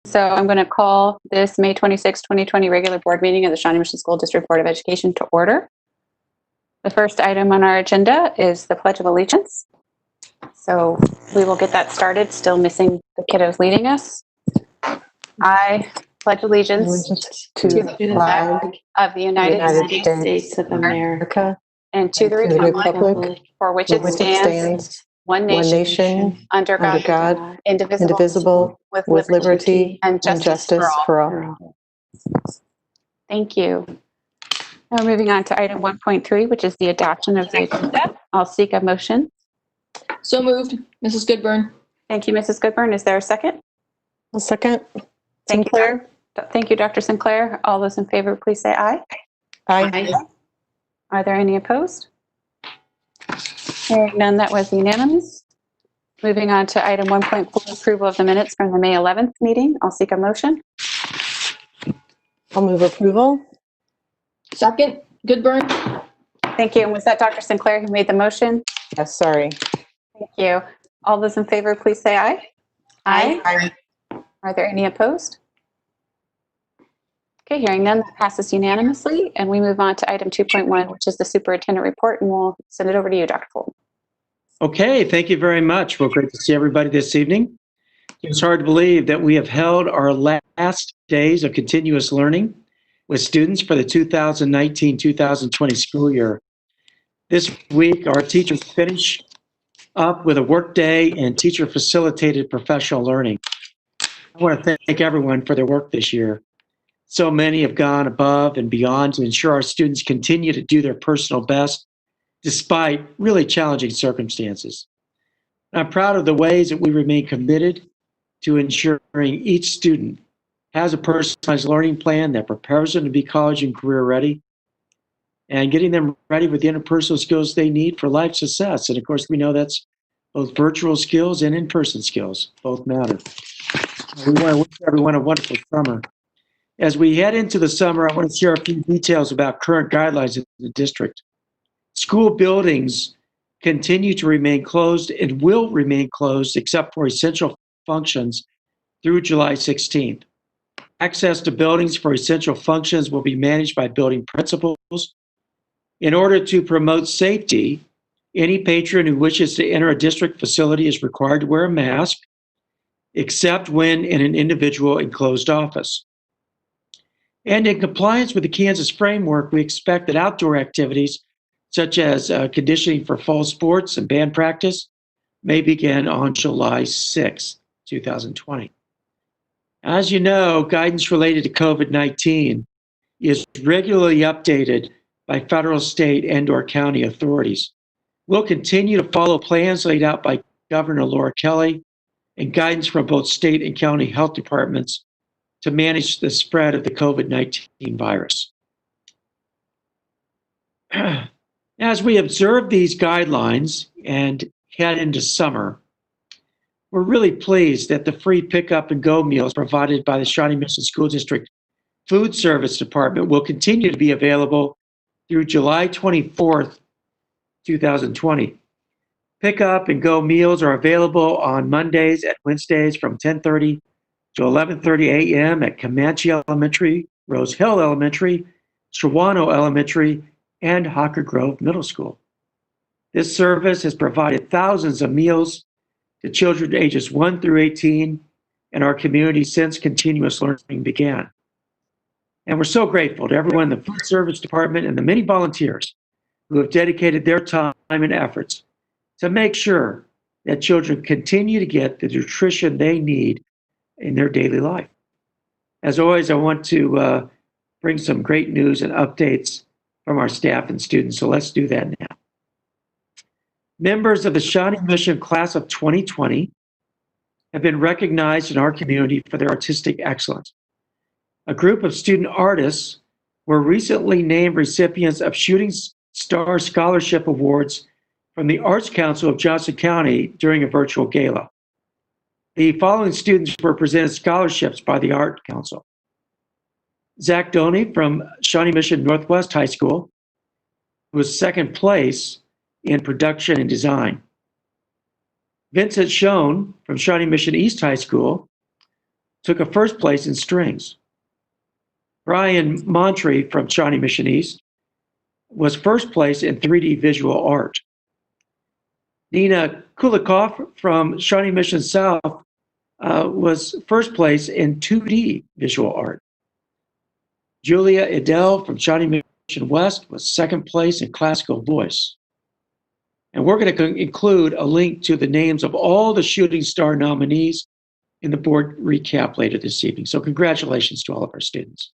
So I'm going to call this May 26, 2020 regular board meeting of the Shawnee Mission School District Board of Education to order. The first item on our agenda is the Pledge of Allegiance. So we will get that started, still missing the kiddos leading us. I pledge allegiance to the flag of the United States of America and to the republic for which it stands, one nation, under God, indivisible, with liberty and justice for all. Thank you. Now we're moving on to item 1.3, which is the adoption of the agenda. I'll seek a motion. So moved, Mrs. Goodburn. Thank you, Mrs. Goodburn. Is there a second? A second. Thank you. Thank you, Dr. Sinclair. All those in favor, please say aye. Aye. Are there any opposed? Hearing none, that was unanimous. Moving on to item 1.4, approval of the minutes from the May 11th meeting. I'll seek a motion. I'll move approval. Second, Goodburn. Thank you. And was that Dr. Sinclair who made the motion? Yes, sorry. Thank you. All those in favor, please say aye. Aye. Are there any opposed? Okay, hearing none, that passes unanimously. And we move on to item 2.1, which is the superintendent report, and we'll send it over to you, Dr. Fulton. Okay, thank you very much. Well, great to see everybody this evening. It's hard to believe that we have held our last days of continuous learning with students for the 2019-2020 school year. This week, our teachers finish up with a work day and teacher-facilitated professional learning. I want to thank everyone for their work this year. So many have gone above and beyond to ensure our students continue to do their personal best despite really challenging circumstances. I'm proud of the ways that we remain committed to ensuring each student has a personalized learning plan that prepares them to be college and career ready and getting them ready with the interpersonal skills they need for life success. And of course, we know that's both virtual skills and in-person skills. Both matter. We want to wish everyone a wonderful summer. As we head into the summer, I want to share a few details about current guidelines in the district. School buildings continue to remain closed and will remain closed except for essential functions through July 16th. Access to buildings for essential functions will be managed by building principals. In order to promote safety, any patron who wishes to enter a district facility is required to wear a mask, except when in an individual enclosed office. And in compliance with the Kansas framework, we expect that outdoor activities such as conditioning for fall sports and band practice may begin on July 6, 2020. As you know, guidance related to COVID-19 is regularly updated by federal, state, and/or county authorities. We'll continue to follow plans laid out by Governor Laura Kelly and guidance from both state and county health departments to manage the spread of the COVID-19 virus. As we observe these guidelines and head into summer, we're really pleased that the free pickup and go meals provided by the Shawnee Mission School District Food Service Department will continue to be available through July 24th, 2020. Pickup and go meals are available on Mondays and Wednesdays from 10:30 to 11:30 a.m. at Comanche Elementary, Rose Hill Elementary, Shawnee Elementary, and Hawker Grove Middle School. This service has provided thousands of meals to children ages 1 through 18 in our community since continuous learning began. And we're so grateful to everyone in the food service department and the many volunteers who have dedicated their time and efforts to make sure that children continue to get the nutrition they need in their daily life. As always, I want to bring some great news and updates from our staff and students, so let's do that now. Members of the Shawnee Mission Class of 2020 have been recognized in our community for their artistic excellence. A group of student artists were recently named recipients of Shooting Star Scholarship Awards from the Arts Council of Johnson County during a virtual gala. The following students were presented scholarships by the Art Council. Zach Doney from Shawnee Mission Northwest High School was second place in production and design. Vincent Schoen from Shawnee Mission East High School took a first place in strings. Brian Montree from Shawnee Mission East was first place in 3D visual art. Nina Kulikoff from Shawnee Mission South was first place in 2D visual art. Julia Edel from Shawnee Mission West was second place in classical voice. And we're going to include a link to the names of all the Shooting Star nominees in the board recap later this evening. So congratulations to all of our students.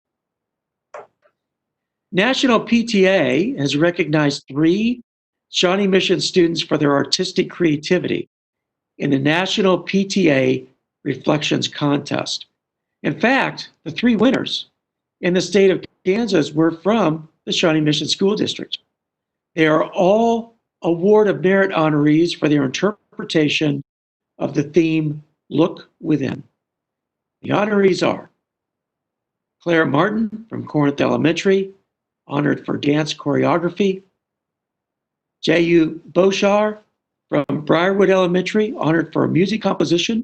National PTA has recognized 3 Shawnee Mission students for their artistic creativity in the National PTA Reflections Contest. In fact, the 3 winners in the state of Kansas were from the Shawnee Mission School District. They are all Award of Merit honorees for their interpretation of the theme, Look Within. The honorees are Claire Martin from Corinth Elementary, honored for dance choreography. J.U. Boshar from Briarwood Elementary, honored for music composition.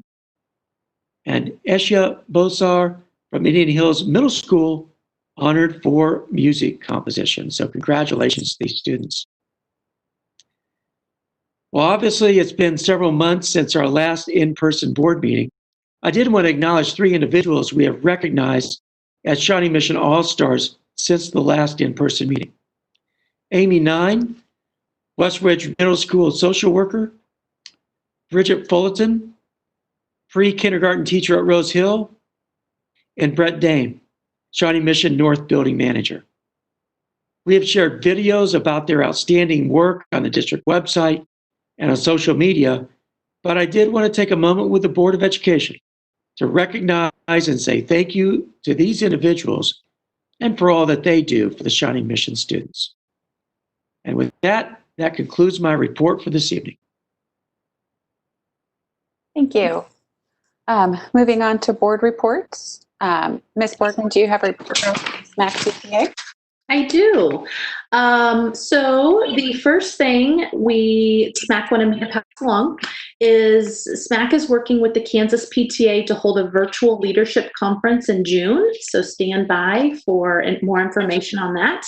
And Esha Bosar from Indian Hills Middle School, honored for music composition. So congratulations to these students. Well, obviously, it's been several months since our last in-person board meeting. I did want to acknowledge 3 individuals we have recognized as Shawnee Mission All-Stars since the last in-person meeting. Amy Nine, West Ridge Middle School social worker. Bridget Fullerton, pre-kindergarten teacher at Rose Hill. And Brett Dame, Shawnee Mission North building manager. We have shared videos about their outstanding work on the district website and on social media, but I did want to take a moment with the Board of Education to recognize and say thank you to these individuals and for all that they do for the Shawnee Mission students. And with that, that concludes my report for this evening. Thank you. Moving on to board reports. Ms. Borgman, do you have a report from SMAC PTA? I do. So the first thing SMAC wanted me to pass along is SMAC is working with the Kansas PTA to hold a virtual leadership conference in June. So stand by for more information on that.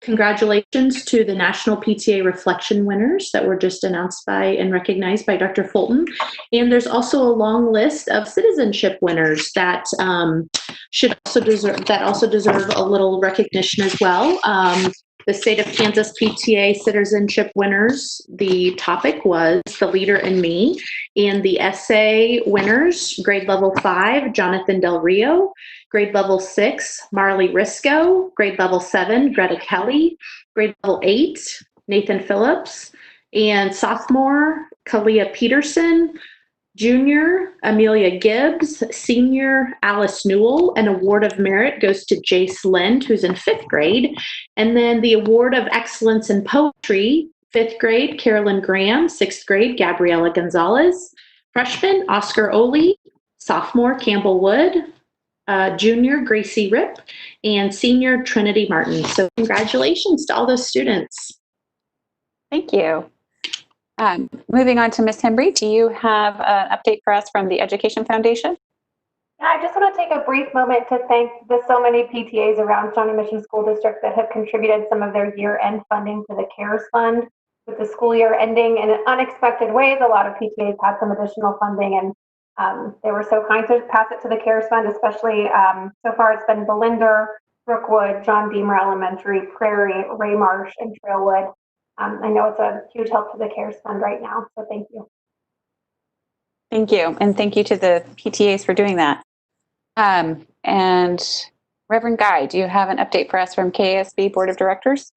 Congratulations to the National PTA Reflection winners that were just announced by and recognized by Dr. Fulton. And there's also a long list of citizenship winners that also deserve a little recognition as well. The State of Kansas PTA citizenship winners, the topic was The Leader in Me. And the essay winners, grade level 5, Jonathan Del Rio. Grade level 6, Marley Risco. Grade level 7, Greta Kelly. Grade level 8, Nathan Phillips. And sophomore, Kalia Peterson. Junior, Amelia Gibbs. Senior, Alice Newell. An award of merit goes to Jace Lind, who's in 5th grade. And then the award of excellence in poetry, 5th grade, Carolyn Graham. 6th grade, Gabriela Gonzalez. Freshman, Oscar Oli. Sophomore, Campbell Wood. Junior, Gracie Rip. And senior, Trinity Martin. So congratulations to all those students. Thank you. Moving on to Ms. Hembry, do you have an update for us from the Education Foundation? Yeah, I just want to take a brief moment to thank the so many PTAs around Shawnee Mission School District that have contributed some of their year-end funding to the CARES Fund. With the school year ending in unexpected ways, a lot of PTAs had some additional funding, and they were so kind to pass it to the CARES Fund, especially so far it's been Belinder, Brookwood, John Deemer Elementary, Prairie, Ray Marsh, and Trailwood. I know it's a huge help to the CARES Fund right now, so thank you. Thank you, and thank you to the PTAs for doing that. And Reverend Guy, do you have an update for us from KASB Board of Directors?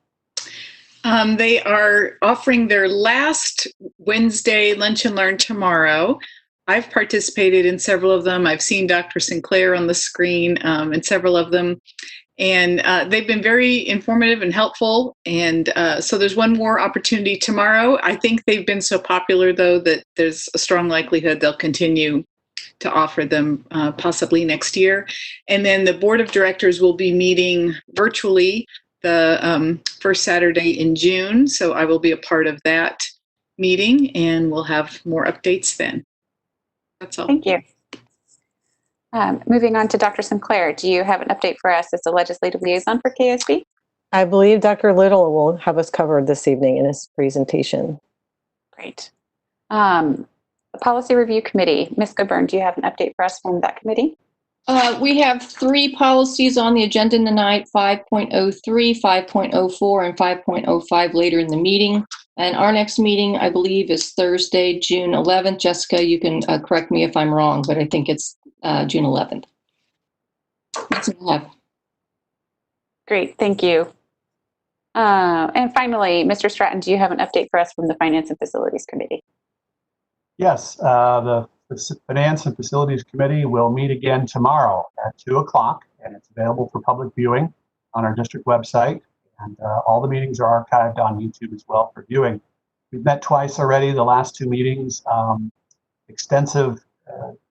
They are offering their last Wednesday Lunch and Learn tomorrow. I've participated in several of them. I've seen Dr. Sinclair on the screen in several of them. And they've been very informative and helpful. And so there's one more opportunity tomorrow. I think they've been so popular, though, that there's a strong likelihood they'll continue to offer them possibly next year. And then the Board of Directors will be meeting virtually the first Saturday in June. So I will be a part of that meeting, and we'll have more updates then. That's all. Thank you. Moving on to Dr. Sinclair, do you have an update for us as the legislative liaison for KSB? I believe Dr. Little will have us covered this evening in his presentation. Great. The Policy Review Committee, Ms. Goodburn, do you have an update for us from that committee? We have 3 policies on the agenda tonight, 5.03, 5.04, and 5.05 later in the meeting. And our next meeting, I believe, is Thursday, June 11th. Jessica, you can correct me if I'm wrong, but I think it's June 11th. That's what I have. Great, thank you. And finally, Mr. Stratton, do you have an update for us from the Finance and Facilities Committee? Yes, the Finance and Facilities Committee will meet again tomorrow at 2 o'clock, and it's available for public viewing on our district website. And all the meetings are archived on YouTube as well for viewing. We've met twice already, the last 2 meetings, extensive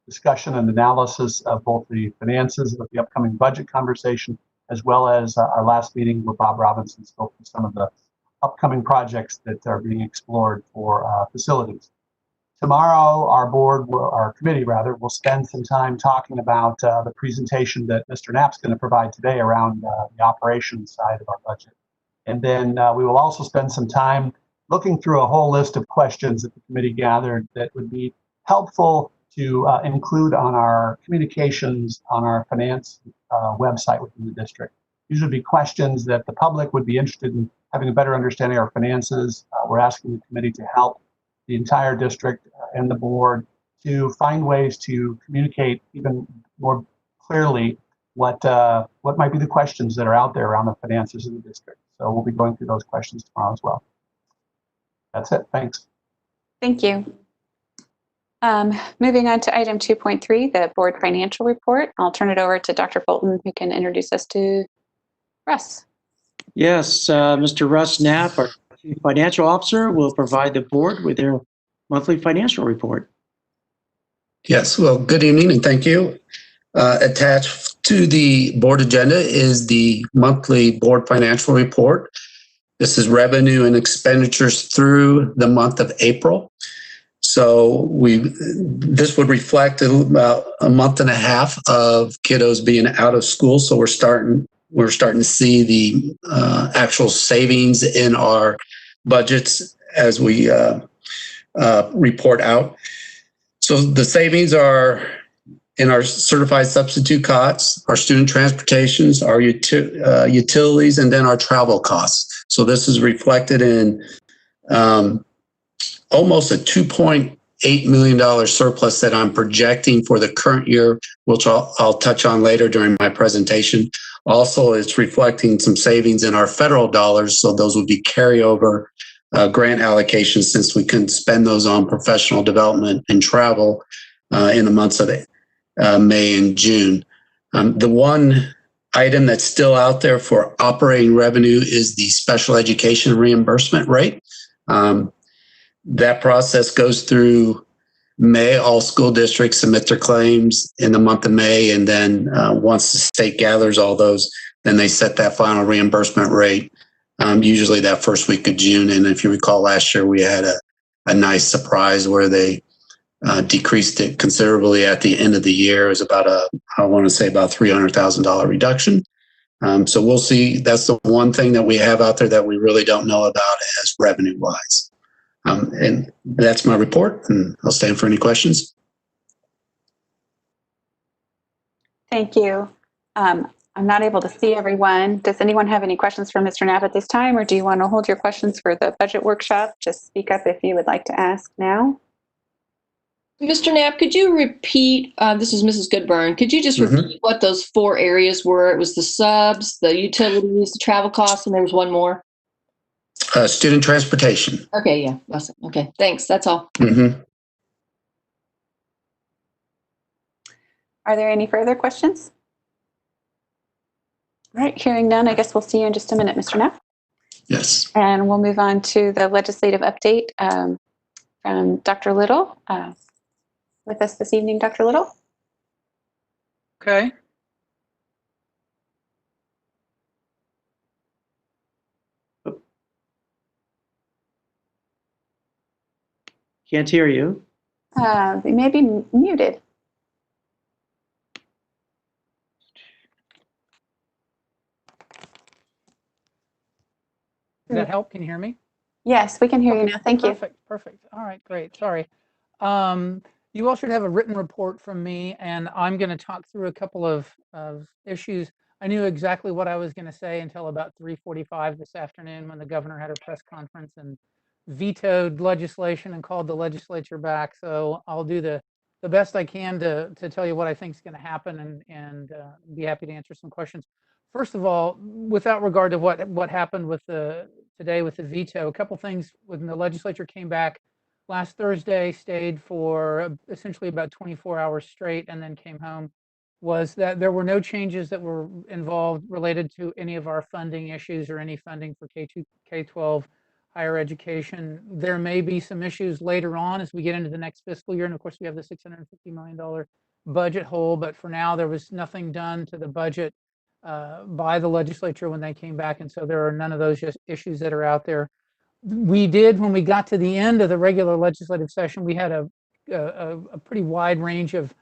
discussion and analysis of both the finances of the upcoming budget conversation, as well as our last meeting where Bob Robinson spoke to some of the upcoming projects that are being explored for facilities. Tomorrow, our committee will spend some time talking about the presentation that Mr. Knapp's going to provide today around the operations side of our budget. And then we will also spend some time looking through a whole list of questions that the committee gathered that would be helpful to include on our communications on our finance website within the district. These would be questions that the public would be interested in having a better understanding of our finances. We're asking the committee to help the entire district and the board to find ways to communicate even more clearly what might be the questions that are out there around the finances of the district. So we'll be going through those questions tomorrow as well. That's it. Thanks. Thank you. Moving on to item 2.3, the board financial report. I'll turn it over to Dr. Fulton, who can introduce us to Russ. Yes, Mr. Russ Knapp, our Chief Financial Officer, will provide the board with their monthly financial report. Yes, well, good evening and thank you. Attached to the board agenda is the monthly board financial report. This is revenue and expenditures through the month of April. So this would reflect about a month and a half of kiddos being out of school. So we're starting to see the actual savings in our budgets as we report out. So the savings are in our certified substitute costs, our student transportations, our utilities, and then our travel costs. So this is reflected in almost a $2.8 million surplus that I'm projecting for the current year, which I'll touch on later during my presentation. Also, it's reflecting some savings in our federal dollars, so those would be carryover grant allocations since we couldn't spend those on professional development and travel in the months of May and June. The one item that's still out there for operating revenue is the special education reimbursement rate. That process goes through May. All school districts submit their claims in the month of May, and then once the state gathers all those, then they set that final reimbursement rate, usually that first week of June. And if you recall, last year we had a nice surprise where they decreased it considerably at the end of the year. It was about I want to say about $300,000 reduction. So we'll see. That's the one thing that we have out there that we really don't know about as revenue-wise. And that's my report, and I'll stand for any questions. Thank you. I'm not able to see everyone. Does anyone have any questions for Mr. Knapp at this time, or do you want to hold your questions for the budget workshop? Just speak up if you would like to ask now. Mr. Knapp, could you repeat, this is Mrs. Goodburn, could you just repeat what those 4 areas were? It was the subs, the utilities, the travel costs, and there was one more. Student transportation. Okay, yeah. Okay, thanks. That's all. Are there any further questions? All right, hearing none, I guess we'll see you in just a minute, Mr. Knapp. Yes. And we'll move on to the legislative update from Dr. Little. With us this evening, Dr. Little. Okay. Can't hear you. They may be muted. Does that help? Can you hear me? Yes, we can hear you now. Thank you. Perfect, perfect. All right, great. Sorry. You all should have a written report from me, and I'm going to talk through a couple of issues. I knew exactly what I was going to say until about 3:45 this afternoon when the governor had her press conference and vetoed legislation and called the legislature back. So I'll do the best I can to tell you what I think is going to happen and be happy to answer some questions. First of all, without regard to what happened with today with the veto, a couple things when the legislature came back last Thursday, stayed for essentially about 24 hours straight, and then came home, was that there were no changes that were involved related to any of our funding issues or any funding for K2, K-12 higher education. There may be some issues later on as we get into the next fiscal year, and of course we have the $650 million budget hole, but for now there was nothing done to the budget by the legislature when they came back, and so there are none of those issues that are out there. We did, when we got to the end of the regular legislative session, we had a pretty wide range of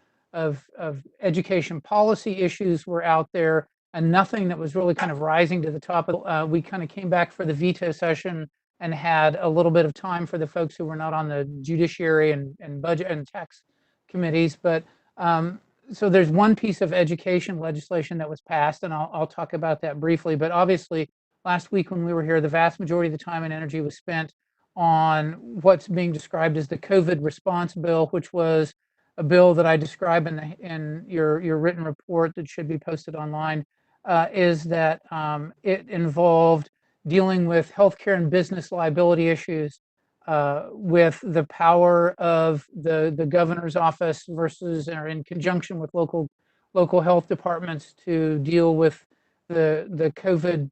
education policy issues were out there, and nothing that was really kind of rising to the top of. We kind of came back for the veto session and had a little bit of time for the folks who were not on the judiciary and budget and tax committees. But so there's one piece of education legislation that was passed, and I'll talk about that briefly. But obviously, last week when we were here, the vast majority of the time and energy was spent on what's being described as the COVID response bill, which was a bill that I describe in your written report that should be posted online, is that it involved dealing with healthcare and business liability issues with the power of the governor's office versus or in conjunction with local health departments to deal with the COVID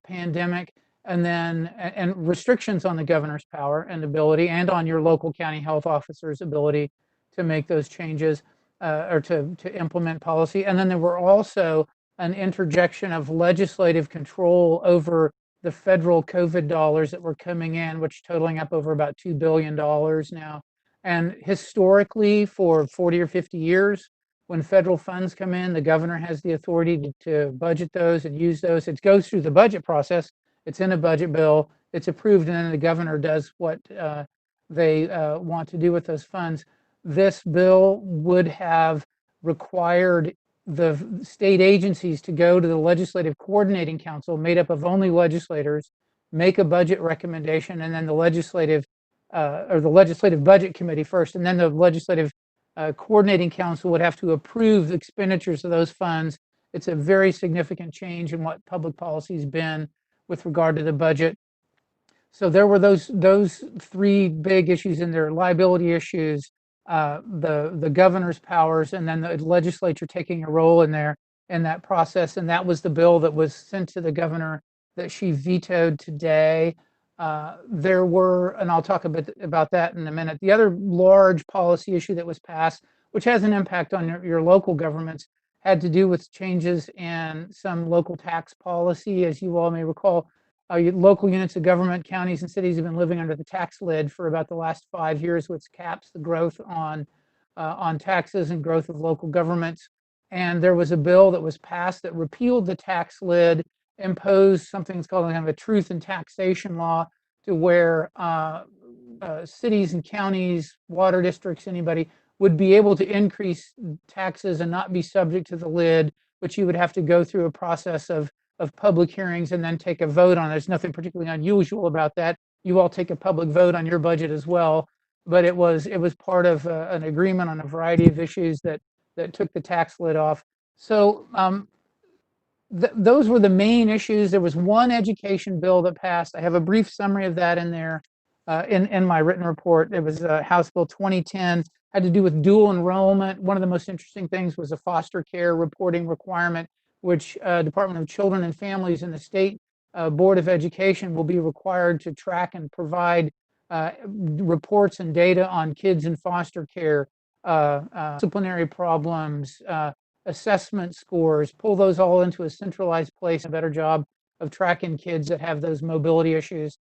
pandemic, and restrictions on the governor's power and ability, and on your local county health officer's ability to make those changes or to implement policy. And then there were also an interjection of legislative control over the federal COVID dollars that were coming in, which totaling up over about $2 billion now. And historically, for 40 or 50 years, when federal funds come in, the governor has the authority to budget those and use those. It goes through the budget process. It's in a budget bill. It's approved, and then the governor does what they want to do with those funds. This bill would have required the state agencies to go to the Legislative Coordinating Council, made up of only legislators, make a budget recommendation, and then the Legislative Budget Committee first, and then the Legislative Coordinating Council would have to approve the expenditures of those funds. It's a very significant change in what public policy has been with regard to the budget. So there were those three big issues in there: liability issues, the governor's powers, and then the legislature taking a role in that process. And that was the bill that was sent to the governor that she vetoed today. There were, and I'll talk a bit about that in a minute, the other large policy issue that was passed, which has an impact on your local governments, had to do with changes in some local tax policy. As you all may recall, local units of government, counties and cities have been living under the tax lid for about the last 5 years, which caps the growth on taxes and growth of local governments. And there was a bill that was passed that repealed the tax lid, imposed something that's called kind of a truth in taxation law, to where cities and counties, water districts, anybody would be able to increase taxes and not be subject to the lid, but you would have to go through a process of public hearings and then take a vote on it. There's nothing particularly unusual about that. You all take a public vote on your budget as well, but it was part of an agreement on a variety of issues that took the tax lid off. So those were the main issues. There was one education bill that passed. I have a brief summary of that in there in my written report. It was House Bill 2010, had to do with dual enrollment. One of the most interesting things was a foster care reporting requirement, which Department of Children and Families and the State Board of Education will be required to track and provide reports and data on kids in foster care, disciplinary problems, assessment scores, pull those all into a centralized place, a better job of tracking kids that have those mobility issues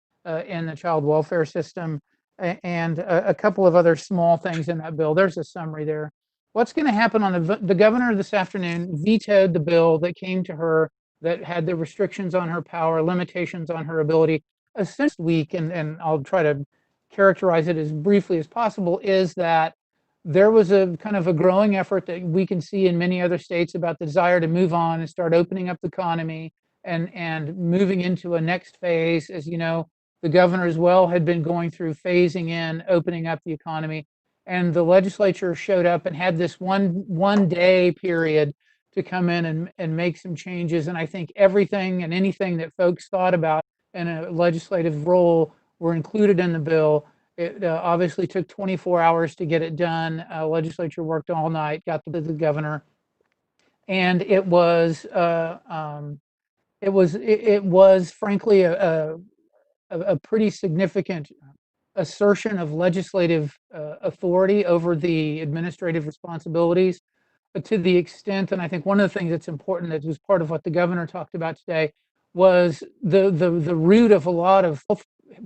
in the child welfare system, and a couple of other small things in that bill. There's a summary there. What's going to happen on the governor this afternoon vetoed the bill that came to her that had the restrictions on her power, limitations on her ability. Essentially, week, and I'll try to characterize it as briefly as possible, is that there was a kind of a growing effort that we can see in many other states about the desire to move on and start opening up the economy and moving into a next phase. As you know, the governor as well had been going through phasing in, opening up the economy, and the legislature showed up and had this one day period to come in and make some changes. And I think everything and anything that folks thought about in a legislative role were included in the bill. It obviously took 24 hours to get it done. Legislature worked all night, got the governor, and it was frankly a pretty significant assertion of legislative authority over the administrative responsibilities. But to the extent, and I think one of the things that's important, that was part of what the governor talked about today, was the root of a lot of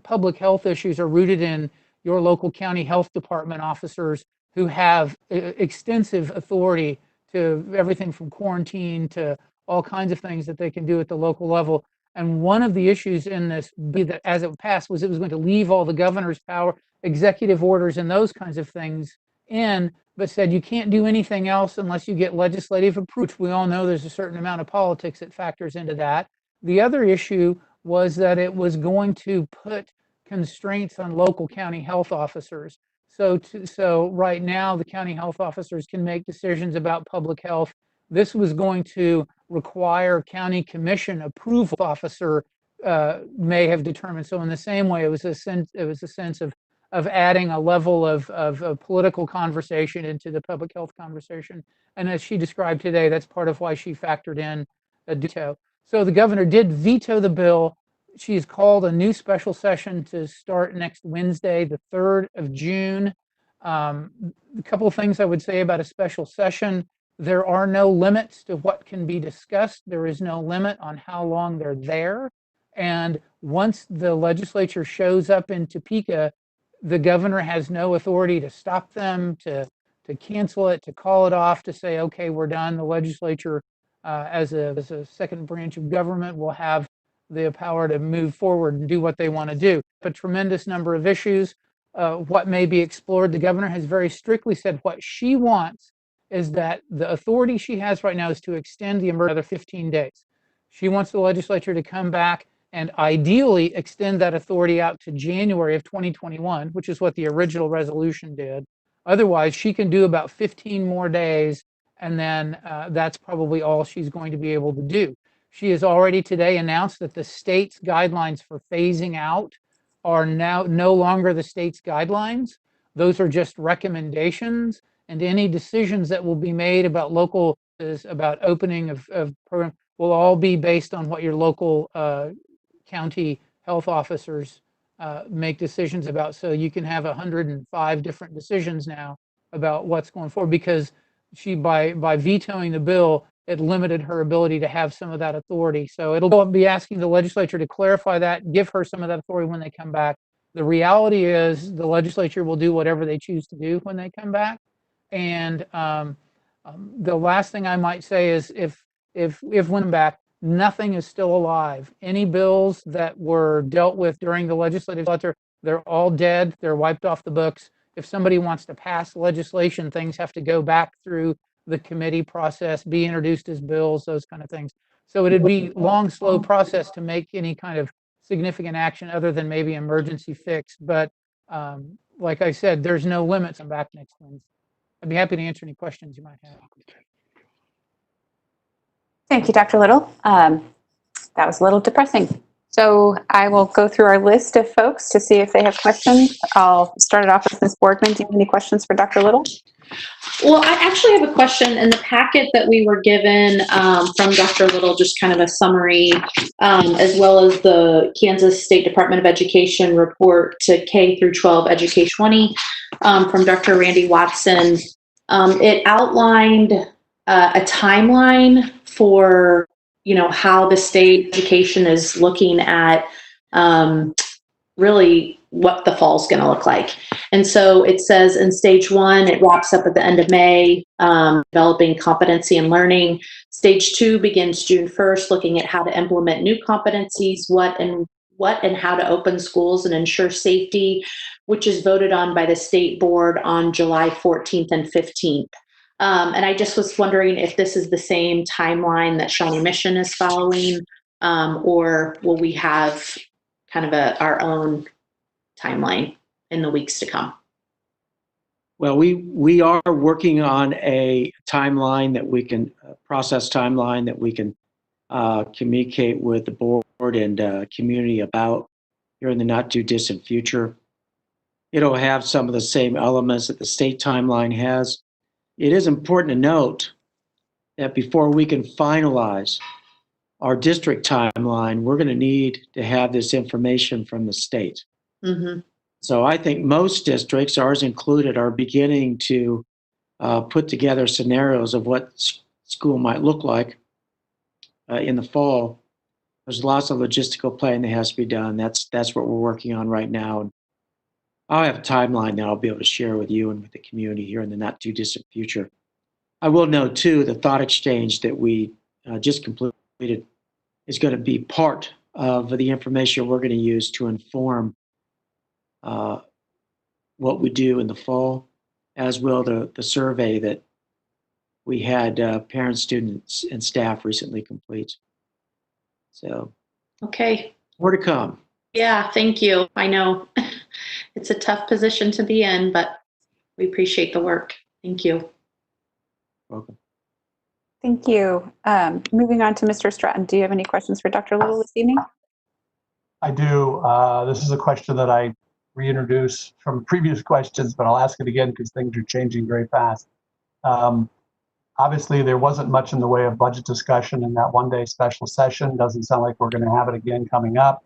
public health issues are rooted in your local county health department officers who have extensive authority to everything from quarantine to all kinds of things that they can do at the local level. And one of the issues in this, that as it passed, was it was going to leave all the governor's power, executive orders and those kinds of things in, but said you can't do anything else unless you get legislative approval. We all know there's a certain amount of politics that factors into that. The other issue was that it was going to put constraints on local county health officers. So right now, the county health officers can make decisions about public health. This was going to require county commission approval. Officer may have determined. So in the same way, it was a sense of adding a level of political conversation into the public health conversation. And as she described today, that's part of why she factored in a veto. So the governor did veto the bill. She has called a new special session to start next Wednesday, the 3rd of June. A couple of things I would say about a special session. There are no limits to what can be discussed. There is no limit on how long they're there. And once the legislature shows up in Topeka, the governor has no authority to stop them, to cancel it, to call it off, to say, okay, we're done. The legislature, as a second branch of government, will have the power to move forward and do what they want to do. A tremendous number of issues, what may be explored. The governor has very strictly said what she wants is that the authority she has right now is to extend the emergency another 15 days. She wants the legislature to come back and ideally extend that authority out to January of 2021, which is what the original resolution did. Otherwise, she can do about 15 more days, and then that's probably all she's going to be able to do. She has already today announced that the state's guidelines for phasing out are now no longer the state's guidelines. Those are just recommendations, and any decisions that will be made about local, about opening of program, will all be based on what your local county health officers make decisions about. So you can have 105 different decisions now about what's going forward, because she, by vetoing the bill, it limited her ability to have some of that authority. So it'll be asking the legislature to clarify that, give her some of that authority when they come back. The reality is the legislature will do whatever they choose to do when they come back. And the last thing I might say is if when back, nothing is still alive. Any bills that were dealt with during the legislative legislature, they're all dead. They're wiped off the books. If somebody wants to pass legislation, things have to go back through the committee process, be introduced as bills, those kind of things. So it'd be long, slow process to make any kind of significant action other than maybe emergency fix. But like I said, there's no limits. I'm back next Wednesday. I'd be happy to answer any questions you might have. Thank you, Dr. Little. That was a little depressing. So I will go through our list of folks to see if they have questions. I'll start it off with Ms. Boardman. Do you have any questions for Dr. Little? Well, I actually have a question. In the packet that we were given from Dr. Little, just kind of a summary, as well as the Kansas State Department of Education report to K through 12 Education Shawnee from Dr. Randy Watson. It outlined a timeline for, how the state education is looking at really what the fall's going to look like. And so it says in stage 1, it wraps up at the end of May, developing competency and learning. Stage 2 begins June 1st, looking at how to implement new competencies, what and how to open schools and ensure safety, which is voted on by the state board on July 14th and 15th. And I just was wondering if this is the same timeline that Shawnee Mission is following, or will we have kind of our own timeline in the weeks to come? Well, we are working on a timeline that we can process timeline that we can communicate with the board and community about here in the not too distant future. It'll have some of the same elements that the state timeline has. It is important to note that before we can finalize our district timeline, we're going to need to have this information from the state. Mm-hmm. So I think most districts, ours included, are beginning to put together scenarios of what school might look like in the fall. There's lots of logistical planning that has to be done. That's what we're working on right now. And I'll have a timeline that I'll be able to share with you and with the community here in the not too distant future. I will note too, the thought exchange that we just completed is going to be part of the information we're going to use to inform what we do in the fall, as will the survey that we had parents, students, and staff recently complete. So, okay, more to come. Yeah, thank you. I know it's a tough position to be in, but we appreciate the work. Thank you. Welcome. Thank you. Moving on to Mr. Stratton. Do you have any questions for Dr. Little this evening? I do. This is a question that I reintroduced from previous questions, but I'll ask it again because things are changing very fast. Obviously, there wasn't much in the way of budget discussion in that one-day special session. Doesn't sound like we're going to have it again coming up.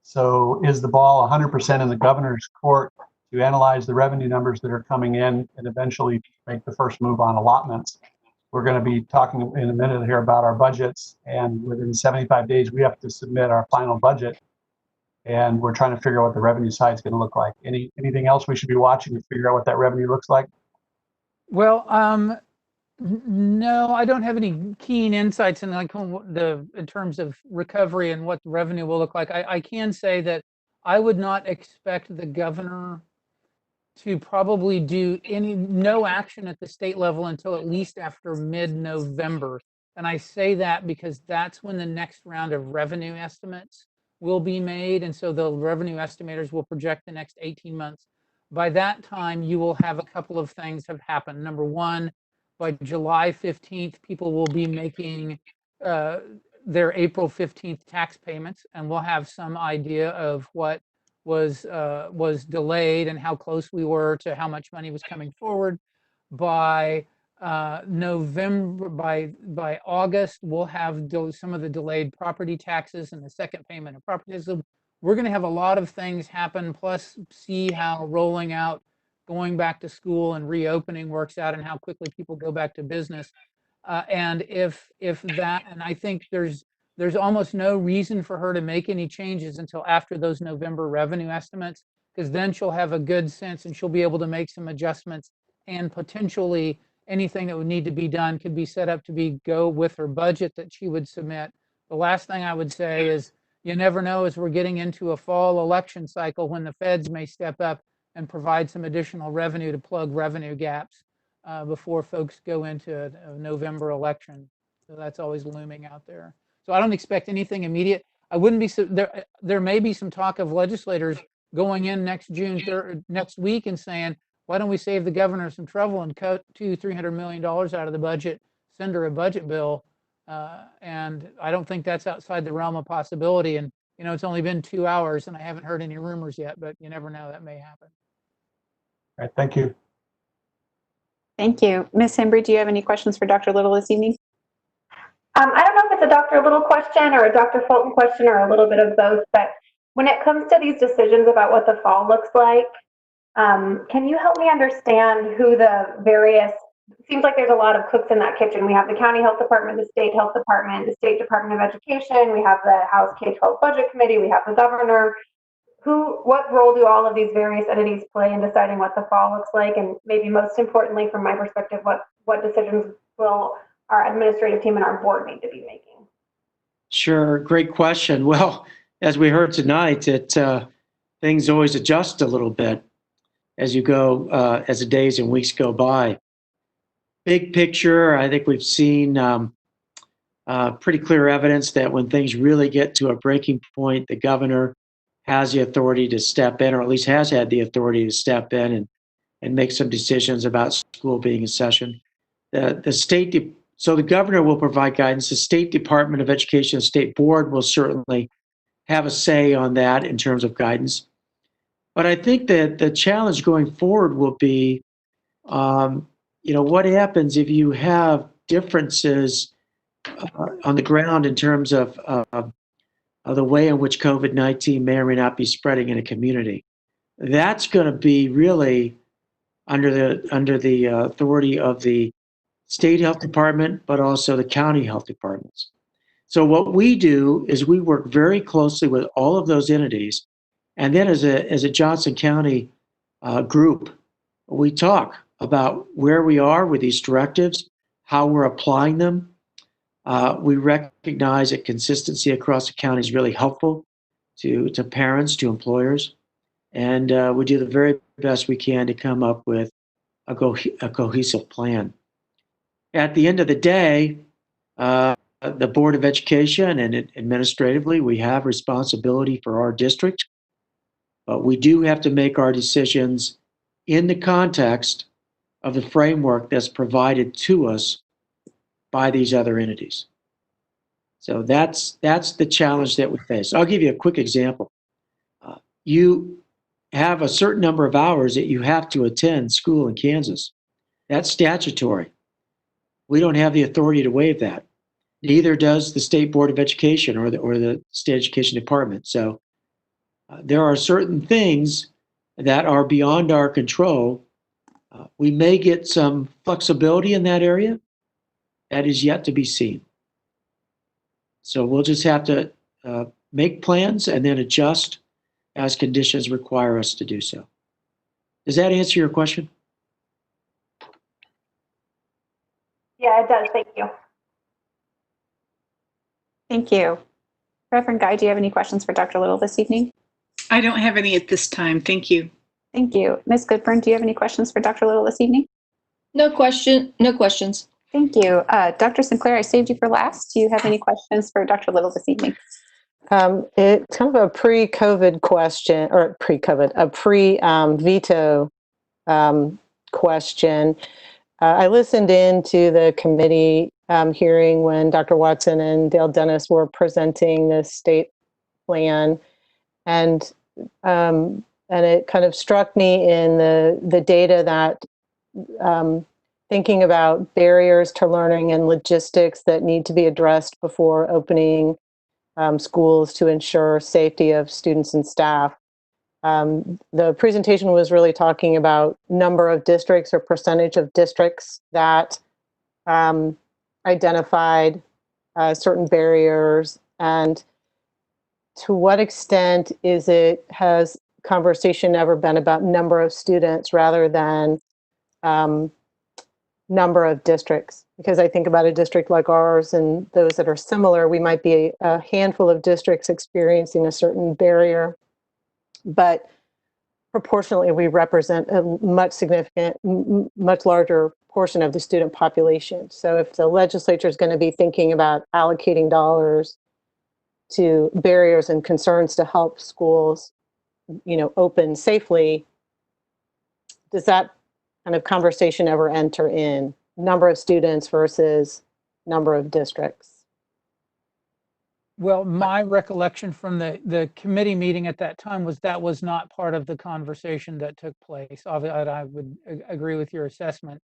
So is the ball 100% in the governor's court to analyze the revenue numbers that are coming in and eventually make the first move on allotments? We're going to be talking in a minute here about our budgets, and within 75 days, we have to submit our final budget. And we're trying to figure out what the revenue side is going to look like. Anything else we should be watching to figure out what that revenue looks like? Well, no, I don't have any keen insights in in terms of recovery and what the revenue will look like. I can say that I would not expect the governor to probably do no action at the state level until at least after mid-November. And I say that because that's when the next round of revenue estimates will be made. And so the revenue estimators will project the next 18 months. By that time, you will have a couple of things have happened. Number one, by July 15th, people will be making their April 15th tax payments, and we'll have some idea of what was delayed and how close we were to how much money was coming forward. By November, by August, we'll have some of the delayed property taxes and the second payment of property taxes. We're going to have a lot of things happen, plus see how rolling out, going back to school and reopening works out and how quickly people go back to business. And if that, and I think there's almost no reason for her to make any changes until after those November revenue estimates, because then she'll have a good sense and she'll be able to make some adjustments, and potentially anything that would need to be done could be set up to go with her budget that she would submit. The last thing I would say is, you never know as we're getting into a fall election cycle when the feds may step up and provide some additional revenue to plug revenue gaps before folks go into a November election. So that's always looming out there. So I don't expect anything immediate. I wouldn't be there may be some talk of legislators going in next week and saying, why don't we save the governor some trouble and cut $200-300 million out of the budget, send her a budget bill. And I don't think that's outside the realm of possibility. And, you know, it's only been 2 hours and I haven't heard any rumors yet, but you never know, that may happen. All right, thank you. Thank you. Ms. Hembry, do you have any questions for Dr. Little this evening? I don't know if it's a Dr. Little question or a Dr. Fulton question or a little bit of both, but when it comes to these decisions about what the fall looks like, can you help me understand who the various, it seems like there's a lot of cooks in that kitchen. We have the county health department, the state health department, the state department of education, we have the House K-12 budget committee, we have the governor. what role do all of these various entities play in deciding what the fall looks like? And maybe most importantly, from my perspective, what decisions will our administrative team and our board need to be making? Sure, great question. Well, as we heard tonight, things always adjust a little bit as you go, as the days and weeks go by. Big picture, I think we've seen pretty clear evidence that when things really get to a breaking point, the governor has the authority to step in, or at least has had the authority to step in and make some decisions about school being in session. So the governor will provide guidance. The State Department of Education, the state board will certainly have a say on that in terms of guidance. But I think that the challenge going forward will be, what happens if you have differences on the ground in terms of the way in which COVID-19 may or may not be spreading in a community. That's going to be really under the authority of the state health department, but also the county health departments. So what we do is we work very closely with all of those entities, and then as a Johnson County group, we talk about where we are with these directives, how we're applying them. We recognize that consistency across the county is really helpful to parents, to employers, and we do the very best we can to come up with a cohesive plan. At the end of the day, the Board of Education and administratively, we have responsibility for our district, but we do have to make our decisions in the context of the framework that's provided to us by these other entities. So that's the challenge that we face. I'll give you a quick example. You have a certain number of hours that you have to attend school in Kansas. That's statutory. We don't have the authority to waive that. Neither does the State Board of Education or the State Education Department. So there are certain things that are beyond our control. We may get some flexibility in that area. That is yet to be seen. So we'll just have to make plans and then adjust as conditions require us to do so. Does that answer your question? Yeah, it does. Thank you. Thank you. Reverend Guy, do you have any questions for Dr. Little this evening? I don't have any at this time. Thank you. Thank you. Ms. Goodburn, do you have any questions for Dr. Little this evening? No questions. Thank you. Dr. Sinclair, I saved you for last. Do you have any questions for Dr. Little this evening? It's kind of a pre-COVID question, or a pre-veto question. I listened in to the committee hearing when Dr. Watson and Dale Dennis were presenting the state plan, and it kind of struck me in the data that thinking about barriers to learning and logistics that need to be addressed before opening schools to ensure safety of students and staff. The presentation was really talking about number of districts or percentage of districts that identified certain barriers, and to what extent has conversation ever been about number of students rather than number of districts? Because I think about a district like ours and those that are similar, we might be a handful of districts experiencing a certain barrier, but proportionally we represent a much larger portion of the student population. So if the legislature is going to be thinking about allocating dollars to barriers and concerns to help schools, open safely, does that kind of conversation ever enter in number of students versus number of districts? Well, my recollection from the committee meeting at that time was that was not part of the conversation that took place. I would agree with your assessment.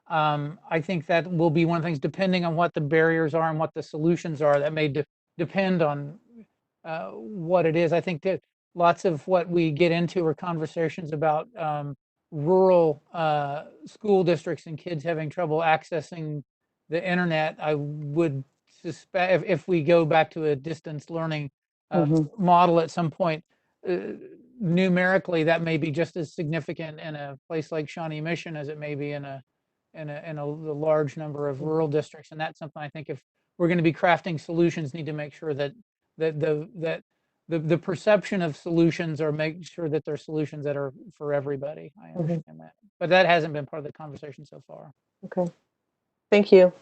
I think that will be one of the things, depending on what the barriers are and what the solutions are, that may depend on what it is. I think that lots of what we get into are conversations about rural school districts and kids having trouble accessing the internet. I would suspect if we go back to a distance learning model at some point, numerically, that may be just as significant in a place like Shawnee Mission as it may be in a large number of rural districts. And that's something I think if we're going to be crafting solutions, need to make sure that the perception of solutions, or make sure that they're solutions that are for everybody. I understand that, but that hasn't been part of the conversation so far. Okay, thank you.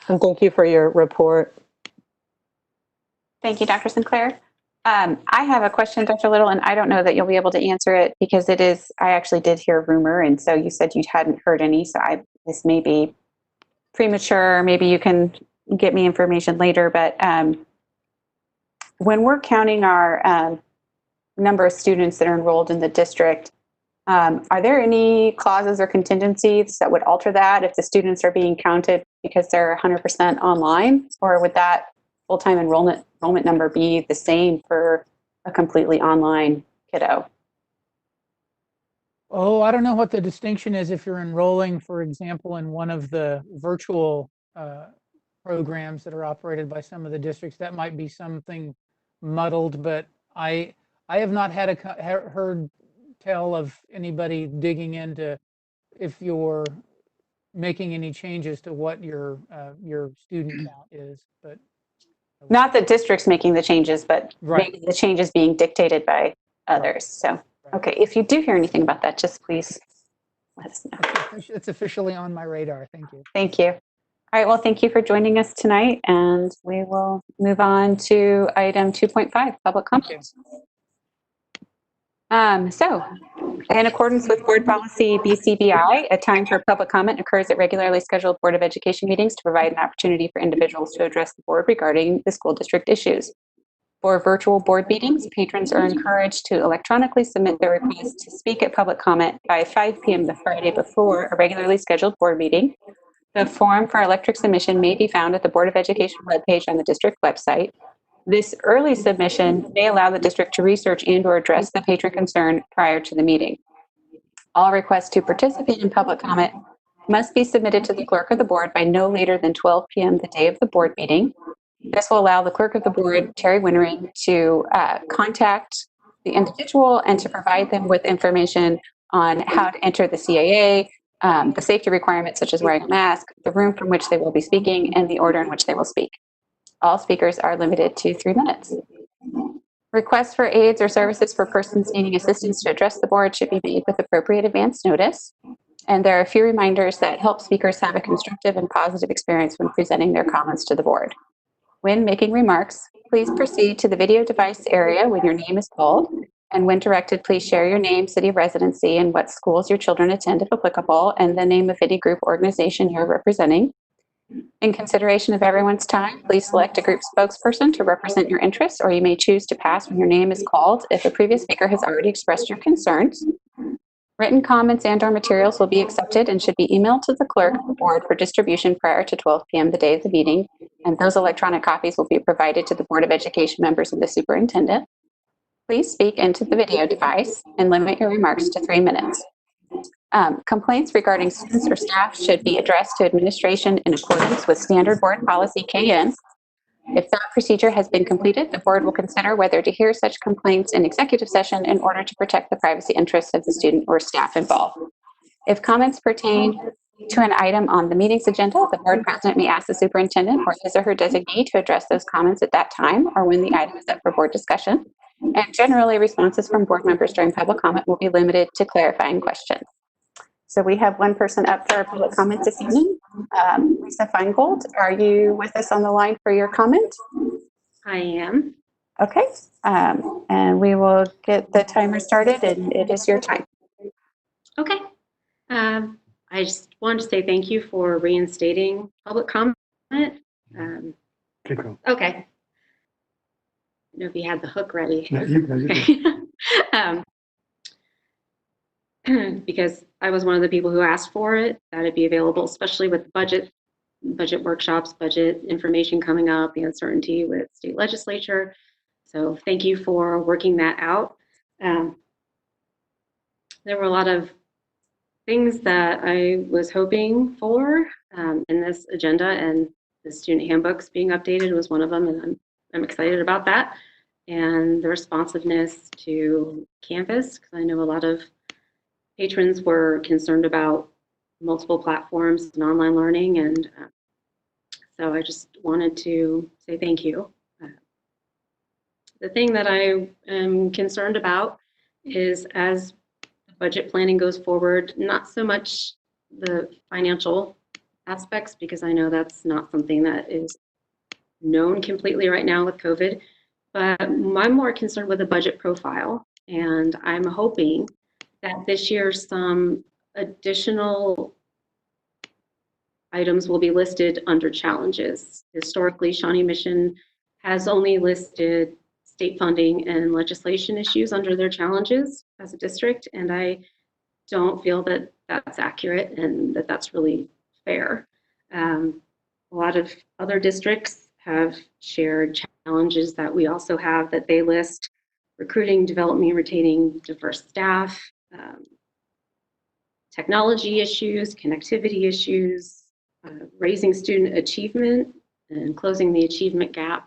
And thank you for your report. Thank you, Dr. Sinclair. I have a question, Dr. Little, and I don't know that you'll be able to answer it because it is, I actually did hear a rumor, and so you said you hadn't heard any, so this may be premature, maybe you can get me information later, but when we're counting our number of students that are enrolled in the district, are there any clauses or contingencies that would alter that if the students are being counted because they're 100% online, or would that full-time enrollment number be the same for a completely online kiddo? Oh, I don't know what the distinction is if you're enrolling, for example, in one of the virtual programs that are operated by some of the districts. That might be something muddled, but I have not had heard tell of anybody digging into if you're making any changes to what your student count is. But not the district's making the changes, but right. maybe the changes being dictated by others. So, okay, if you do hear anything about that, just please let us know. It's officially on my radar. Thank you. Thank you. All right, well, thank you for joining us tonight, and we will move on to item 2.5, public comments. So, in accordance with Board Policy BCBI, a time for public comment occurs at regularly scheduled Board of Education meetings to provide an opportunity for individuals to address the board regarding the school district issues. For virtual board meetings, patrons are encouraged to electronically submit their request to speak at public comment by 5 p.m. the Friday before a regularly scheduled board meeting. The form for electronic submission may be found at the Board of Education webpage on the district website. This early submission may allow the district to research and/or address the patron concern prior to the meeting. All requests to participate in public comment must be submitted to the clerk of the board by no later than 12 p.m. the day of the board meeting. This will allow the clerk of the board, Terry Winnering, to contact the individual and to provide them with information on how to enter the CAA, the safety requirements such as wearing a mask, the room from which they will be speaking, and the order in which they will speak. All speakers are limited to 3 minutes. Requests for aids or services for persons needing assistance to address the board should be made with appropriate advance notice. And there are a few reminders that help speakers have a constructive and positive experience when presenting their comments to the board. When making remarks, please proceed to the video device area when your name is called. And when directed, please share your name, city of residency, and what schools your children attend if applicable, and the name of any group or organization you're representing. In consideration of everyone's time, please select a group spokesperson to represent your interests, or you may choose to pass when your name is called if a previous speaker has already expressed your concerns. Written comments and/or materials will be accepted and should be emailed to the clerk of the board for distribution prior to 12 p.m. the day of the meeting, and those electronic copies will be provided to the Board of Education members and the superintendent. Please speak into the video device and limit your remarks to 3 minutes. Complaints regarding students or staff should be addressed to administration in accordance with Standard Board Policy KN. If that procedure has been completed, the board will consider whether to hear such complaints in executive session in order to protect the privacy interests of the student or staff involved. If comments pertain to an item on the meeting's agenda, the board president may ask the superintendent or his or her designee to address those comments at that time or when the item is up for board discussion. And generally, responses from board members during public comment will be limited to clarifying questions. So we have one person up for public comment this evening. Lisa Feingold, are you with us on the line for your comment? I am. Okay, and we will get the timer started, and it is your time. Okay. I just wanted to say thank you for reinstating public comment. Okay. I don't know if you had the hook ready. No, you Because I was one of the people who asked for it, that it be available, especially with budget workshops, budget information coming up, the uncertainty with state legislature. So thank you for working that out. There were a lot of things that I was hoping for in this agenda, and the student handbooks being updated was one of them, and I'm I'm excited about that. And the responsiveness to campus, because I know a lot of patrons were concerned about multiple platforms and online learning. And so I just wanted to say thank you. The thing that I am concerned about is as budget planning goes forward, not so much the financial aspects, because I know that's not something that is known completely right now with COVID, but I'm more concerned with the budget profile. And I'm hoping that this year some additional items will be listed under challenges. Historically, Shawnee Mission has only listed state funding and legislation issues under their challenges as a district, and I don't feel that that's accurate and that that's really fair. A lot of other districts have shared challenges that we also have that they list: recruiting, developing, retaining diverse staff, technology issues, connectivity issues, raising student achievement, and closing the achievement gap.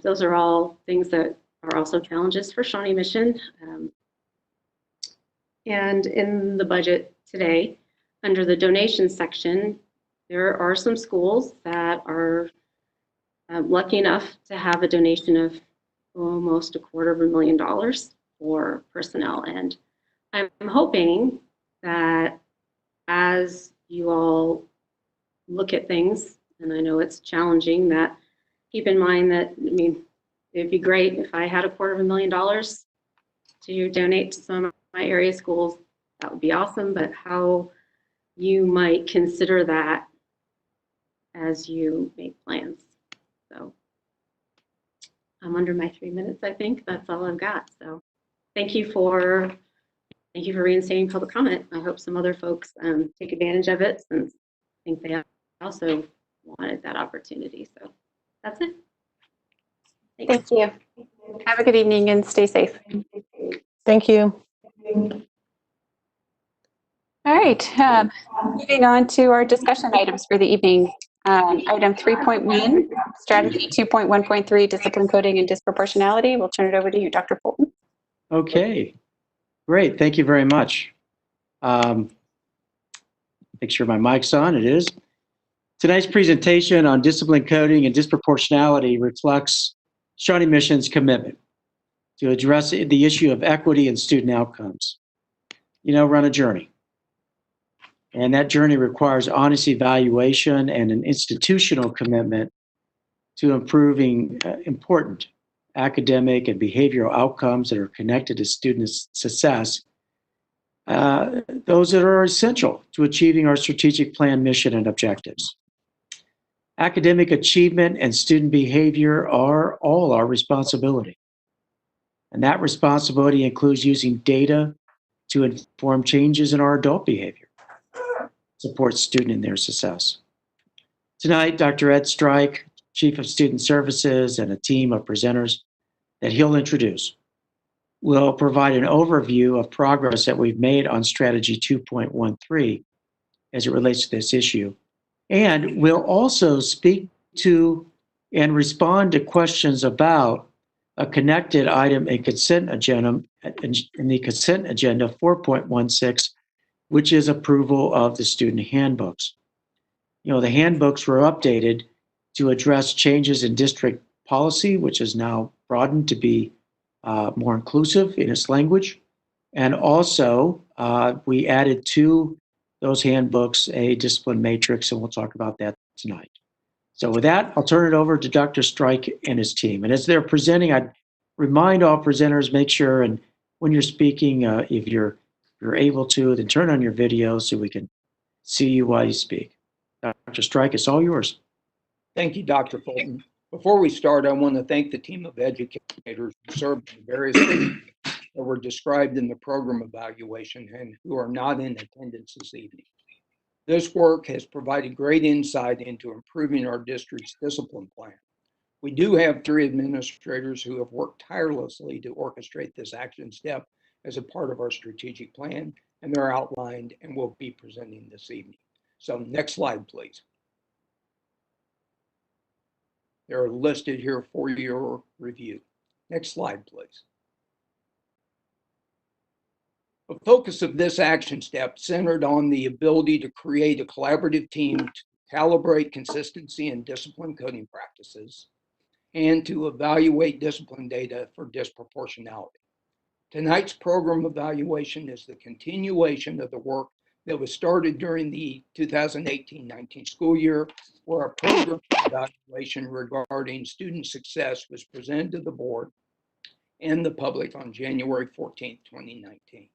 Those are all things that are also challenges for Shawnee Mission. And in the budget today, under the donation section, there are some schools that are lucky enough to have a donation of almost $250,000 for personnel. And I'm hoping that as you all look at things, and I know it's challenging, that keep in mind that, I mean, it'd be great if I had $250,000 to donate to some of my area schools. That would be awesome, but how you might consider that as you make plans. So I'm under my 3 minutes, I think. That's all I've got. So thank you for reinstating public comment. I hope some other folks take advantage of it, since I think they also wanted that opportunity. So that's it. Thanks. Thank you. Have a good evening and stay safe. Thank you. All right, moving on to our discussion items for the evening. Item 3.1, strategy 2.1.3, discipline coding and disproportionality. We'll turn it over to you, Dr. Fulton. Okay, great. Thank you very much. Make sure my mic's on. It is. Tonight's presentation on discipline coding and disproportionality reflects Shawnee Mission's commitment to address the issue of equity and student outcomes. You know, run a journey. And that journey requires honest evaluation and an institutional commitment to improving important academic and behavioral outcomes that are connected to student success, those that are essential to achieving our strategic plan, mission, and objectives. Academic achievement and student behavior are all our responsibility. And that responsibility includes using data to inform changes in our adult behavior, support student in their success. Tonight, Dr. Ed Strike, Chief of Student Services, and a team of presenters that he'll introduce will provide an overview of progress that we've made on strategy 2.13 as it relates to this issue. And we'll also speak to and respond to questions about a connected item in consent agenda, in the consent agenda 4.16, which is approval of the student handbooks. You know, the handbooks were updated to address changes in district policy, which is now broadened to be more inclusive in its language. And also, we added to those handbooks a discipline matrix, and we'll talk about that tonight. So with that, I'll turn it over to Dr. Strike and his team. And as they're presenting, I'd remind all presenters, make sure, and when you're speaking, if you're able to, then turn on your video so we can see you while you speak. Dr. Strike, it's all yours. Thank you, Dr. Fulton. Before we start, I want to thank the team of educators who served in various things that were described in the program evaluation and who are not in attendance this evening. This work has provided great insight into improving our district's discipline plan. We do have 3 administrators who have worked tirelessly to orchestrate this action step as a part of our strategic plan, and they're outlined and will be presenting this evening. So next slide, please. They're listed here for your review. Next slide, please. The focus of this action step centered on the ability to create a collaborative team to calibrate consistency and discipline coding practices and to evaluate discipline data for disproportionality. Tonight's program evaluation is the continuation of the work that was started during the 2018-19 school year, where a program evaluation regarding student success was presented to the board and the public on January 14, 2019.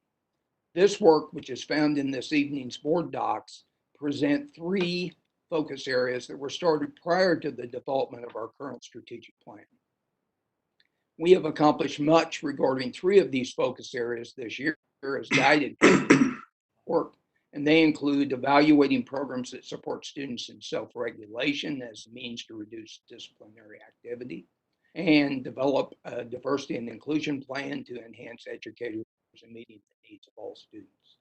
This work, which is found in this evening's board docs, present 3 focus areas that were started prior to the development of our current strategic plan. We have accomplished much regarding 3 of these focus areas this year as guided work, and they include evaluating programs that support students in self-regulation as a means to reduce disciplinary activity, and develop a diversity and inclusion plan to enhance educators in meeting the needs of all students.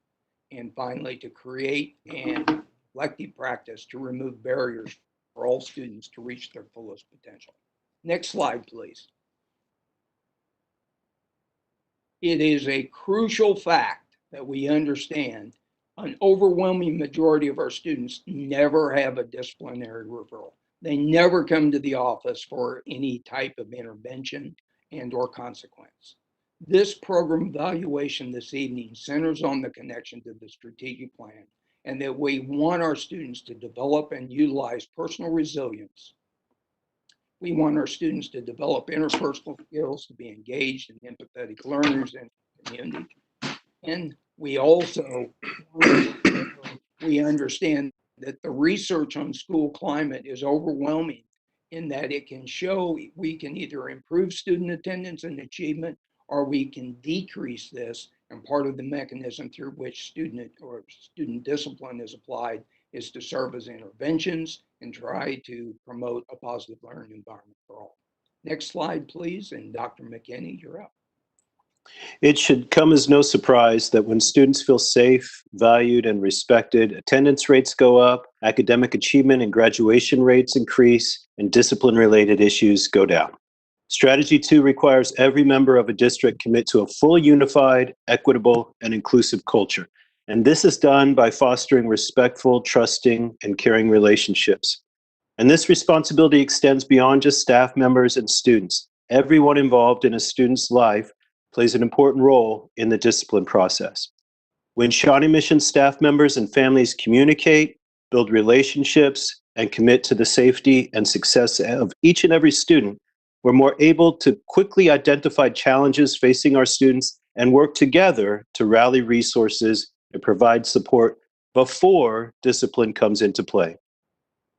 And finally, to create an elective practice to remove barriers for all students to reach their fullest potential. Next slide, please. It is a crucial fact that we understand an overwhelming majority of our students never have a disciplinary referral. They never come to the office for any type of intervention and or consequence. This program evaluation this evening centers on the connection to the strategic plan and that we want our students to develop and utilize personal resilience. We want our students to develop interpersonal skills, to be engaged and empathetic learners in the community. And we also understand that the research on school climate is overwhelming in that it can show we can either improve student attendance and achievement or we can decrease this, and part of the mechanism through which student discipline is applied is to serve as interventions and try to promote a positive learning environment for all. Next slide, please, and Dr. McKinney, you're up. It should come as no surprise that when students feel safe, valued, and respected, attendance rates go up, academic achievement and graduation rates increase, and discipline-related issues go down. Strategy 2 requires every member of a district commit to a full unified, equitable, and inclusive culture. And this is done by fostering respectful, trusting, and caring relationships. And this responsibility extends beyond just staff members and students. Everyone involved in a student's life plays an important role in the discipline process. When Shawnee Mission staff members and families communicate, build relationships, and commit to the safety and success of each and every student, we're more able to quickly identify challenges facing our students and work together to rally resources and provide support before discipline comes into play.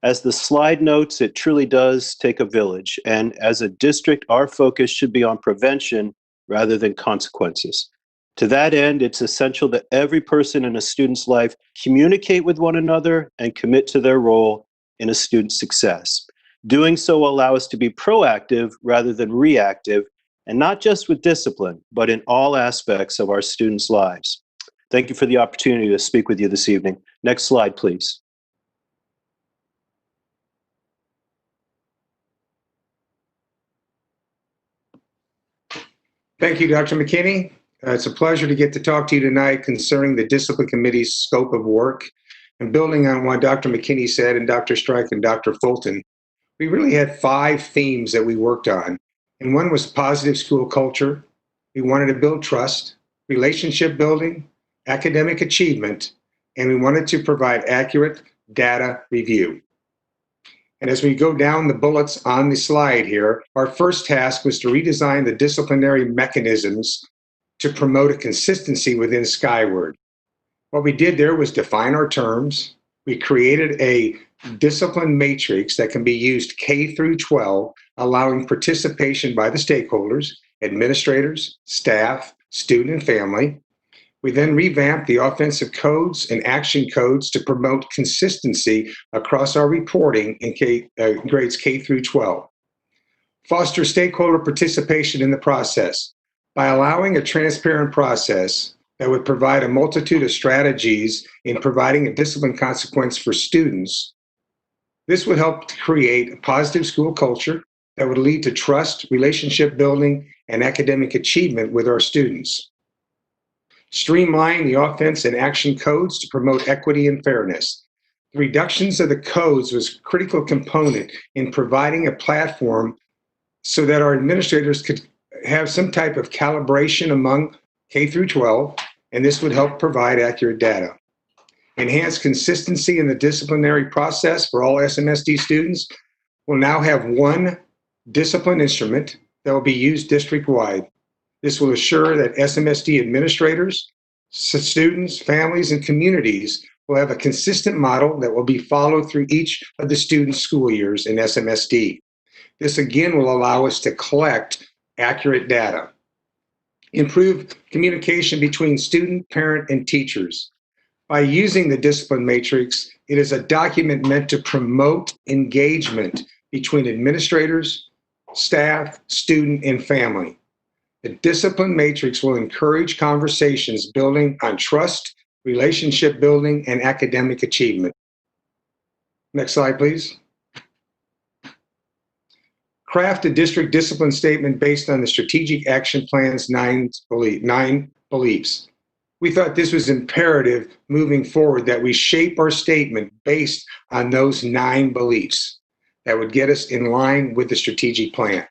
As the slide notes, it truly does take a village, and as a district, our focus should be on prevention rather than consequences. To that end, it's essential that every person in a student's life communicate with one another and commit to their role in a student's success. Doing so will allow us to be proactive rather than reactive, and not just with discipline, but in all aspects of our students' lives. Thank you for the opportunity to speak with you this evening. Next slide, please. Thank you, Dr. McKinney. It's a pleasure to get to talk to you tonight concerning the Discipline Committee's scope of work. And building on what Dr. McKinney said and Dr. Strike and Dr. Fulton, we really had 5 themes that we worked on. And one was positive school culture. We wanted to build trust, relationship building, academic achievement, and we wanted to provide accurate data review. And as we go down the bullets on the slide here, our first task was to redesign the disciplinary mechanisms to promote a consistency within Skyward. What we did there was define our terms. We created a discipline matrix that can be used K through 12, allowing participation by the stakeholders, administrators, staff, student, and family. We then revamped the offensive codes and action codes to promote consistency across our reporting in grades K through 12. Foster stakeholder participation in the process by allowing a transparent process that would provide a multitude of strategies in providing a discipline consequence for students. This would help to create a positive school culture that would lead to trust, relationship building, and academic achievement with our students. Streamline the offense and action codes to promote equity and fairness. The reductions of the codes was a critical component in providing a platform so that our administrators could have some type of calibration among K through 12, and this would help provide accurate data. Enhance consistency in the disciplinary process for all SMSD students. Will now have one discipline instrument that will be used district-wide. This will assure that SMSD administrators, students, families, and communities will have a consistent model that will be followed through each of the students' school years in SMSD. This again will allow us to collect accurate data. Improve communication between student, parent, and teachers. By using the discipline matrix, it is a document meant to promote engagement between administrators, staff, student, and family. The discipline matrix will encourage conversations building on trust, relationship building, and academic achievement. Next slide, please. Craft a district discipline statement based on the strategic action plan's 9 beliefs. We thought this was imperative moving forward that we shape our statement based on those 9 beliefs that would get us in line with the strategic plan.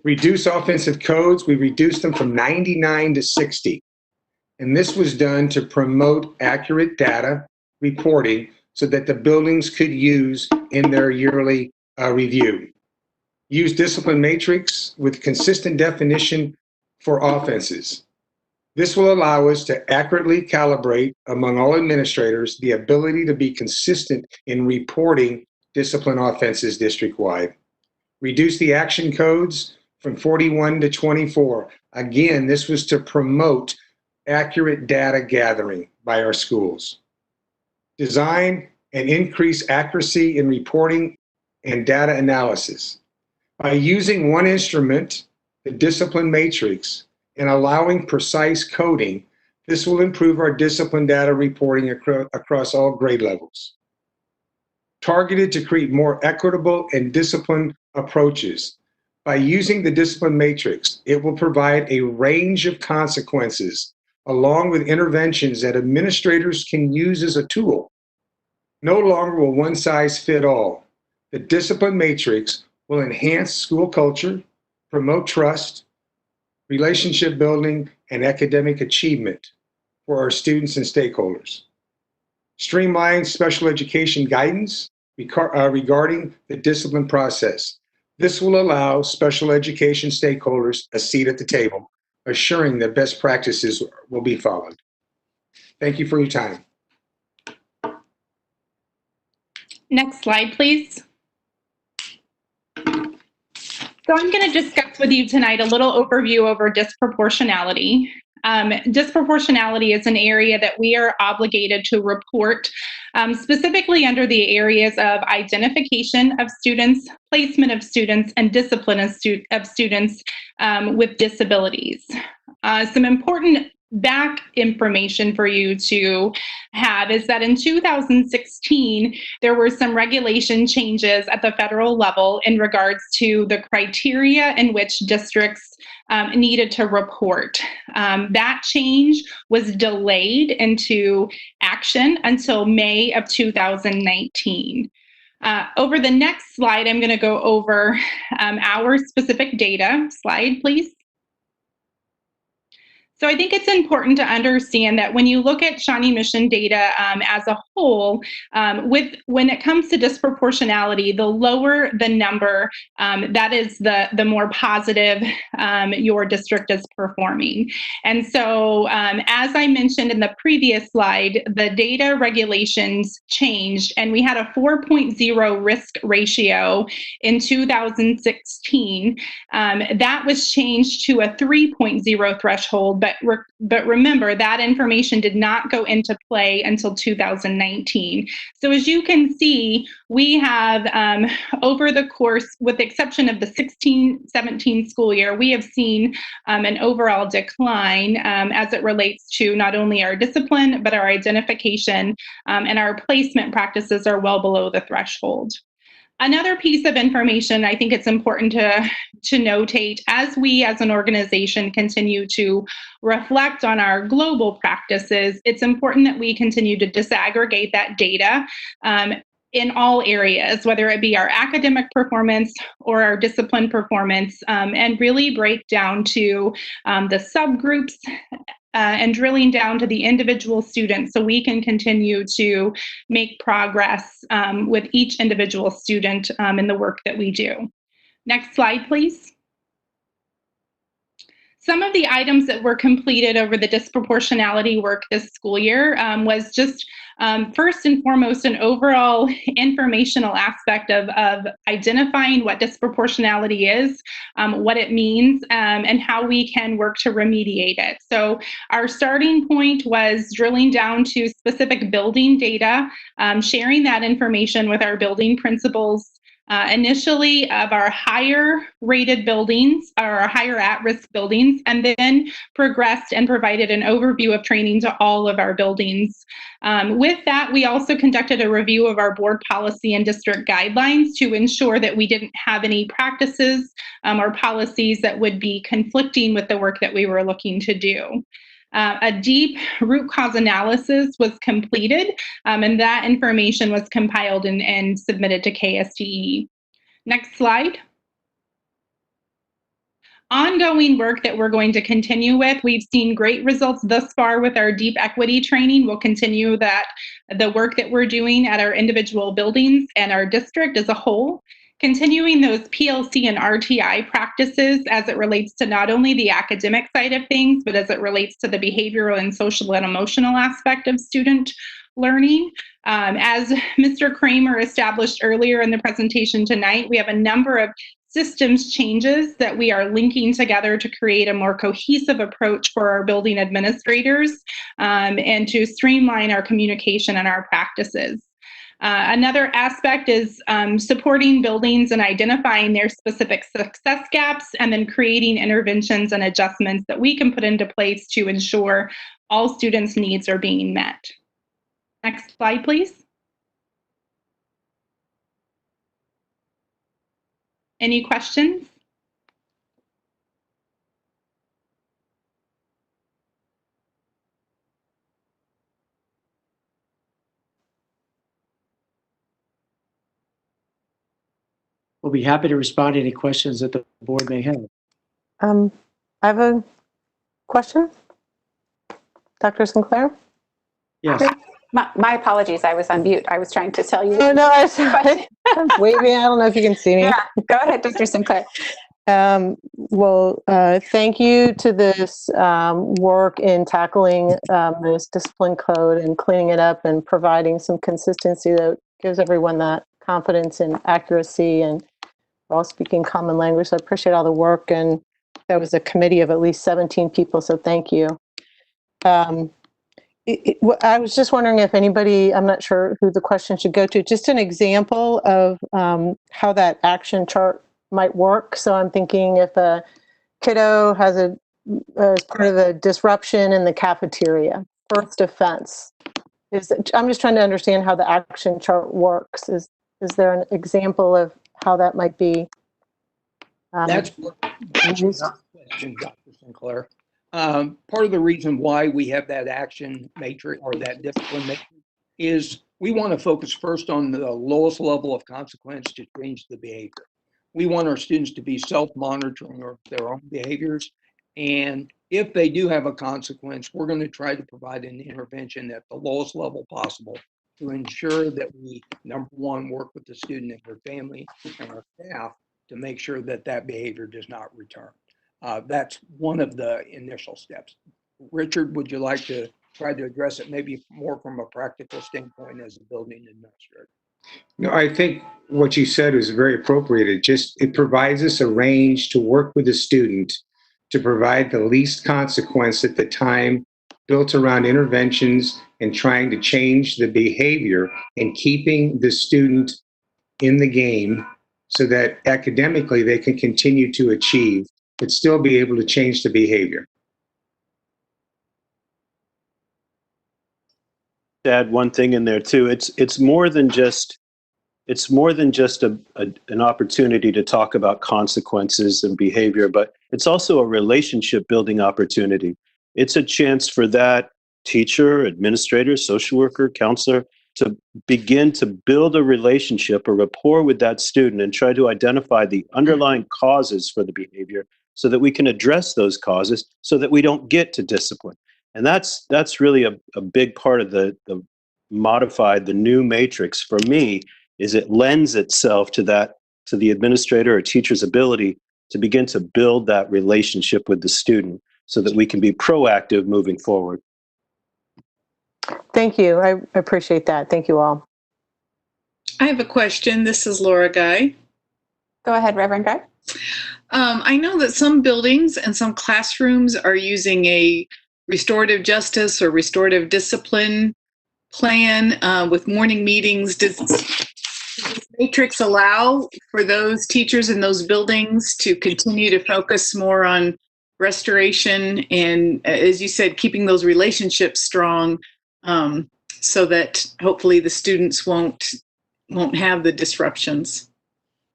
Reduce offensive codes. We reduced them from 99 to 60. And this was done to promote accurate data reporting so that the buildings could use in their yearly review. Use discipline matrix with consistent definition for offenses. This will allow us to accurately calibrate among all administrators the ability to be consistent in reporting discipline offenses district-wide. Reduce the action codes from 41 to 24. Again, this was to promote accurate data gathering by our schools. Design and increase accuracy in reporting and data analysis. By using one instrument, the discipline matrix, and allowing precise coding, this will improve our discipline data reporting across all grade levels. Targeted to create more equitable and disciplined approaches. By using the discipline matrix, it will provide a range of consequences along with interventions that administrators can use as a tool. No longer will one size fit all. The discipline matrix will enhance school culture, promote trust, relationship building, and academic achievement for our students and stakeholders. Streamline special education guidance regarding the discipline process. This will allow special education stakeholders a seat at the table, assuring that best practices will be followed. Thank you for your time. Next slide, please. So I'm going to discuss with you tonight a little overview over disproportionality. Disproportionality is an area that we are obligated to report, specifically under the areas of identification of students, placement of students, and discipline of students with disabilities. Some important back information for you to have is that in 2016, there were some regulation changes at the federal level in regards to the criteria in which districts needed to report. That change was delayed into action until May of 2019. Over the next slide, I'm going to go over our specific data. Slide, please. So I think it's important to understand that when you look at Shawnee Mission data as a whole, when it comes to disproportionality, the lower the number, that is the more positive your district is performing. And so as I mentioned in the previous slide, the data regulations changed and we had a 4.0 risk ratio in 2016. That was changed to a 3.0 threshold, but but remember that information did not go into play until 2019. So as you can see, we have over the course, with the exception of the 16-17 school year, we have seen an overall decline as it relates to not only our discipline, but our identification, and our placement practices are well below the threshold. Another piece of information I think it's important to notate, as we as an organization continue to reflect on our global practices, it's important that we continue to disaggregate that data in all areas, whether it be our academic performance or our discipline performance, and really break down to the subgroups and drilling down to the individual students so we can continue to make progress with each individual student in the work that we do. Next slide, please. Some of the items that were completed over the disproportionality work this school year was just first and foremost an overall informational aspect of identifying what disproportionality is, what it means, and how we can work to remediate it. So our starting point was drilling down to specific building data, sharing that information with our building principals, initially of our higher rated buildings, or our higher at-risk buildings, and then progressed and provided an overview of training to all of our buildings. With that, we also conducted a review of our board policy and district guidelines to ensure that we didn't have any practices or policies that would be conflicting with the work that we were looking to do. A deep root cause analysis was completed, and that information was compiled and submitted to KSDE. Next slide. Ongoing work that we're going to continue with. We've seen great results thus far with our deep equity training. We'll continue the work that we're doing at our individual buildings and our district as a whole. Continuing those PLC and RTI practices as it relates to not only the academic side of things, but as it relates to the behavioral and social and emotional aspect of student learning. As Mr. Kramer established earlier in the presentation tonight, we have a number of systems changes that we are linking together to create a more cohesive approach for our building administrators and to streamline our communication and our practices. Another aspect is supporting buildings and identifying their specific success gaps, and then creating interventions and adjustments that we can put into place to ensure all students' needs are being met. Next slide, please. Any questions? We'll be happy to respond to any questions that the board may have. I have a question. Dr. Sinclair? Yes. My apologies, I was on mute. I was trying to tell you. Oh, no, I'm waving. I don't know if you can see me. Yeah, go ahead, Dr. Sinclair. Thank you to this work in tackling this discipline code and cleaning it up and providing some consistency that gives everyone that confidence and accuracy, and we're all speaking common language. So I appreciate all the work, and that was a committee of at least 17 people, so thank you. I was just wondering if anybody, I'm not sure who the question should go to, just an example of how that action chart might work. So I'm thinking if a kiddo has as part of a disruption in the cafeteria, first offense, I'm just trying to understand how the action chart works. Is there an example of how that might be? That's not question, Dr. Sinclair. Part of the reason why we have that action matrix or that discipline matrix is we want to focus first on the lowest level of consequence to change the behavior. We want our students to be self-monitoring of their own behaviors. And if they do have a consequence, we're going to try to provide an intervention at the lowest level possible to ensure that we, number one, work with the student and their family and our staff to make sure that that behavior does not return. That's one of the initial steps. Richard, would you like to try to address it maybe more from a practical standpoint as a building administrator? No, I think what you said is very appropriate. It provides us a range to work with the student to provide the least consequence at the time, built around interventions and trying to change the behavior and keeping the student in the game so that academically they can continue to achieve, but still be able to change the behavior. To add one thing in there too, it's more than just an opportunity to talk about consequences and behavior, but it's also a relationship building opportunity. It's a chance for that teacher, administrator, social worker, counselor to begin to build a relationship, a rapport with that student and try to identify the underlying causes for the behavior so that we can address those causes so that we don't get to discipline. And that's really a big part of the new matrix for me, is it lends itself to the administrator or teacher's ability to begin to build that relationship with the student so that we can be proactive moving forward. Thank you. I appreciate that. Thank you all. I have a question. This is Laura Guy. Go ahead, Reverend Guy. I know that some buildings and some classrooms are using a restorative justice or restorative discipline plan with morning meetings. Does this matrix allow for those teachers in those buildings to continue to focus more on restoration and, as you said, keeping those relationships strong so that hopefully the students won't have the disruptions?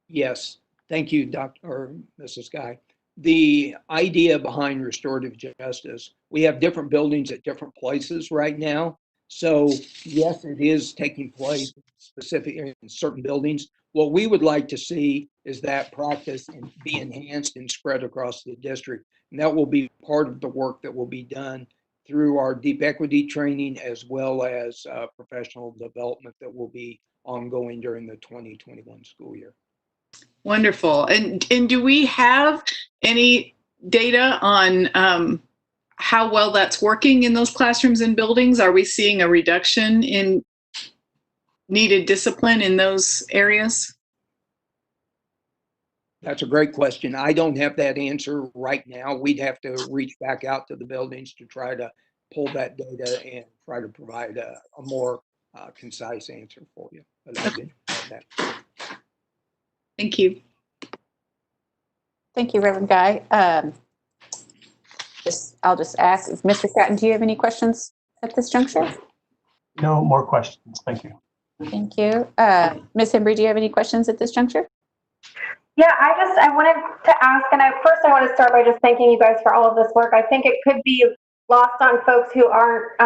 Yes. Thank you, Dr. or Mrs. Guy. The idea behind restorative justice, we have different buildings at different places right now. So yes, it is taking place specifically in certain buildings. What we would like to see is that practice be enhanced and spread across the district. And that will be part of the work that will be done through our deep equity training as well as professional development that will be ongoing during the 2021 school year. Wonderful. And do we have any data on how well that's working in those classrooms and buildings? Are we seeing a reduction in needed discipline in those areas? That's a great question. I don't have that answer right now. We'd have to reach back out to the buildings to try to pull that data and try to provide a more concise answer for you. But I didn't have that. Thank you. Thank you, Reverend Guy. I'll just ask, Mr. Stratton, do you have any questions at this juncture? No more questions. Thank you. Thank you. Ms. Embry, do you have any questions at this juncture? Yeah, I wanted to ask, and first I want to start by just thanking you guys for all of this work. I think it could be lost on folks who aren't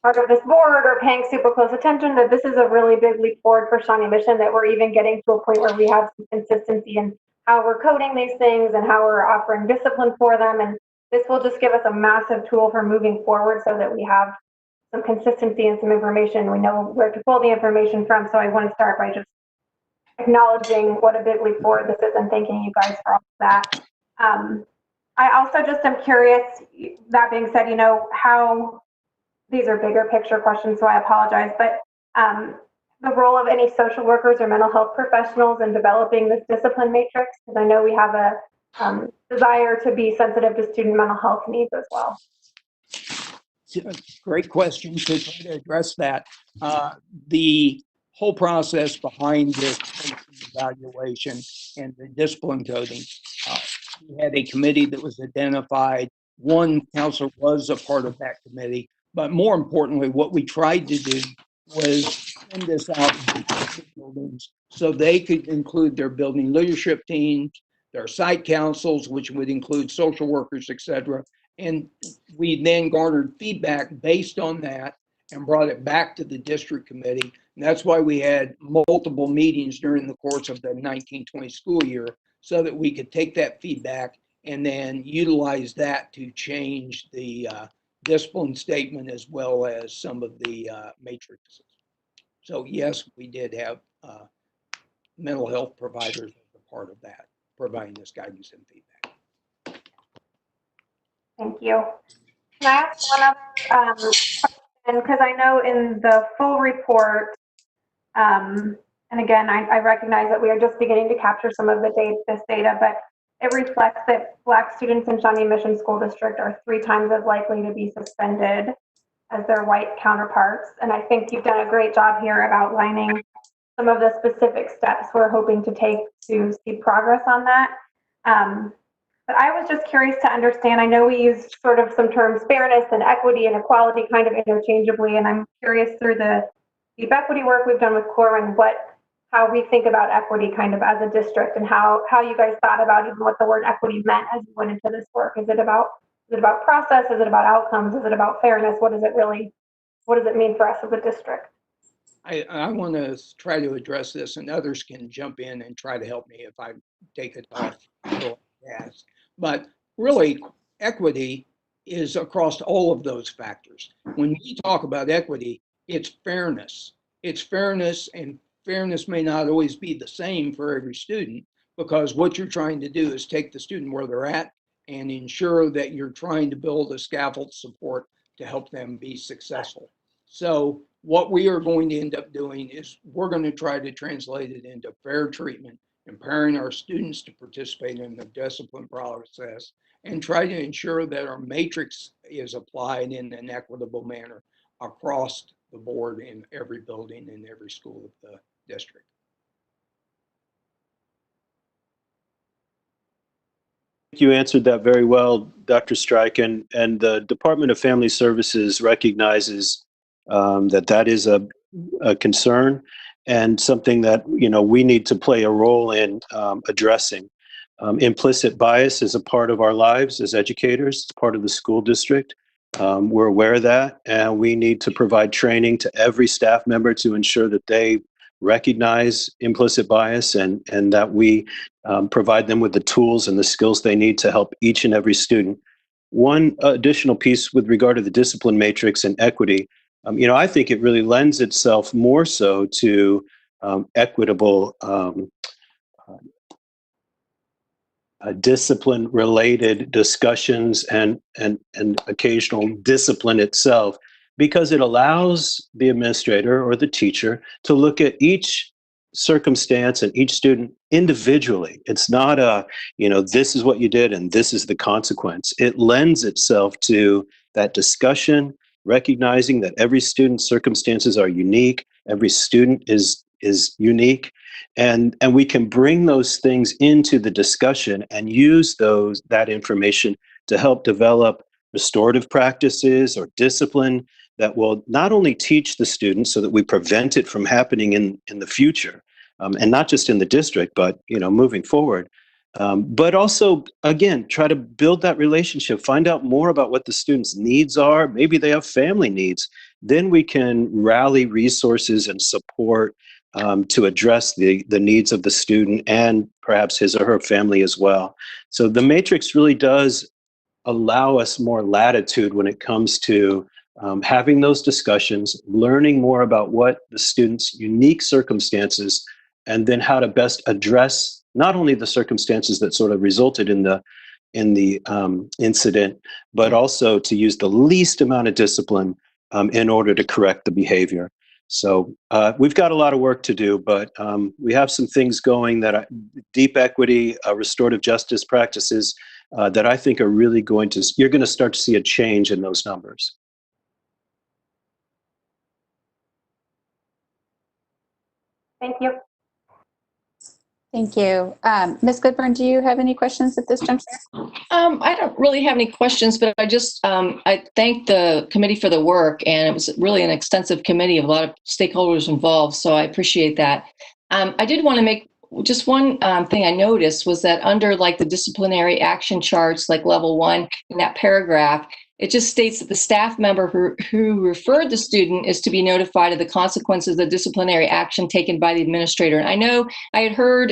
part of this board or paying super close attention that this is a really big leap forward for Shawnee Mission, that we're even getting to a point where we have some consistency in how we're coding these things and how we're offering discipline for them. And this will just give us a massive tool for moving forward so that we have some consistency and some information. We know where to pull the information from. So I want to start by just acknowledging what a big leap forward this is and thanking you guys for all of that. I also just am curious, that being said, how these are bigger picture questions, so I apologize, but the role of any social workers or mental health professionals in developing this discipline matrix, because I know we have a desire to be sensitive to student mental health needs as well. Great question to try to address that. The whole process behind this evaluation and the discipline coding, we had a committee that was identified. One counselor was a part of that committee, but more importantly, what we tried to do was send this out to buildings so they could include their building leadership teams, their site councils, which would include social workers, etc. And we then garnered feedback based on that and brought it back to the district committee. And that's why we had multiple meetings during the course of the 1920 school year, so that we could take that feedback and then utilize that to change the discipline statement as well as some of the matrices. So yes, we did have mental health providers as a part of that, providing this guidance and feedback. Thank you. Can I ask one other question? Because I know in the full report, and again, I recognize that we are just beginning to capture some of this data, but it reflects that Black students in Shawnee Mission School District are 3 times as likely to be suspended as their white counterparts. And I think you've done a great job here of outlining some of the specific steps we're hoping to take to see progress on that. But I was just curious to understand, I know we use sort of some terms, fairness and equity and equality kind of interchangeably, and I'm curious through the deep equity work we've done with Corwin, how we think about equity kind of as a district and how you guys thought about even what the word equity meant as you went into this work. Is it about process? Is it about outcomes? Is it about fairness? What does it mean for us as a district? I want to try to address this, and others can jump in and try to help me if I take it off gas. But really, equity is across all of those factors. When we talk about equity, it's fairness. It's fairness, and fairness may not always be the same for every student, because what you're trying to do is take the student where they're at and ensure that you're trying to build a scaffold support to help them be successful. So what we are going to end up doing is we're going to try to translate it into fair treatment, empowering our students to participate in the discipline process, and try to ensure that our matrix is applied in an equitable manner across the board in every building in every school of the district. You answered that very well, Dr. Strike, and the Department of Family Services recognizes that is a concern and something that we need to play a role in addressing. Implicit bias is a part of our lives as educators. It's part of the school district. We're aware of that, and we need to provide training to every staff member to ensure that they recognize implicit bias and that we provide them with the tools and the skills they need to help each and every student. One additional piece with regard to the discipline matrix and equity, I think it really lends itself more so to equitable discipline-related discussions and occasional discipline itself, because it allows the administrator or the teacher to look at each circumstance and each student individually. It's not this is what you did and this is the consequence. It lends itself to that discussion, recognizing that every student's circumstances are unique, every student is unique, and we can bring those things into the discussion and use that information to help develop restorative practices or discipline that will not only teach the students so that we prevent it from happening in the future, and not just in the district, but moving forward, but also, again, try to build that relationship, find out more about what the students' needs are. Maybe they have family needs. Then we can rally resources and support to address the needs of the student and perhaps his or her family as well. So the matrix really does allow us more latitude when it comes to having those discussions, learning more about what the student's unique circumstances, and then how to best address not only the circumstances that sort of resulted in the incident, but also to use the least amount of discipline in order to correct the behavior. So we've got a lot of work to do, but we have some things going that deep equity, restorative justice practices that I think are really you're going to start to see a change in those numbers. Thank you. Thank you. Ms. Goodburn, do you have any questions at this juncture? I don't really have any questions, but I just I thank the committee for the work, and it was really an extensive committee of a lot of stakeholders involved, so I appreciate that. I did want to make just one thing I noticed was that under like the disciplinary action charts, like level 1 in that paragraph, it just states that the staff member who referred the student is to be notified of the consequences of the disciplinary action taken by the administrator. And I know I had heard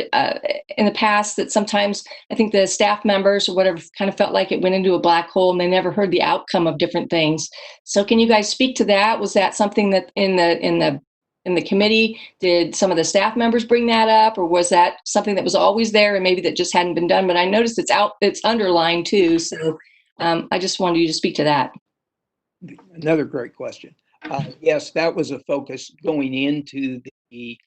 in the past that sometimes I think the staff members or whatever kind of felt like it went into a black hole and they never heard the outcome of different things. So can you guys speak to that? Was that something that in the committee, did some of the staff members bring that up, or was that something that was always there and maybe that just hadn't been done? But I noticed it's underlined too. So I just wanted you to speak to that. Another great question. Yes, that was a focus going into the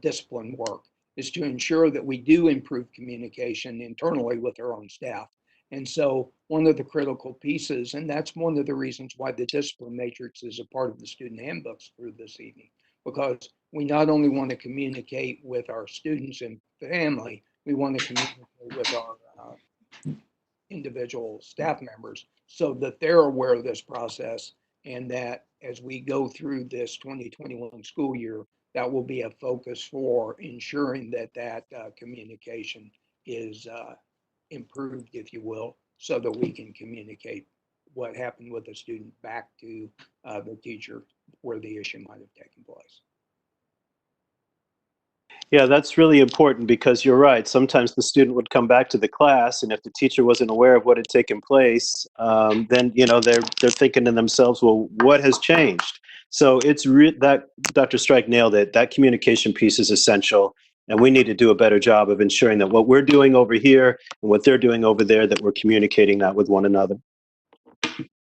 discipline work. is to ensure that we do improve communication internally with our own staff. And so one of the critical pieces, and that's one of the reasons why the discipline matrix is a part of the student handbooks through this evening, because we not only want to communicate with our students and family, we want to communicate with our individual staff members so that they're aware of this process, and that as we go through this 2021 school year, that will be a focus for ensuring that communication is improved, if you will, so that we can communicate what happened with the student back to the teacher where the issue might have taken place. Yeah, that's really important because you're right. Sometimes the student would come back to the class, and if the teacher wasn't aware of what had taken place, then they're thinking to themselves, "Well, what has changed?" So it's that Dr. Strike nailed it. That communication piece is essential, and we need to do a better job of ensuring that what we're doing over here and what they're doing over there, that we're communicating that with one another.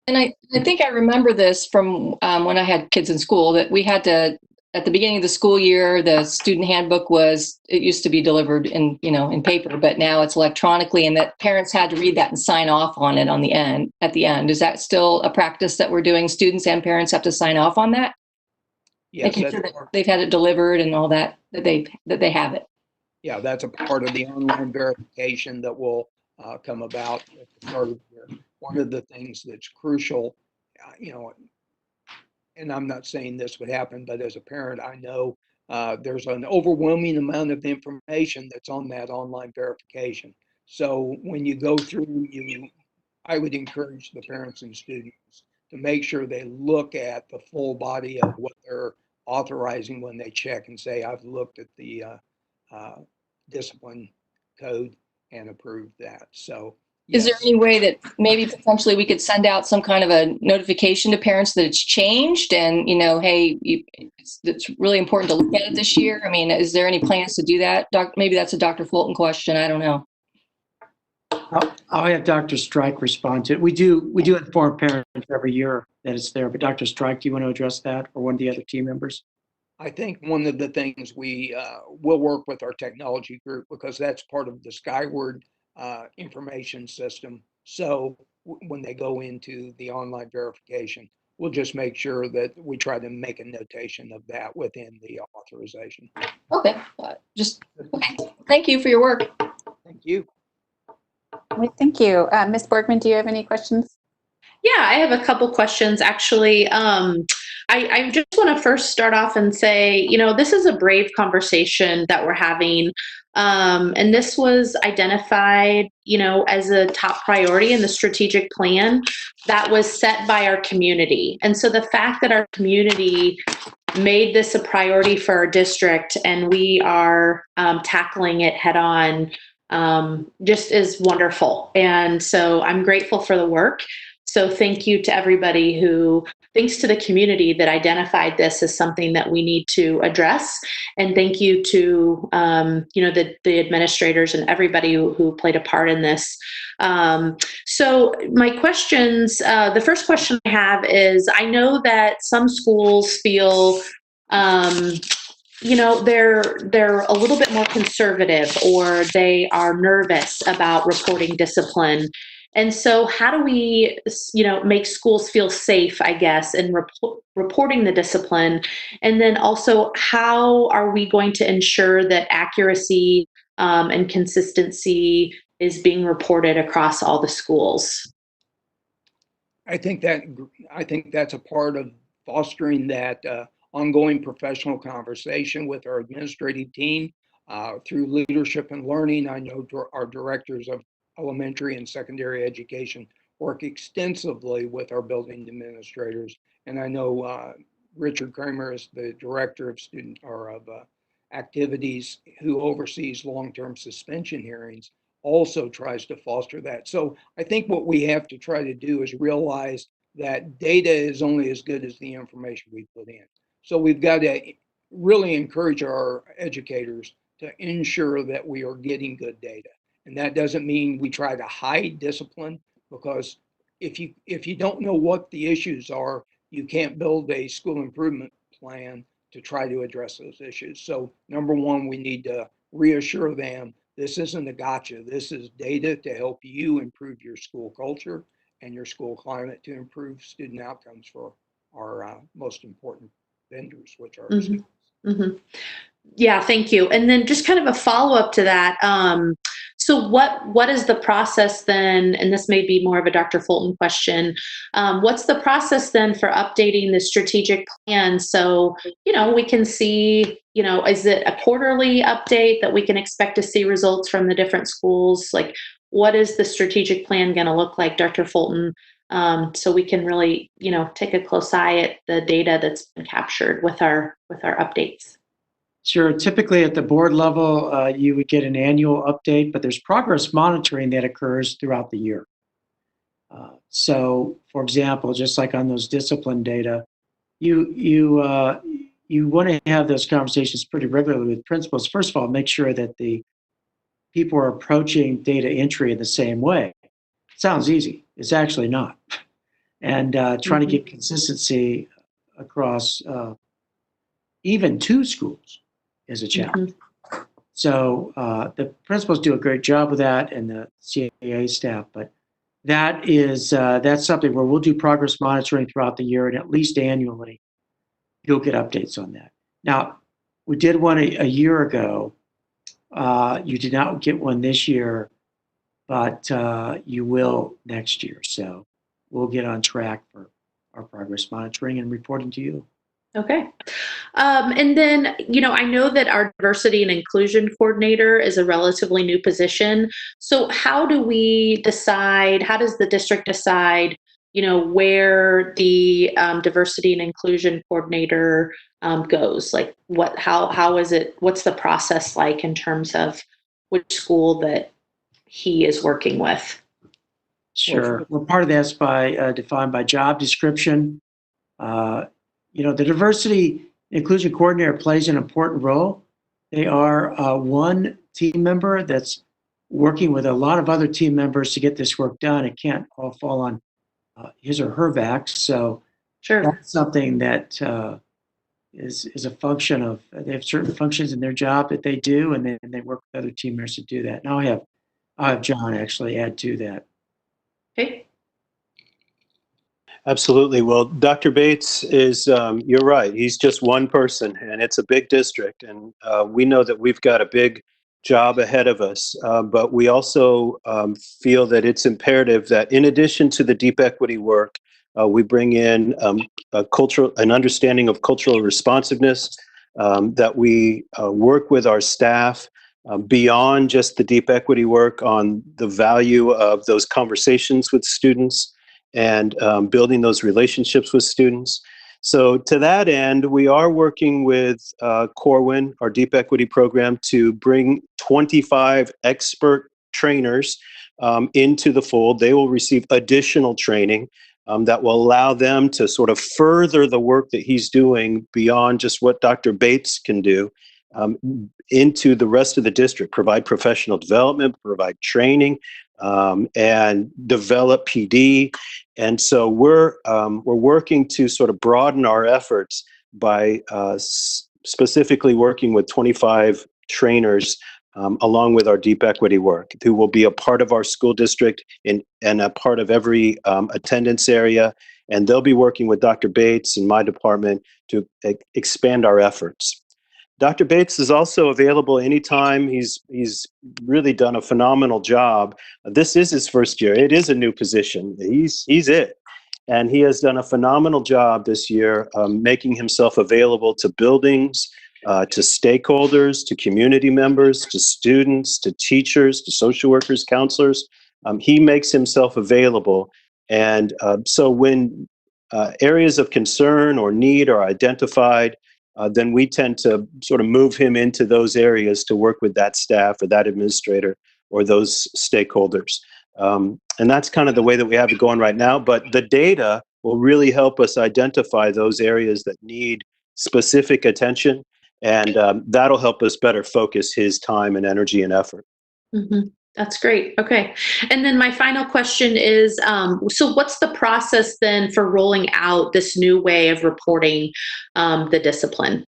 And I think I remember this from when I had kids in school, that we had to, at the beginning of the school year, the student handbook it used to be delivered in paper, but now it's electronically, and that parents had to read that and sign off on it at the end. Is that still a practice that we're doing? Students and parents have to sign off on that? Yes, making sure that they've had it delivered and all that they have it. Yeah, that's a part of the online verification that will come about at the start of the year. One of the things that's crucial, and I'm not saying this would happen, but as a parent, I know there's an overwhelming amount of information that's on that online verification. So when you go through, I would encourage the parents and students to make sure they look at the full body of what they're authorizing when they check and say, I've looked at the discipline code and approved that. So Is there any way that maybe potentially we could send out some kind of a notification to parents that it's changed and, hey, it's really important to look at it this year? I mean, is there any plans to do that? Maybe that's a Dr. Fulton question. I don't know. I'll have Dr. Strike respond to it. We do inform parents every year that it's there, but Dr. Strike, do you want to address that, or one of the other team members? I think one of the things we will work with our technology group, because that's part of the Skyward information system. So when they go into the online verification, we'll just make sure that we try to make a notation of that within the authorization. Okay, thank you for your work. Thank you. Thank you. Ms. Borgman, do you have any questions? Yeah, I have a couple questions actually. I just want to first start off and say, this is a brave conversation that we're having. And this was identified, as a top priority in the strategic plan that was set by our community. And so the fact that our community made this a priority for our district and we are tackling it head on just is wonderful. And so I'm grateful for the work. So thank you to everybody thanks to the community that identified this as something that we need to address. And thank you to, the administrators and everybody who played a part in this. So my questions, the first question I have is, I know that some schools feel, they're a little bit more conservative, or they are nervous about reporting discipline. And so how do we, make schools feel safe, I guess, in reporting the discipline? And then also, how are we going to ensure that accuracy and consistency is being reported across all the schools? I think that's a part of fostering that ongoing professional conversation with our administrative team through leadership and learning. I know our directors of elementary and secondary education work extensively with our building administrators. And I know Richard Kramer is the director of activities who oversees long-term suspension hearings, also tries to foster that. So I think what we have to try to do is realize that data is only as good as the information we put in. So we've got to really encourage our educators to ensure that we are getting good data. And that doesn't mean we try to hide discipline, because if you don't know what the issues are, you can't build a school improvement plan to try to address those issues. So number one, we need to reassure them this isn't a gotcha. This is data to help you improve your school culture and your school climate to improve student outcomes for our most important vendors, which are students. Yeah, thank you. And then just kind of a follow-up to that. So what is the process then, and this may be more of a Dr. Fulton question, what's the process then for updating the strategic plan? So, we can see, is it a quarterly update that we can expect to see results from the different schools? Like, what is the strategic plan going to look like, Dr. Fulton? So we can really, take a close eye at the data that's been captured with our updates. Sure. Typically at the board level, you would get an annual update, but there's progress monitoring that occurs throughout the year. So, for example, just like on those discipline data, you want to have those conversations pretty regularly with principals. First of all, make sure that the people are approaching data entry in the same way. It sounds easy. It's actually not. And trying to get consistency across even 2 schools is a challenge. So the principals do a great job with that, and the CAA staff. But that's something where we'll do progress monitoring throughout the year, and at least annually, you'll get updates on that. Now, we did one a year ago. You did not get one this year, but you will next year. So we'll get on track for our progress monitoring and reporting to you. Okay. And then, I know that our diversity and inclusion coordinator is a relatively new position. So how do we decide, how does the district decide, where the diversity and inclusion coordinator goes? Like how is it, what's the process like in terms of which school that he is working with? Sure. Well, part of that's defined by job description. The diversity inclusion coordinator plays an important role. They are one team member that's working with a lot of other team members to get this work done. It can't all fall on his or her back. So that's something that is a function of, they have certain functions in their job that they do, and then they work with other team members to do that. Now I'll have John actually add to that. Okay. Absolutely. Well, Dr. Bates is, you're right. He's just one person, and it's a big district. And we know that we've got a big job ahead of us. But we also feel that it's imperative that in addition to the deep equity work, we bring in an understanding of cultural responsiveness, that we work with our staff beyond just the deep equity work on the value of those conversations with students and building those relationships with students. So to that end, we are working with Corwin, our deep equity program, to bring 25 expert trainers into the fold. They will receive additional training that will allow them to sort of further the work that he's doing beyond just what Dr. Bates can do into the rest of the district, provide professional development, provide training, and develop PD. And so we're working to sort of broaden our efforts by specifically working with 25 trainers along with our deep equity work, who will be a part of our school district and a part of every attendance area. And they'll be working with Dr. Bates and my department to expand our efforts. Dr. Bates is also available anytime. He's really done a phenomenal job. This is his first year. It is a new position. He's it. And he has done a phenomenal job this year making himself available to buildings, to stakeholders, to community members, to students, to teachers, to social workers, counselors. He makes himself available. And so when areas of concern or need are identified, then we tend to sort of move him into those areas to work with that staff or that administrator or those stakeholders. And that's kind of the way that we have it going right now. But the data will really help us identify those areas that need specific attention. And that'll help us better focus his time and energy and effort. Mm-hmm. That's great. Okay. And then my final question is, so what's the process then for rolling out this new way of reporting the discipline?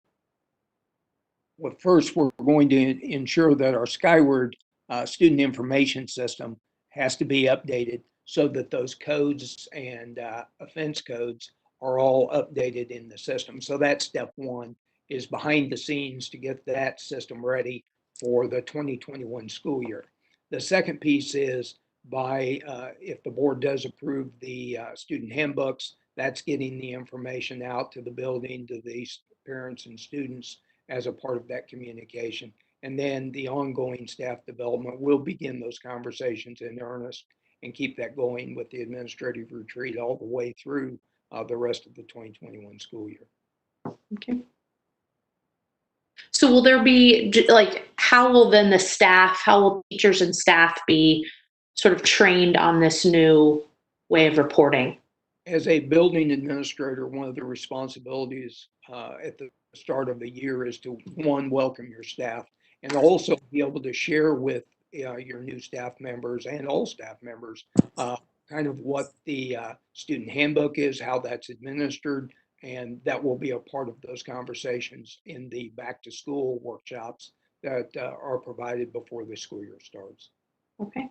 Well, first, we're going to ensure that our Skyward student information system has to be updated so that those codes and offense codes are all updated in the system. So that's step one, is behind the scenes to get that system ready for the 2021 school year. The second piece is if the board does approve the student handbooks, that's getting the information out to the building, to the parents and students as a part of that communication. And then the ongoing staff development will begin those conversations in earnest and keep that going with the administrative retreat all the way through the rest of the 2021 school year. Okay. So will there be, like, how will then the staff, how will teachers and staff be sort of trained on this new way of reporting? As a building administrator, one of the responsibilities at the start of the year is to, one, welcome your staff, and also be able to share with your new staff members and all staff members kind of what the student handbook is, how that's administered, and that will be a part of those conversations in the back to school workshops that are provided before the school year starts. Okay.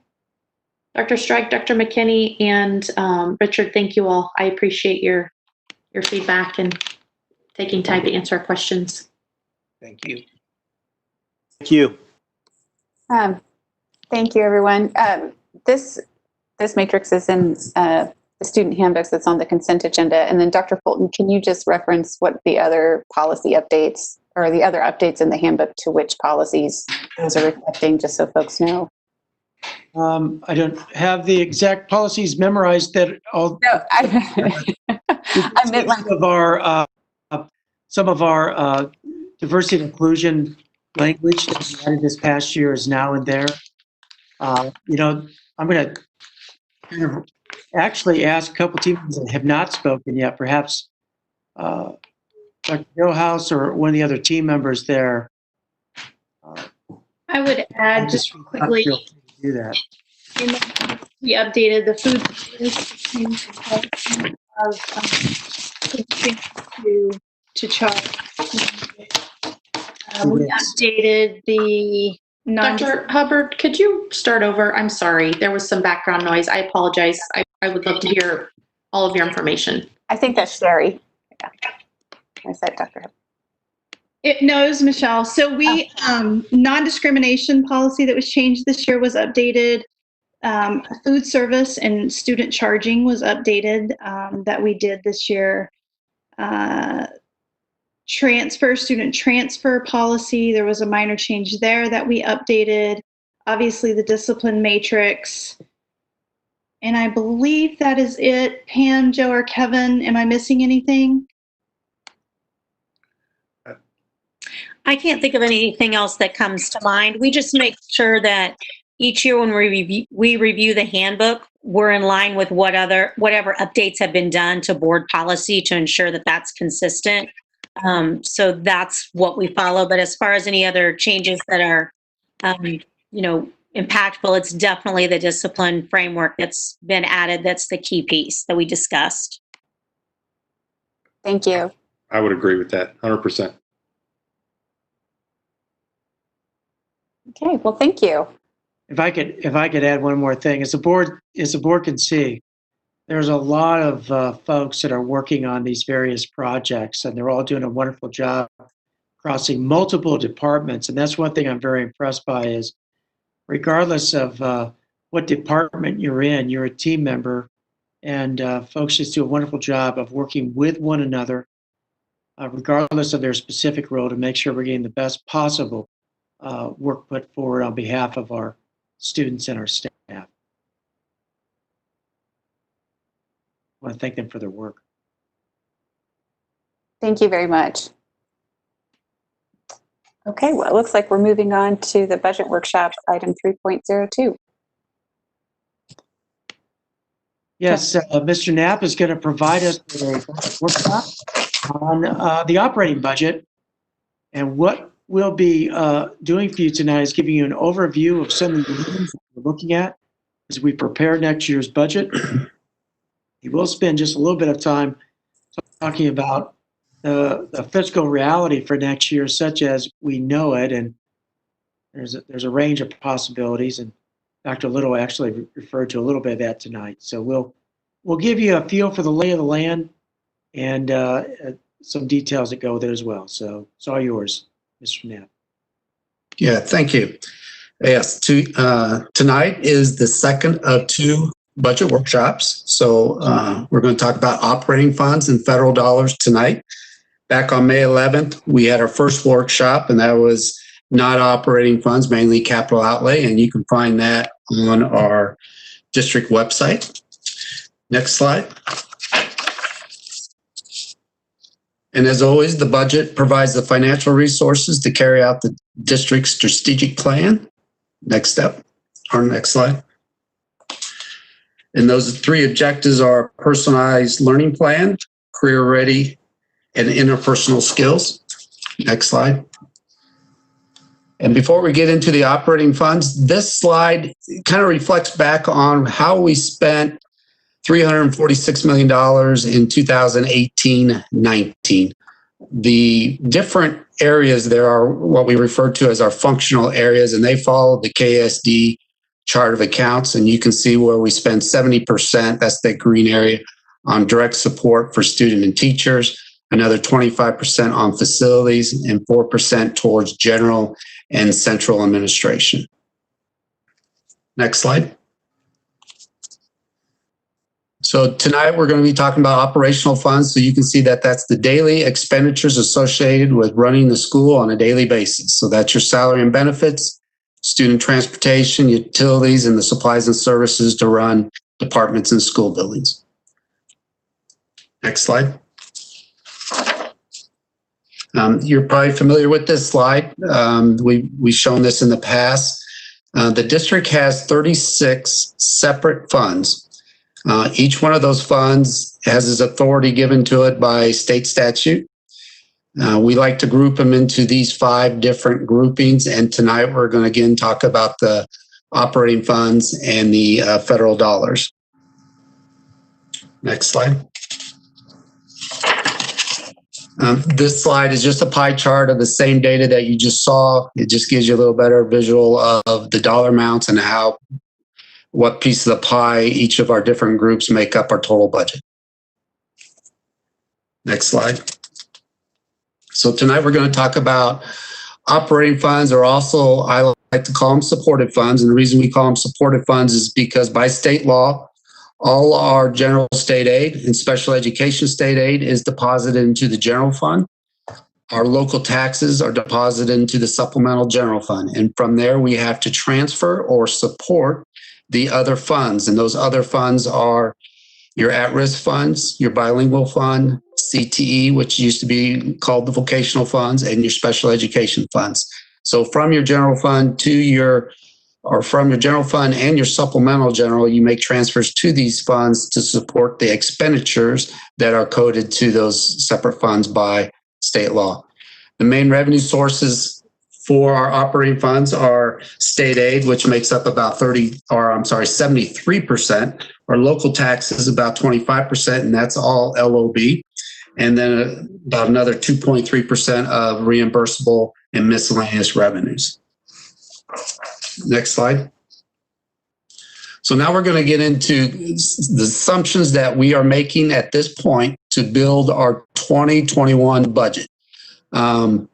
Dr. Strike, Dr. McKinney, and Richard, thank you all. I appreciate your feedback and taking time to answer our questions. Thank you. Thank you. Thank you, everyone. This matrix is in the student handbooks that's on the consent agenda. And then Dr. Fulton, can you just reference what the other policy updates or the other updates in the handbook to which policies those are reflecting, just so folks know? I don't have the exact policies memorized that all. No, I meant like some of our diversity and inclusion language that we added this past year is now in there. You know, I'm going to kind of actually ask a couple teams that have not spoken yet, perhaps Dr. Johaus or one of the other team members there. I would add just quickly. Do that. We updated the food to charge. We updated the Dr. Hubbard, could you start over? I'm sorry, there was some background noise. I apologize. I would love to hear all of your information. I think that's Sherry. Yeah. I said Dr. Hubbard. No, it was Michelle. So we, non-discrimination policy that was changed this year was updated. Food service and student charging was updated that we did this year. Student transfer policy, there was a minor change there that we updated. Obviously the discipline matrix. And I believe that is it. Pam, Joe, or Kevin, am I missing anything? I can't think of anything else that comes to mind. We just make sure that each year when we review the handbook, we're in line with whatever updates have been done to board policy to ensure that that's consistent. So that's what we follow. But as far as any other changes that are, impactful, it's definitely the discipline framework that's been added. That's the key piece that we discussed. Thank you. I would agree with that, 100%. Okay, well, thank you. If I could add one more thing, as the board can see, there's a lot of folks that are working on these various projects, and they're all doing a wonderful job crossing multiple departments. And that's one thing I'm very impressed by is, regardless of what department you're in, you're a team member, and folks just do a wonderful job of working with one another, regardless of their specific role, to make sure we're getting the best possible work put forward on behalf of our students and our staff. I want to thank them for their work. Thank you very much. Okay, well, it looks like we're moving on to the budget workshops, item 3.02. Yes, Mr. Knapp is going to provide us with a workshop on the operating budget. And what we'll be doing for you tonight is giving you an overview of some of the items that we're looking at as we prepare next year's budget. We will spend just a little bit of time talking about the fiscal reality for next year, such as we know it, and there's a range of possibilities, and Dr. Little actually referred to a little bit of that tonight. So we'll give you a feel for the lay of the land and some details that go with it as well. So it's all yours, Mr. Knapp. Yeah, thank you. Yes, tonight is the second of two budget workshops. So we're going to talk about operating funds and federal dollars tonight. Back on May 11th, we had our first workshop, and that was not operating funds, mainly capital outlay, and you can find that on our district website. Next slide. And as always, the budget provides the financial resources to carry out the district's strategic plan. Next step, or next slide. And those three objectives are personalized learning plan, career ready, and interpersonal skills. Next slide. And before we get into the operating funds, this slide kind of reflects back on how we spent $346 million in 2018-19. The different areas there are what we refer to as our functional areas, and they follow the KSD chart of accounts. And you can see where we spend 70%, that's the green area, on direct support for student and teachers, another 25% on facilities, and 4% towards general and central administration. Next slide. So tonight we're going to be talking about operational funds. So you can see that that's the daily expenditures associated with running the school on a daily basis. So that's your salary and benefits, student transportation, utilities, and the supplies and services to run departments and school buildings. Next slide. You're probably familiar with this slide. We've shown this in the past. The district has 36 separate funds. Each one of those funds has its authority given to it by state statute. We like to group them into these 5 different groupings, and tonight we're going to again talk about the operating funds and the federal dollars. Next slide. This slide is just a pie chart of the same data that you just saw. It just gives you a little better visual of the dollar amounts and what piece of the pie each of our different groups make up our total budget. Next slide. So tonight we're going to talk about operating funds, or also I like to call them supported funds. And the reason we call them supported funds is because by state law, all our general state aid and special education state aid is deposited into the general fund. Our local taxes are deposited into the supplemental general fund. And from there, we have to transfer or support the other funds. And those other funds are your at-risk funds, your bilingual fund, CTE, which used to be called the vocational funds, and your special education funds. So from your general fund from your general fund and your supplemental general, you make transfers to these funds to support the expenditures that are coded to those separate funds by state law. The main revenue sources for our operating funds are state aid, which makes up about 73%. Our local taxes about 25%, and that's all LOB. And then about another 2.3% of reimbursable and miscellaneous revenues. Next slide. So now we're going to get into the assumptions that we are making at this point to build our 2021 budget. The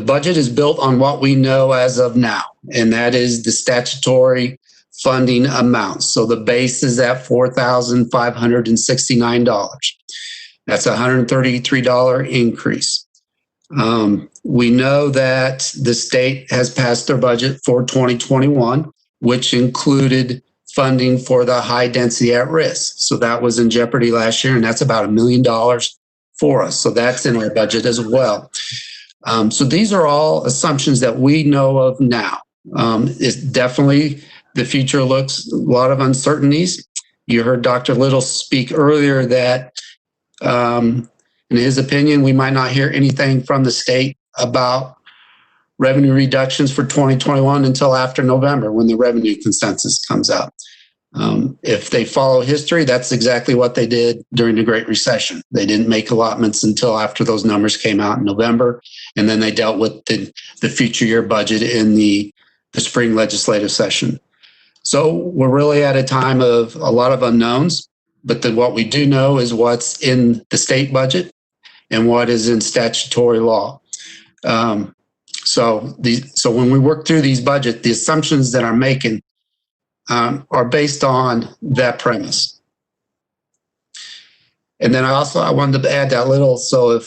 budget is built on what we know as of now, and that is the statutory funding amount. So the base is at $4,569. That's a $133 increase. We know that the state has passed their budget for 2021, which included funding for the high density at risk. So that was in jeopardy last year, and that's about $1 million for us. So that's in our budget as well. So these are all assumptions that we know of now. It's definitely, the future looks a lot of uncertainties. You heard Dr. Little speak earlier that in his opinion, we might not hear anything from the state about revenue reductions for 2021 until after November, when the revenue consensus comes out. If they follow history, that's exactly what they did during the Great Recession. They didn't make allotments until after those numbers came out in November, and then they dealt with the future year budget in the spring legislative session. So we're really at a time of a lot of unknowns, but what we do know is what's in the state budget and what is in statutory law. So when we work through these budgets, the assumptions that I'm making are based on that premise. And then I wanted to add that little, so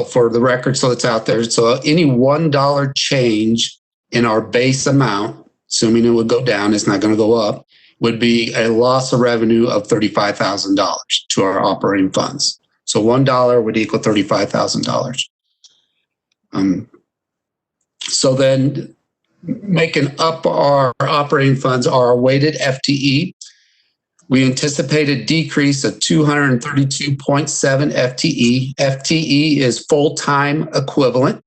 for the record, so it's out there. So any $1 change in our base amount, assuming it would go down, it's not going to go up, would be a loss of revenue of $35,000 to our operating funds. So $1 would equal $35,000. So then making up our operating funds are our weighted FTE. We anticipate a decrease of 232.7 FTE. FTE is full-time equivalent.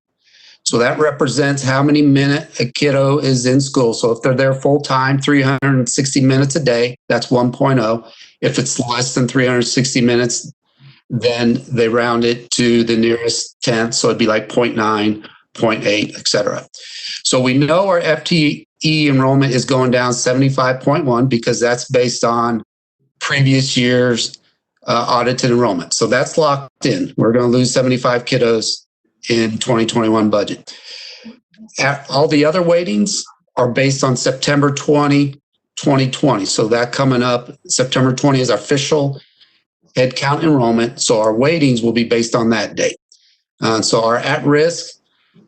So that represents how many minutes a kiddo is in school. So if they're there full-time, 360 minutes a day, that's 1.0. If it's less than 360 minutes, then they round it to the nearest tenth. So it'd be like 0.9, 0.8, et cetera. So we know our FTE enrollment is going down 75.1 because that's based on previous year's audited enrollment. So that's locked in. We're going to lose 75 kiddos in 2021 budget. All the other weightings are based on September 20, 2020. So that coming up, September 20 is our official head count enrollment. So our weightings will be based on that date. So our at-risk,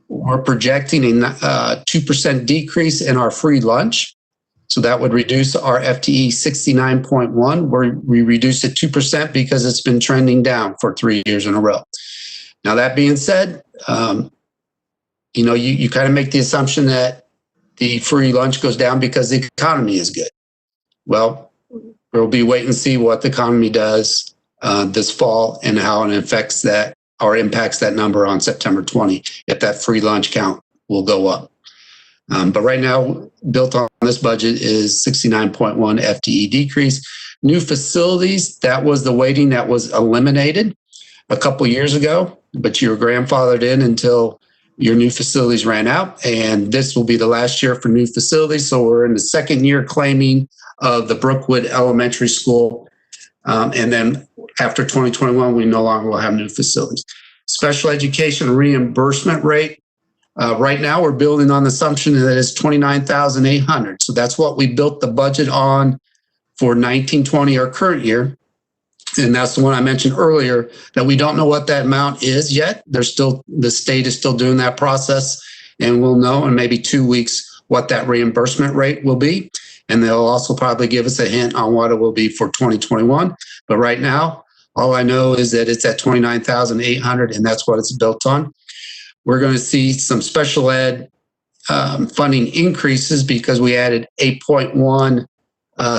we're projecting a 2% decrease in our free lunch. So that would reduce our FTE 69.1, where we reduced it 2% because it's been trending down for 3 years in a row. Now, that being said, you kind of make the assumption that the free lunch goes down because the economy is good. Well, we'll be wait and see what the economy does this fall and how it affects that or impacts that number on September 20, if that free lunch count will go up. But right now, built on this budget is 69.1 FTE decrease. New facilities, that was the weighting that was eliminated a couple years ago, but you were grandfathered in until your new facilities ran out. And this will be the last year for new facilities. So we're in the second year claiming of the Brookwood Elementary School. And then after 2021, we no longer will have new facilities. Special education reimbursement rate. Right now, we're building on the assumption that it's $29,800. So that's what we built the budget on for 1920, our current year. And that's the one I mentioned earlier, that we don't know what that amount is yet. The state is still doing that process, and we'll know in maybe 2 weeks what that reimbursement rate will be. And they'll also probably give us a hint on what it will be for 2021. But right now, all I know is that it's at $29,800, and that's what it's built on. We're going to see some special ed funding increases because we added 8.1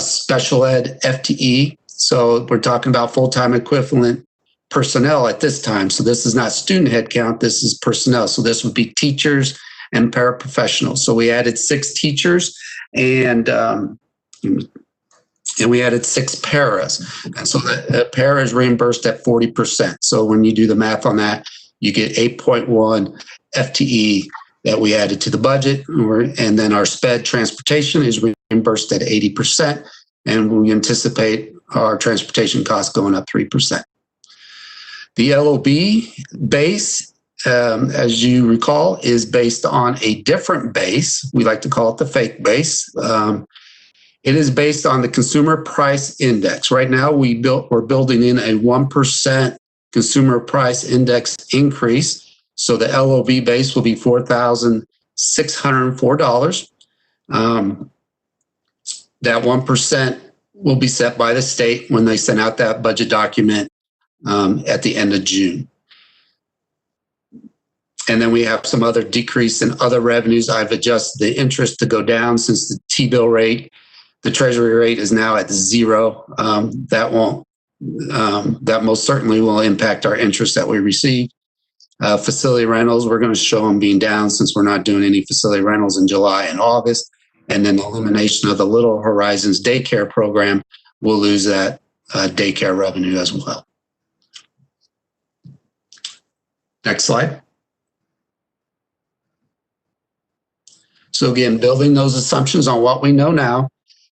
special ed FTE. So we're talking about full-time equivalent personnel at this time. So this is not student headcount, this is personnel. So this would be teachers and paraprofessionals. So we added 6 teachers and we added 6 paras. And so the para is reimbursed at 40%. So when you do the math on that, you get 8.1 FTE that we added to the budget. And then our SPED transportation is reimbursed at 80%. And we anticipate our transportation costs going up 3%. The LOB base, as you recall, is based on a different base. We like to call it the fake base. It is based on the Consumer Price Index. Right now, we're building in a 1% Consumer Price Index increase. So the LOB base will be $4,604. That 1% will be set by the state when they send out that budget document at the end of June. And then we have some other decrease in other revenues. I've adjusted the interest to go down since the T-bill rate, the Treasury rate is now at 0. That most certainly will impact our interest that we receive. Facility rentals, we're going to show them being down since we're not doing any facility rentals in July and August. And then the elimination of the Little Horizons daycare program will lose that daycare revenue as well. Next slide. So again, building those assumptions on what we know now,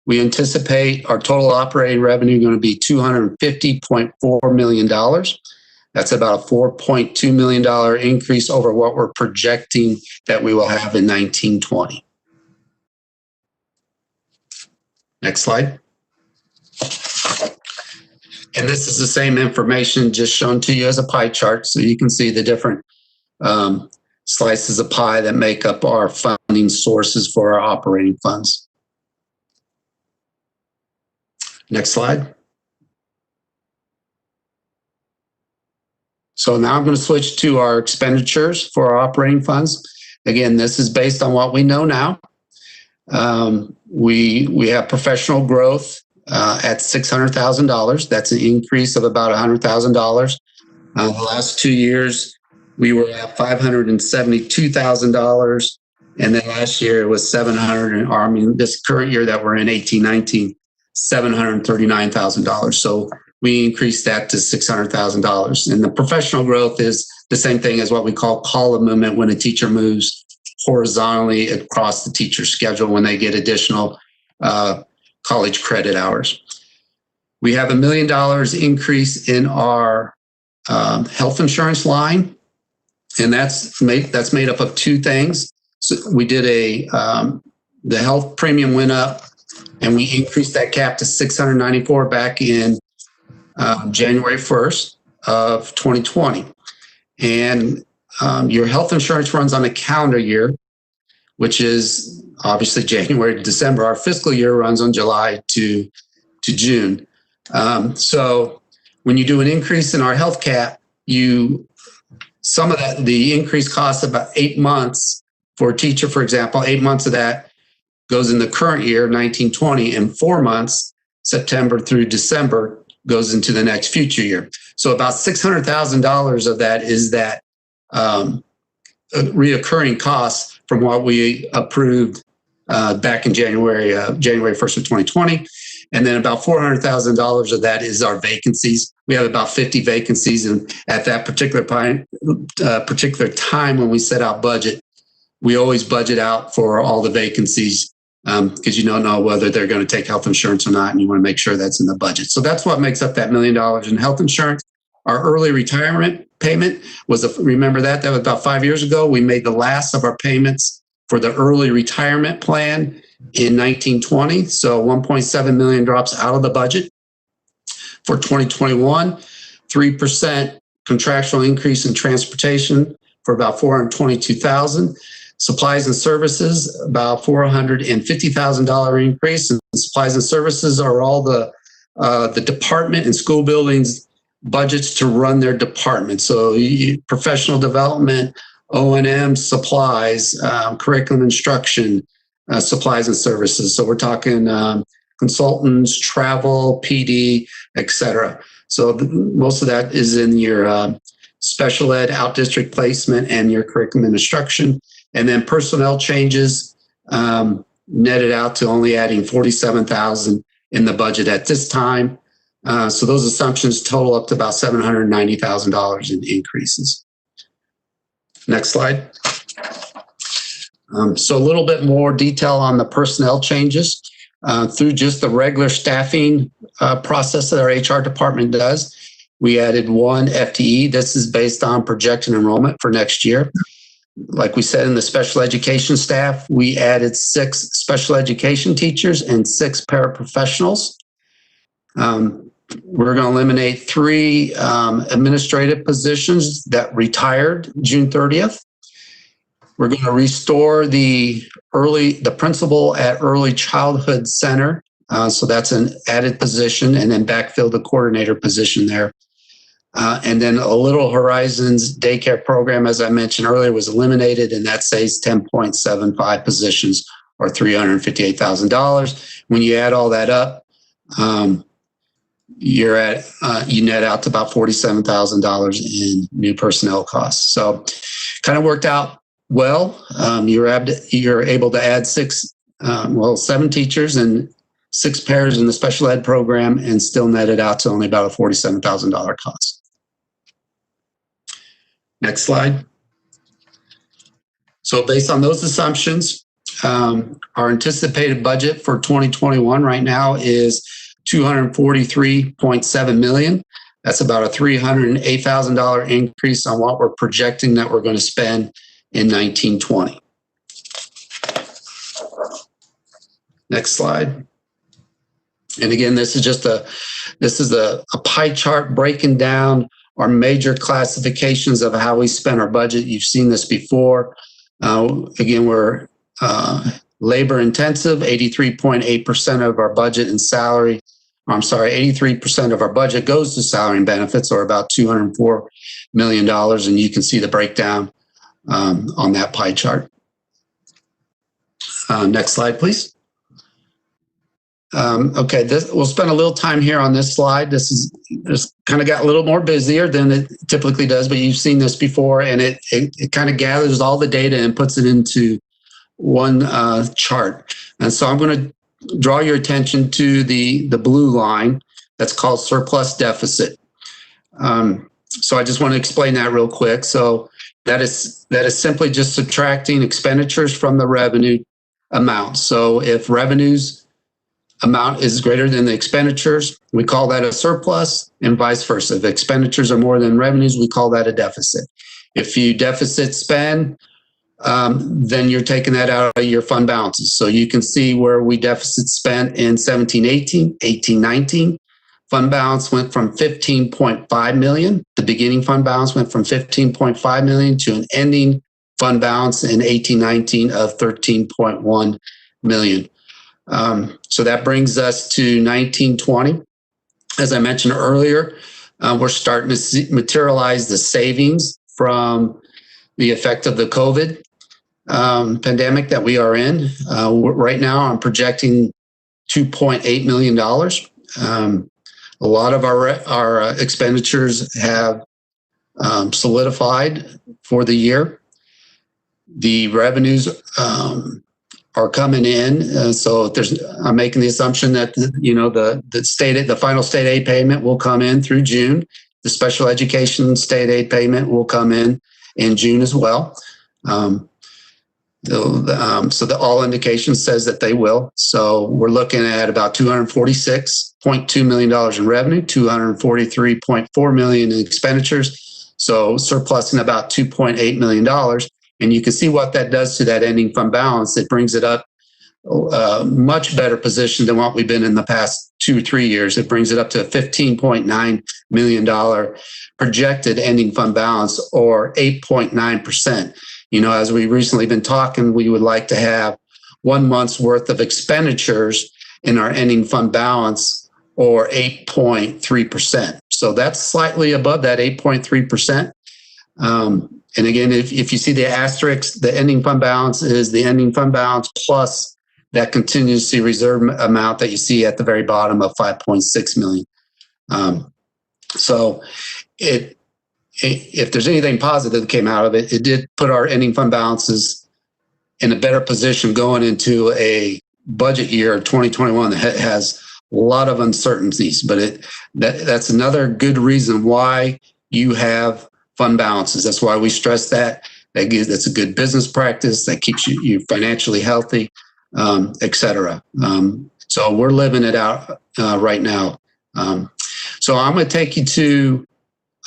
we anticipate our total operating revenue going to be $250.4 million. That's about a $4.2 million increase over what we're projecting that we will have in 1920. Next slide. And this is the same information just shown to you as a pie chart, so you can see the different slices of pie that make up our funding sources for our operating funds. Next slide. So now I'm going to switch to our expenditures for our operating funds. Again, this is based on what we know now. We have professional growth at $600,000. That's an increase of about $100,000. The last 2 years, we were at $572,000, and then last year it was this current year that we're in, 18-19, $739,000. So we increased that to $600,000. And the professional growth is the same thing as what we call column movement, when a teacher moves horizontally across the teacher's schedule when they get additional college credit hours. We have $1 million increase in our health insurance line, and that's made up of two things. So we did the health premium went up, and we increased that cap to $694 back in January 1st of 2020. And your health insurance runs on a calendar year, which is obviously January to December. Our fiscal year runs on July to June. So when you do an increase in our health cap, some of that, the increase costs about 8 months for a teacher, for example. 8 months of that goes in the current year, 1920, and 4 months, September through December, goes into the next future year. So about $600,000 of that is that reoccurring costs from what we approved back in January 1st of 2020. And then about $400,000 of that is our vacancies. We have about 50 vacancies, and at that particular time when we set out budget, we always budget out for all the vacancies because you don't know whether they're going to take health insurance or not, and you want to make sure that's in the budget. So that's what makes up that $1 million in health insurance. Our early retirement payment remember that was about 5 years ago. We made the last of our payments for the early retirement plan in 1920. So 1.7 million drops out of the budget. For 2021, 3% contractual increase in transportation for about 422,000. Supplies and services, about $450,000 increase. And supplies and services are all the department and school buildings budgets to run their department. So professional development, O&M, supplies, curriculum instruction, supplies and services. So we're talking consultants, travel, PD, et cetera. So most of that is in your special ed, out district placement, and your curriculum and instruction. And then personnel changes netted out to only adding $47,000 in the budget at this time. So those assumptions total up to about $790,000 in increases. Next slide. So a little bit more detail on the personnel changes through just the regular staffing process that our HR department does. We added 1 FTE. This is based on projected enrollment for next year. Like we said, in the special education staff, we added 6 special education teachers and 6 paraprofessionals. We're going to eliminate 3 administrative positions that retired June 30th. We're going to restore the principal at Early Childhood Center. So that's an added position, and then backfill the coordinator position there. And then a Little Horizons daycare program, as I mentioned earlier, was eliminated, and that saves 10.75 positions or $358,000. When you add all that up, you net out to about $47,000 in new personnel costs. So kind of worked out well. You're able to add 6 7 teachers and 6 pairs in the special ed program, and still netted out to only about a $47,000 cost. Next slide. So based on those assumptions, our anticipated budget for 2021 right now is $243.7 million. That's about a $308,000 increase on what we're projecting that we're going to spend in 1920. Next slide. And again, this is a pie chart breaking down our major classifications of how we spend our budget. You've seen this before. Again, we're labor intensive, 83.8% of our budget in salary. I'm sorry, 83% of our budget goes to salary and benefits, or about $204 million. And you can see the breakdown on that pie chart. Next slide, please. Okay, we'll spend a little time here on this slide. This kind of got a little more busier than it typically does, but you've seen this before, and it kind of gathers all the data and puts it into one chart. And so I'm going to draw your attention to the blue line that's called surplus deficit. So I just want to explain that real quick. So that is simply just subtracting expenditures from the revenue amount. So if revenues amount is greater than the expenditures, we call that a surplus, and vice versa. If expenditures are more than revenues, we call that a deficit. If you deficit spend, then you're taking that out of your fund balances. So you can see where we deficit spent in 17-18, 18-19. Fund balance went from 15.5 million. The beginning fund balance went from 15.5 million to an ending fund balance in 18-19 of 13.1 million. So that brings us to 19-20. As I mentioned earlier, we're starting to materialize the savings from the effect of the COVID pandemic that we are in. Right now, I'm projecting $2.8 million. A lot of our expenditures have solidified for the year. The revenues are coming in. So I'm making the assumption that the final state aid payment will come in through June. The special education state aid payment will come in June as well. So all indications says that they will. So we're looking at about $246.2 million in revenue, $243.4 million in expenditures. So surplusing about $2.8 million. And you can see what that does to that ending fund balance. It brings it up much better position than what we've been in the past 2 or 3 years. It brings it up to a $15.9 million projected ending fund balance, or 8.9%. As we recently been talking, we would like to have 1 month's worth of expenditures in our ending fund balance, or 8.3%. So that's slightly above that 8.3%. And again, if you see the asterisk, the ending fund balance is the ending fund balance plus that contingency reserve amount that you see at the very bottom of 5.6 million. So if there's anything positive that came out of it, it did put our ending fund balances in a better position going into a budget year 2021 that has a lot of uncertainties. But that's another good reason why you have fund balances. That's why we stress that. That's a good business practice that keeps you financially healthy, et cetera. So we're living it out right now. So I'm going to take you to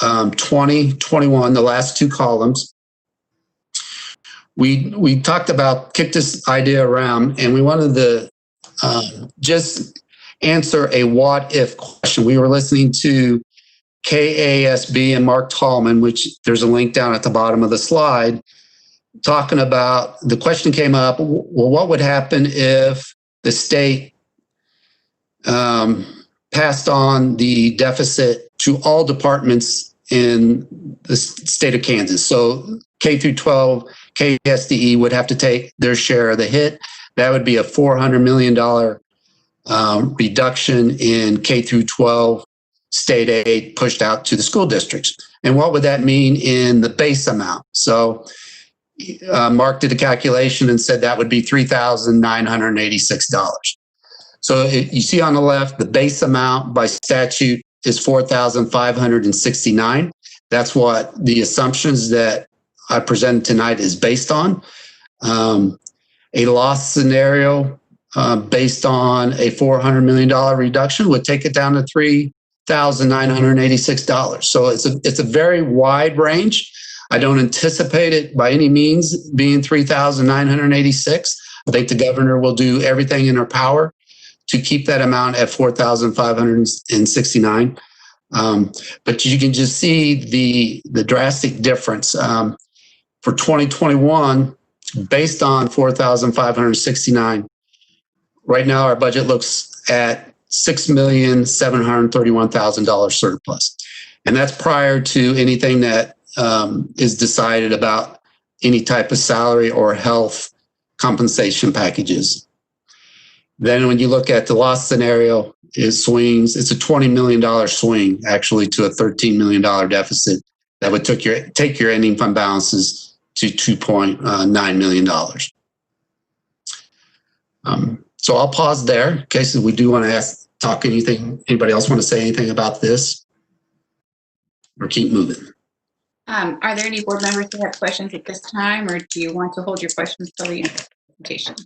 2021, the last 2 columns. We talked about, kicked this idea around, and we wanted to just answer a what if question. We were listening to KASB and Mark Tallman, which there's a link down at the bottom of the slide, talking about, the question came up, well, what would happen if the state passed on the deficit to all departments in the state of Kansas? So K through 12, KSDE would have to take their share of the hit. That would be a $400 million reduction in K through 12 state aid pushed out to the school districts. And what would that mean in the base amount? So Mark did a calculation and said that would be $3,986. So you see on the left, the base amount by statute is $4,569. That's what the assumptions that I presented tonight is based on. A loss scenario based on a $400 million reduction would take it down to $3,986. So it's a very wide range. I don't anticipate it by any means being 3,986. I think the governor will do everything in her power to keep that amount at 4,569. But you can just see the drastic difference. For 2021, based on 4,569, right now our budget looks at $6,731,000 surplus. And that's prior to anything that is decided about any type of salary or health compensation packages. Then when you look at the loss scenario, it swings. It's a $20 million swing actually to a $13 million deficit that would take your ending fund balances to $2.9 million. So I'll pause there in case we do want to talk anything. Anybody else want to say anything about this? Or keep moving? Are there any board members who have questions at this time, or do you want to hold your questions till the end of the presentation?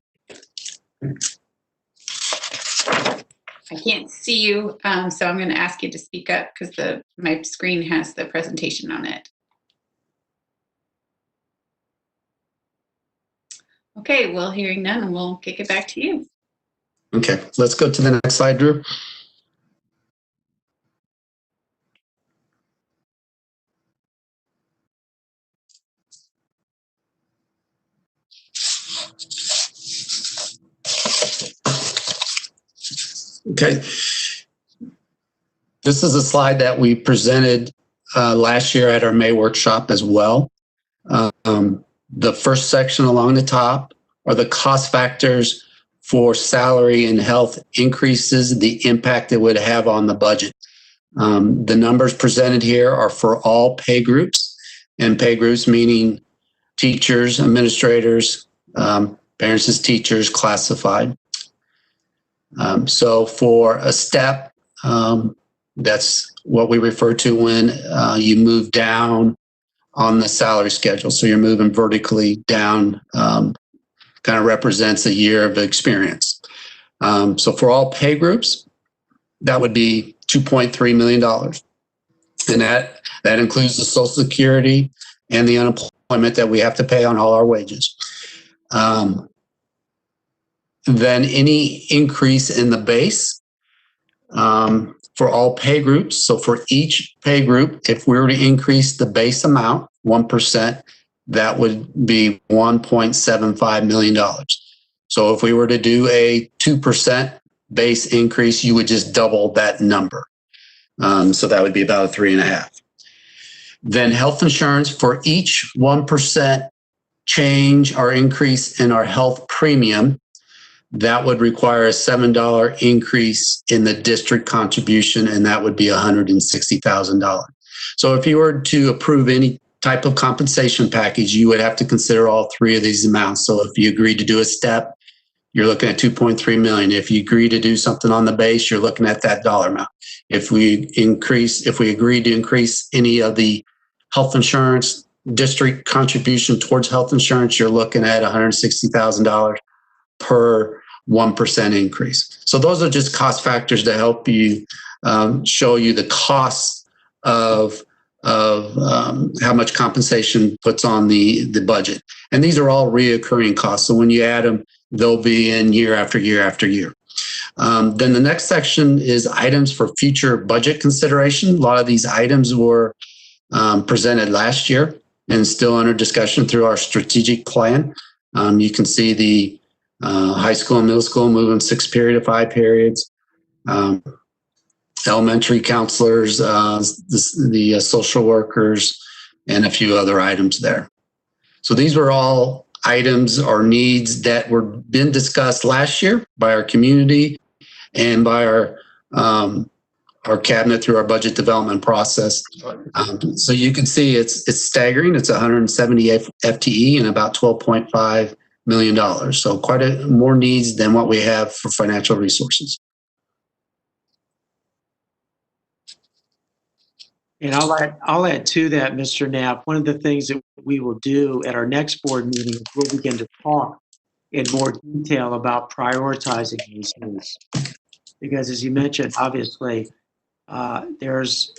I can't see you, so I'm going to ask you to speak up because my screen has the presentation on it. Okay, well, hearing none, we'll kick it back to you. Okay, let's go to the next slide, Drew. Okay, this is a slide that we presented last year at our May workshop as well. The first section along the top are the cost factors for salary and health increases, the impact it would have on the budget. The numbers presented here are for all pay groups, and pay groups meaning teachers, administrators, parents as teachers, classified. So for a step, that's what we refer to when you move down on the salary schedule. So you're moving vertically down, kind of represents a year of experience. So for all pay groups, that would be $2.3 million. And that includes the Social Security and the unemployment that we have to pay on all our wages. Then any increase in the base for all pay groups. So for each pay group, if we were to increase the base amount 1%, that would be $1.75 million. So if we were to do a 2% base increase, you would just double that number. So that would be about a 3.5. Then health insurance, for each 1% change or increase in our health premium, that would require a $7 increase in the district contribution, and that would be $160,000. So if you were to approve any type of compensation package, you would have to consider all three of these amounts. So if you agree to do a step, you're looking at $2.3 million. If you agree to do something on the base, you're looking at that dollar amount. If we agree to increase any of the health insurance district contribution towards health insurance, you're looking at $160,000 per 1% increase. So those are just cost factors to help you show you the costs of how much compensation puts on the budget. And these are all reoccurring costs. So when you add them, they'll be in year after year after year. Then the next section is items for future budget consideration. A lot of these items were presented last year and still under discussion through our strategic plan. You can see the high school and middle school moving 6 period to 5 periods. Elementary counselors, the social workers, and a few other items there. So these were all items or needs that were been discussed last year by our community and by our our cabinet through our budget development process. So you can see it's staggering. It's 178 FTE and about $12.5 million. So quite more needs than what we have for financial resources. And I'll add to that, Mr. Knapp. One of the things that we will do at our next board meeting is we'll begin to talk in more detail about prioritizing these needs. Because as you mentioned, obviously, there's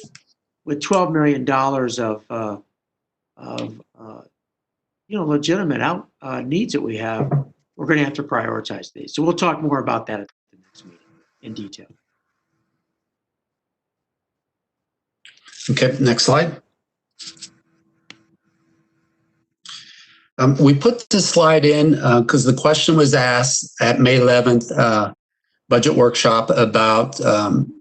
with $12 million of legitimate needs that we have, we're going to have to prioritize these. So we'll talk more about that at the next meeting in detail. Okay, next slide. We put this slide in because the question was asked at May 11th budget workshop about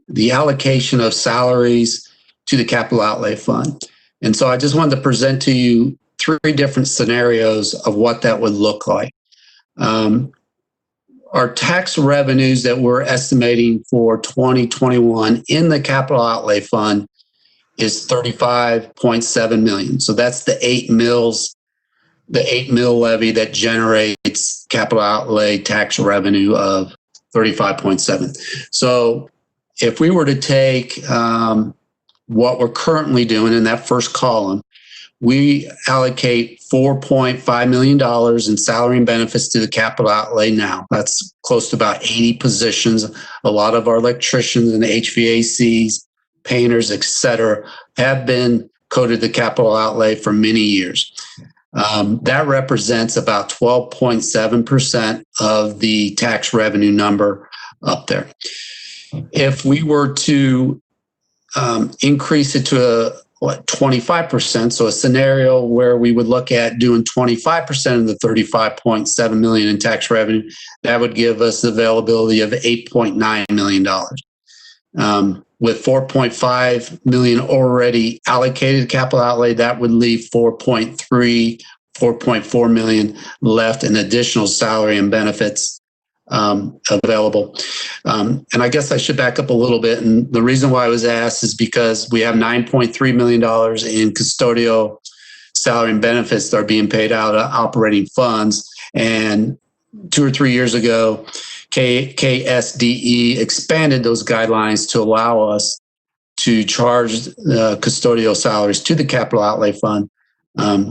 the allocation of salaries to the capital outlay fund. And so I just wanted to present to you 3 different scenarios of what that would look like. Our tax revenues that we're estimating for 2021 in the capital outlay fund is $35.7 million. So that's the 8 mills, the 8 mill levy that generates capital outlay tax revenue of 35.7. So if we were to take what we're currently doing in that first column, we allocate $4.5 million in salary and benefits to the capital outlay now. That's close to about 80 positions. A lot of our electricians and HVACs, painters, et cetera, have been coded to capital outlay for many years. That represents about 12.7% of the tax revenue number up there. If we were to increase it to 25%, so a scenario where we would look at doing 25% of the $35.7 million in tax revenue, that would give us the availability of $8.9 million. With $4.5 million already allocated to capital outlay, that would leave $4.4 million left in additional salary and benefits available. And I guess I should back up a little bit. And the reason why I was asked is because we have $9.3 million in custodial salary and benefits that are being paid out of operating funds. And 2 or 3 years ago, KSDE expanded those guidelines to allow us to charge custodial salaries to the capital outlay fund.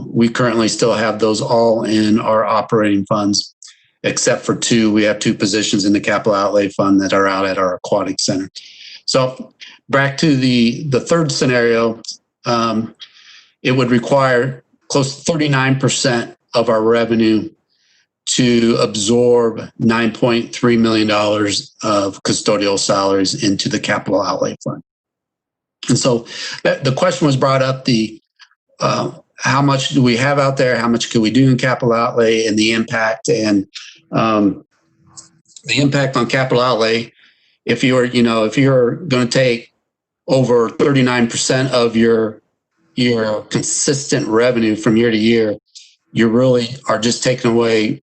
We currently still have those all in our operating funds, except for 2. We have 2 positions in the capital outlay fund that are out at our aquatic center. So back to the third scenario, it would require close to 39% of our revenue to absorb $9.3 million of custodial salaries into the capital outlay fund. And so the question was brought up, how much do we have out there? How much can we do in capital outlay, and the impact? And the impact on capital outlay, if you're going to take over 39% of your consistent revenue from year to year, you really are just taking away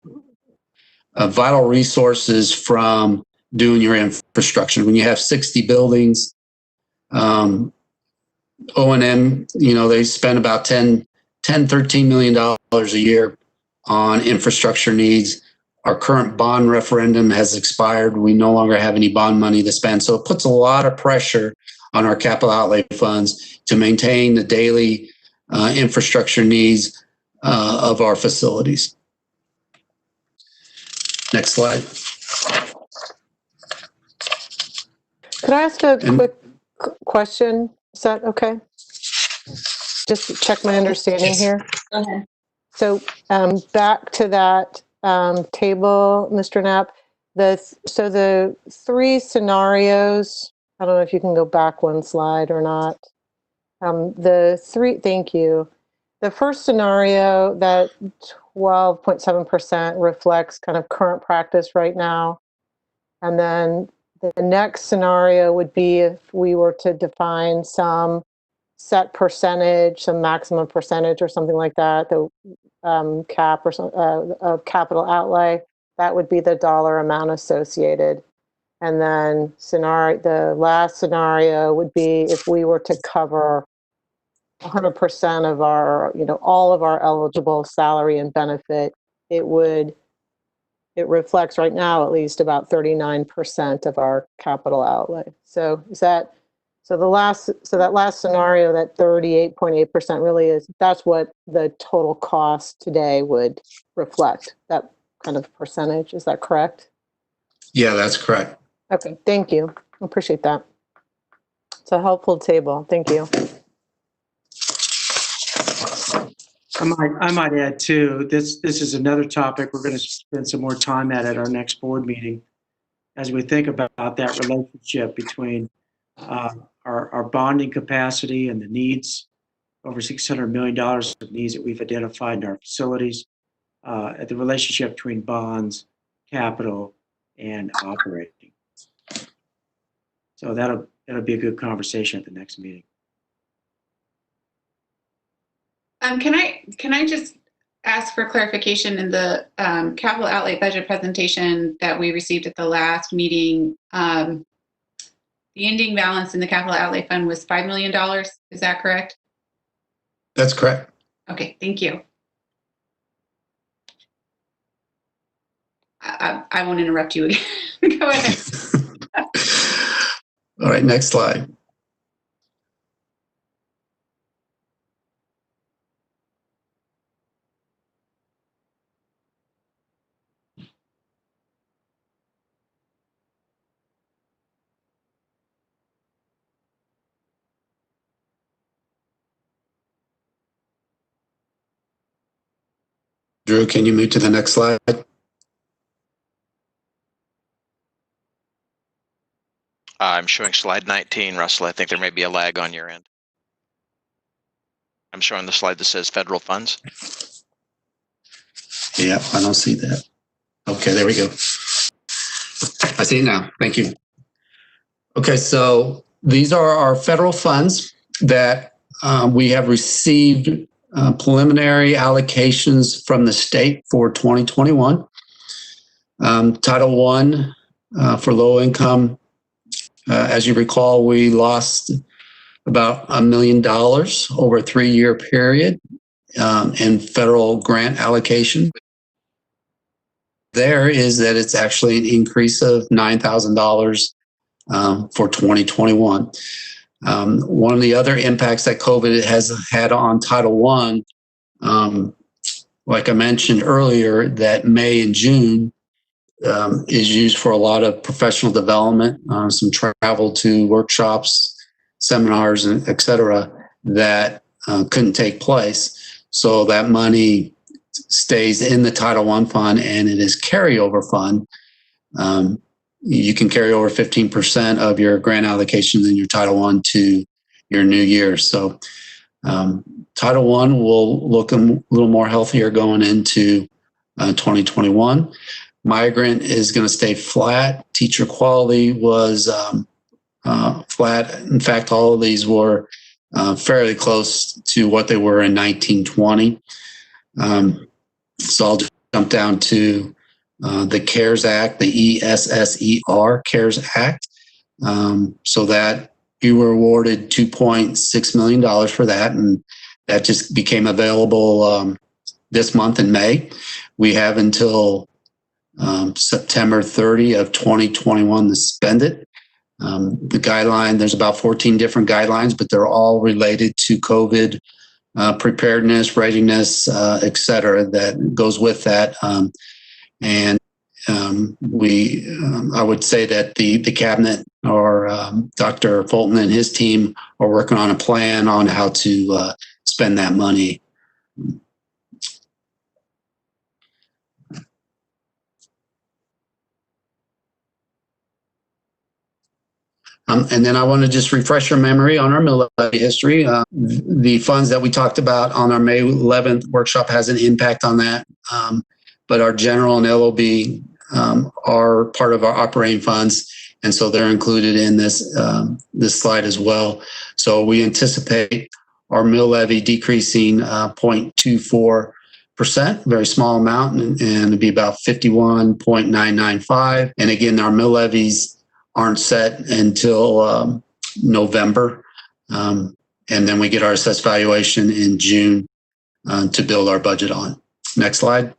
vital resources from doing your infrastructure. When you have 60 buildings, O&M, they spend about $13 million a year on infrastructure needs. Our current bond referendum has expired. We no longer have any bond money to spend. So it puts a lot of pressure on our capital outlay funds to maintain the daily infrastructure needs of our facilities. Next slide. Could I ask a quick question? Is that okay? Just to check my understanding here. Go ahead. So back to that table, Mr. Knapp. So the 3 scenarios, I don't know if you can go back 1 slide or not. Thank you. The first scenario, that 12.7% reflects kind of current practice right now. And then the next scenario would be if we were to define some set percentage, some maximum percentage or something like that, the cap or some capital outlay, that would be the dollar amount associated. And then the last scenario would be if we were to cover 100% of our, all of our eligible salary and benefit, it reflects right now at least about 39% of our capital outlay. So that last scenario, that 38.8% really that's what the total cost today would reflect, that kind of percentage. Is that correct? Yeah, that's correct. Okay, thank you. I appreciate that. It's a helpful table. Thank you. I might add too, this is another topic we're going to spend some more time at our next board meeting as we think about that relationship between our bonding capacity and the needs, over $600 million of needs that we've identified in our facilities, the relationship between bonds, capital, and operating. So that'll be a good conversation at the next meeting. Can I just ask for clarification in the capital outlay budget presentation that we received at the last meeting? The ending balance in the capital outlay fund was $5 million. Is that correct? That's correct. Okay, thank you. I won't interrupt you again. Go ahead. All right, next slide. Drew, can you move to the next slide? I'm showing slide 19, Russell. I think there may be a lag on your end. I'm showing the slide that says federal funds. Yeah, I don't see that. Okay, there we go. I see it now. Thank you. Okay, so these are our federal funds that we have received preliminary allocations from the state for 2021. Title I for low income, as you recall, we lost about $1 million over a 3-year period in federal grant allocation. There is that it's actually an increase of $9,000 for 2021. One of the other impacts that COVID has had on Title I, like I mentioned earlier, that May and June is used for a lot of professional development, some travel to workshops, seminars, et cetera, that couldn't take place. So that money stays in the Title I fund, and it is carryover fund. You can carry over 15% of your grant allocations in your Title I to your new year. So Title I will look a little more healthier going into 2021. Migrant is going to stay flat. Teacher quality was flat. In fact, all of these were fairly close to what they were in 1920. So I'll just jump down to the CARES Act, the ESSER CARES Act. So that you were awarded $2.6 million for that, and that just became available this month in May. We have until September 30 of 2021 to spend it. The guideline, there's about 14 different guidelines, but they're all related to COVID preparedness, readiness, et cetera, that goes with that. And I would say that the cabinet or Dr. Fulton and his team are working on a plan on how to spend that money. And then I want to just refresh your memory on our mill levy history. The funds that we talked about on our May 11th workshop has an impact on that. But our general and LOB are part of our operating funds, and so they're included in this slide as well. So we anticipate our mill levy decreasing 0.24%, very small amount, and it'd be about 51.995. And again, our mill levies aren't set until November. And then we get our assessed valuation in June to build our budget on. Next slide.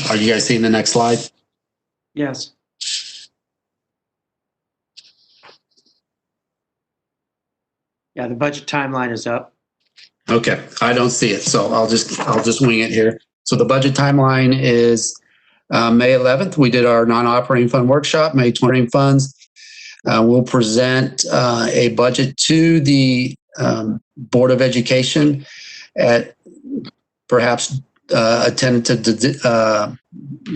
Are you guys seeing the next slide? Yes. Yeah, the budget timeline is up. Okay, I don't see it, so I'll just wing it here. So the budget timeline is May 11th. We did our non-operating fund workshop. May 20th funds. We'll present a budget to the Board of Education at perhaps a tentative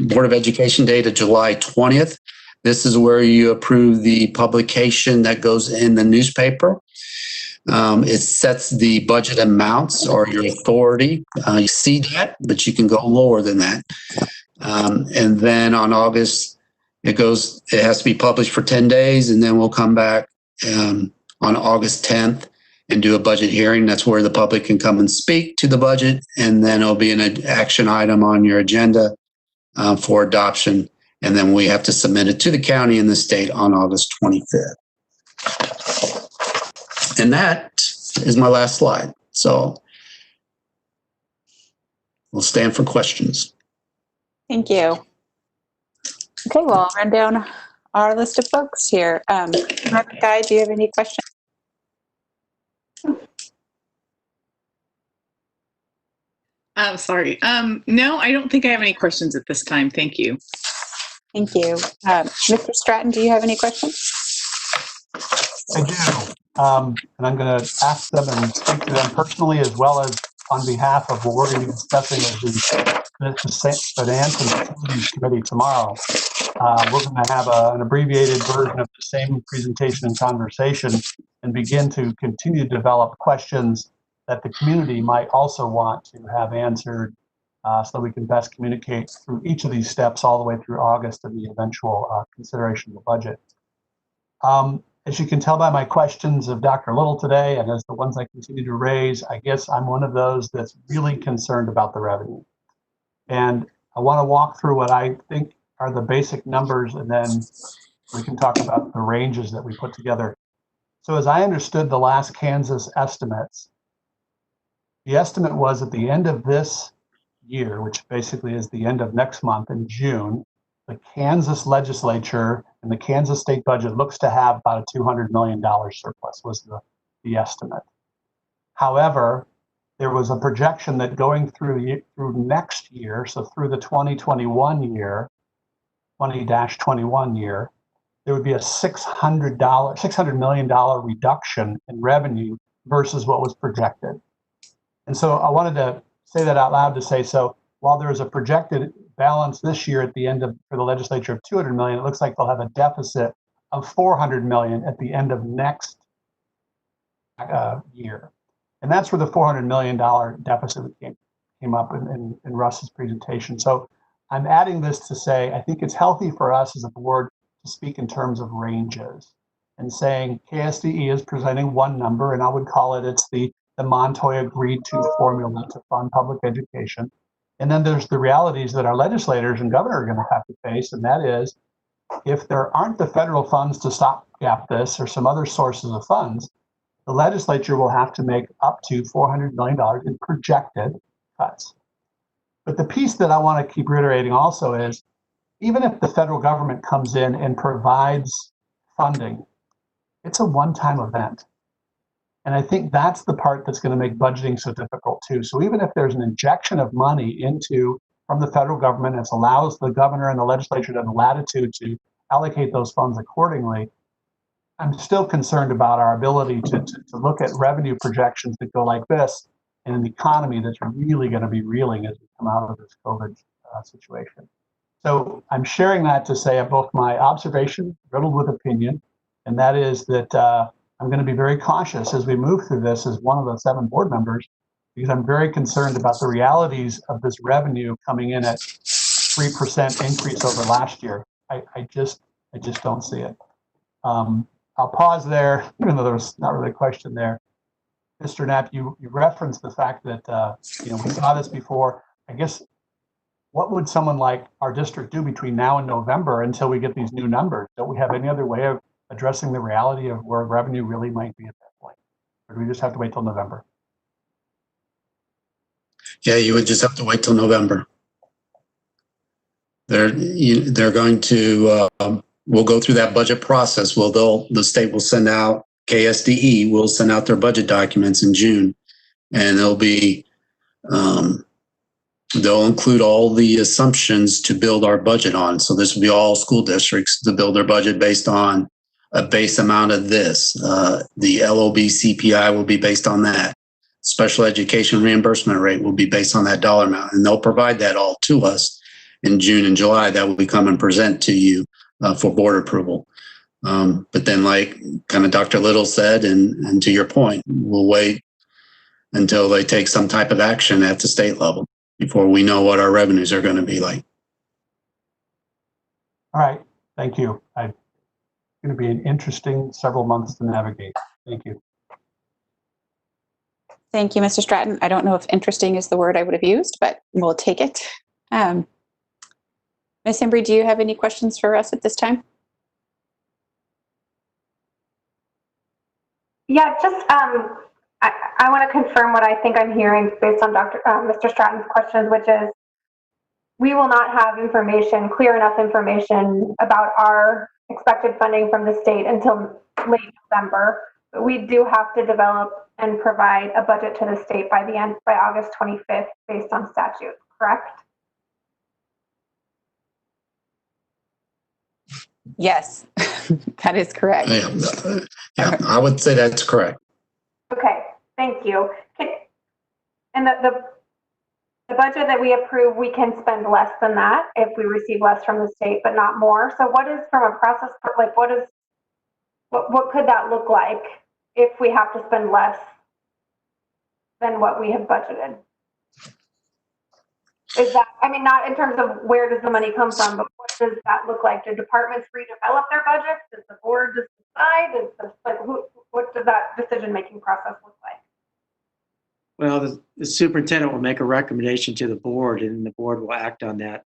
Board of Education date of July 20th. This is where you approve the publication that goes in the newspaper. It sets the budget amounts or your authority. You see that, but you can go lower than that. And then on August, it has to be published for 10 days, and then we'll come back on August 10th and do a budget hearing. That's where the public can come and speak to the budget, and then it'll be an action item on your agenda for adoption. And then we have to submit it to the county and the state on August 25th. And that is my last slide. So we'll stand for questions. Thank you. Okay, well, I'll run down our list of folks here. Reverend Guy, do you have any questions? Sorry. No, I don't think I have any questions at this time. Thank you. Thank you. Mr. Stratton, do you have any questions? I do. And I'm going to ask them and speak to them personally, as well as on behalf of what we're going to be discussing as the Finance and Facilities Committee tomorrow. We're going to have an abbreviated version of the same presentation and conversation and begin to continue to develop questions that the community might also want to have answered so we can best communicate through each of these steps all the way through August and the eventual consideration of the budget. As you can tell by my questions of Dr. Little today, and as the ones I continue to raise, I guess I'm one of those that's really concerned about the revenue. And I want to walk through what I think are the basic numbers, and then we can talk about the ranges that we put together. So as I understood the last Kansas estimates, the estimate was at the end of this year, which basically is the end of next month in June, the Kansas legislature and the Kansas state budget looks to have about a $200 million surplus was the estimate. However, there was a projection that going through next year, so through the 2021 year, 20-21 year, there would be a $600 million reduction in revenue versus what was projected. And so I wanted to say that out loud to say, so while there is a projected balance this year at the end of, for the legislature of $200 million, it looks like they'll have a deficit of $400 million at the end of next year. And that's where the $400 million deficit came up in Russ's presentation. So I'm adding this to say, I think it's healthy for us as a board to speak in terms of ranges and saying KSDE is presenting one number, and I would call it's the Montoya agreed to formula to fund public education. And then there's the realities that our legislators and governor are going to have to face, and that is, if there aren't the federal funds to stopgap this or some other sources of funds, the legislature will have to make up to $400 million in projected cuts. But the piece that I want to keep reiterating also is, even if the federal government comes in and provides funding, it's a one-time event. And I think that's the part that's going to make budgeting so difficult too. So even if there's an injection of money from the federal government that allows the governor and the legislature to have the latitude to allocate those funds accordingly, I'm still concerned about our ability to look at revenue projections that go like this in an economy that's really going to be reeling as we come out of this COVID situation. So I'm sharing that to say both my observation, riddled with opinion, and that is that I'm going to be very cautious as we move through this as one of the 7 board members, because I'm very concerned about the realities of this revenue coming in at 3% increase over last year. I just don't see it. I'll pause there, even though there was not really a question there. Mr. Knapp, you referenced the fact that, we saw this before. I guess, what would someone like our district do between now and November until we get these new numbers? Don't we have any other way of addressing the reality of where revenue really might be at that point? Or do we just have to wait till November? Yeah, you would just have to wait till November. They're going to, we'll go through that budget process. The state will send out, KSDE will send out their budget documents in June, and they'll include all the assumptions to build our budget on. So this will be all school districts to build their budget based on a base amount of this. The LOB CPI will be based on that. Special education reimbursement rate will be based on that dollar amount. And they'll provide that all to us in June and July. That will be come and present to you for board approval. But then, like kind of Dr. Little said, and to your point, we'll wait until they take some type of action at the state level before we know what our revenues are going to be like. All right, thank you. It's going to be an interesting several months to navigate. Thank you. Thank you, Mr. Stratton. I don't know if interesting is the word I would have used, but we'll take it. Ms. Embry, do you have any questions for us at this time? Yeah, just I want to confirm what I think I'm hearing based on Mr. Stratton's questions, which is we will not have clear enough information about our expected funding from the state until late November. But we do have to develop and provide a budget to the state by August 25th based on statute, correct? Yes, that is correct. Yeah, I would say that's correct. Okay, thank you. And the budget that we approve, we can spend less than that if we receive less from the state, but not more. So what is, from a process, like what could that look like if we have to spend less than what we have budgeted? Is that, I mean, not in terms of where does the money come from, but what does that look like? Do departments redevelop their budgets? Does the board just decide? What does that decision-making process look like? Well, the superintendent will make a recommendation to the board, and the board will act on that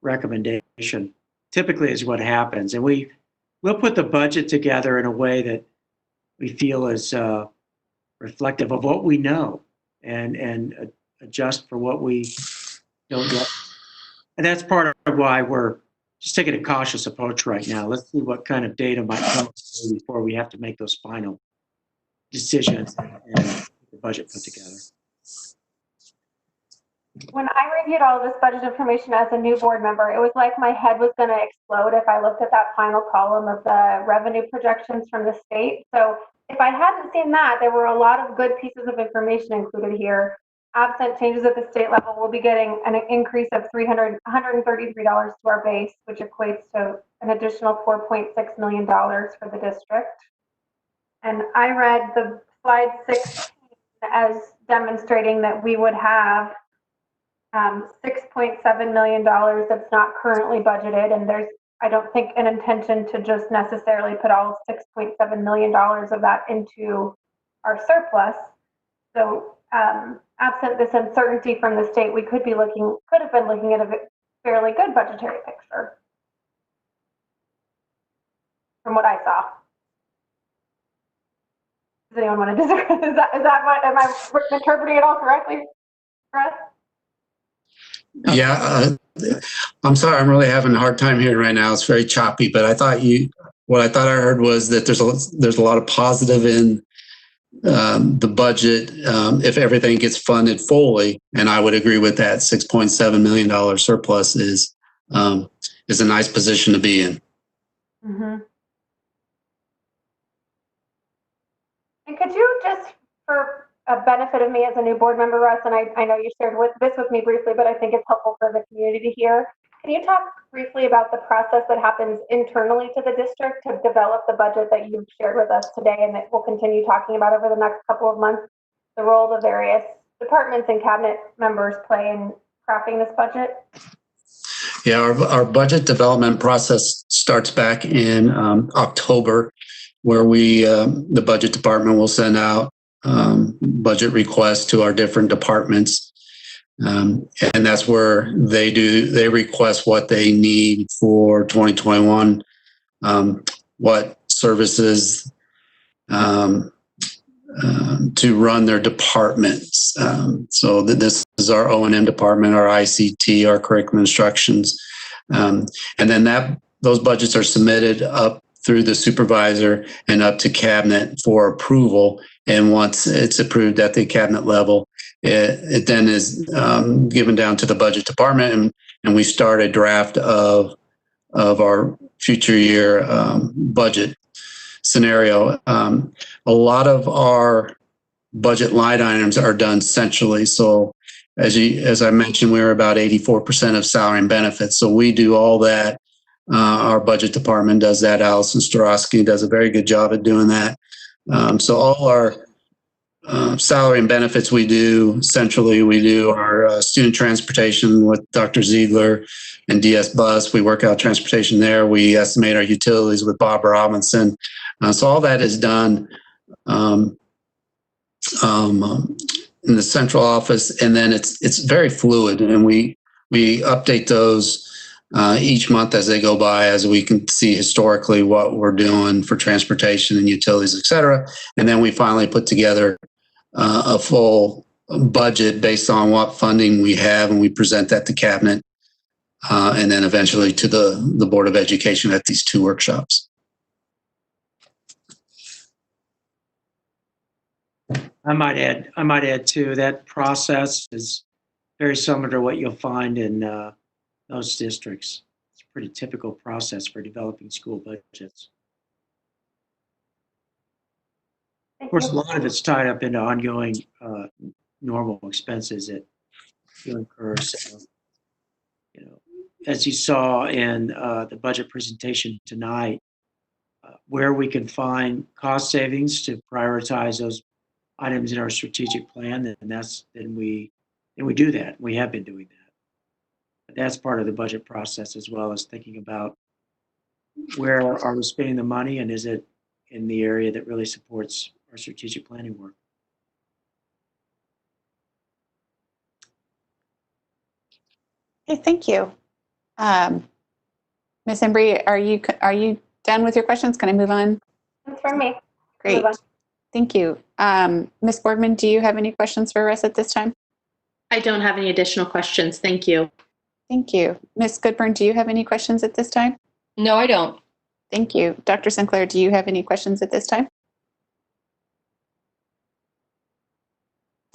recommendation. Typically is what happens. And we'll put the budget together in a way that we feel is reflective of what we know and adjust for what we don't know. And that's part of why we're just taking a cautious approach right now. Let's see what kind of data might come before we have to make those final decisions and get the budget put together. When I reviewed all of this budget information as a new board member, it was like my head was going to explode if I looked at that final column of the revenue projections from the state. So if I hadn't seen that, there were a lot of good pieces of information included here. Absent changes at the state level, we'll be getting an increase of $133 to our base, which equates to an additional $4.6 million for the district. And I read the slide 16 as demonstrating that we would have $6.7 million that's not currently budgeted, and there's, I don't think, an intention to just necessarily put all $6.7 million of that into our surplus. So absent this uncertainty from the state, we could have been looking at a fairly good budgetary picture from what I saw. Does anyone want to disagree? Is that what, am I interpreting it all correctly, Chris? Yeah, I'm sorry. I'm really having a hard time hearing right now. It's very choppy, but what I thought I heard was that there's a lot of positive in the budget if everything gets funded fully, and I would agree with that. $6.7 million surplus is a nice position to be in. Mm-hmm. And could you just, for a benefit of me as a new board member, Russ, and I know you shared this with me briefly, but I think it's helpful for the community to hear. Can you talk briefly about the process that happens internally to the district to develop the budget that you've shared with us today and that we'll continue talking about over the next couple of months, the role the various departments and cabinet members play in crafting this budget? Yeah, our budget development process starts back in October. where the budget department will send out budget requests to our different departments. And that's where they request what they need for 2021, what services to run their departments. So this is our O&M department, our ICT, our curriculum instructions. And then those budgets are submitted up through the supervisor and up to cabinet for approval. And once it's approved at the cabinet level, it then is given down to the budget department, and we start a draft of our future year budget scenario. A lot of our budget line items are done centrally. So as I mentioned, we're about 84% of salary and benefits. So we do all that. Our budget department does that. Allison Starosky does a very good job at doing that. So all our salary and benefits we do centrally. We do our student transportation with Dr. Ziegler and DS Bus. We work out transportation there. We estimate our utilities with Bob Robinson. So all that is done in the central office, and then it's very fluid, and we update those each month as they go by, as we can see historically what we're doing for transportation and utilities, et cetera. And then we finally put together a full budget based on what funding we have, and we present that to cabinet, and then eventually to the Board of Education at these 2 workshops. I might add too, that process is very similar to what you'll find in those districts. It's a pretty typical process for developing school budgets. Of course, a lot of it's tied up into ongoing normal expenses that you incur. So, as you saw in the budget presentation tonight, where we can find cost savings to prioritize those items in our strategic plan, then we do that. We have been doing that. But that's part of the budget process, as well as thinking about where are we spending the money, and is it in the area that really supports our strategic planning work. Okay, thank you. Ms. Embry, are you done with your questions? Can I move on? That's for me. Great. Thank you. Ms. Boardman, do you have any questions for us at this time? I don't have any additional questions. Thank you. Thank you. Ms. Goodburn, do you have any questions at this time? No, I don't. Thank you. Dr. Sinclair, do you have any questions at this time?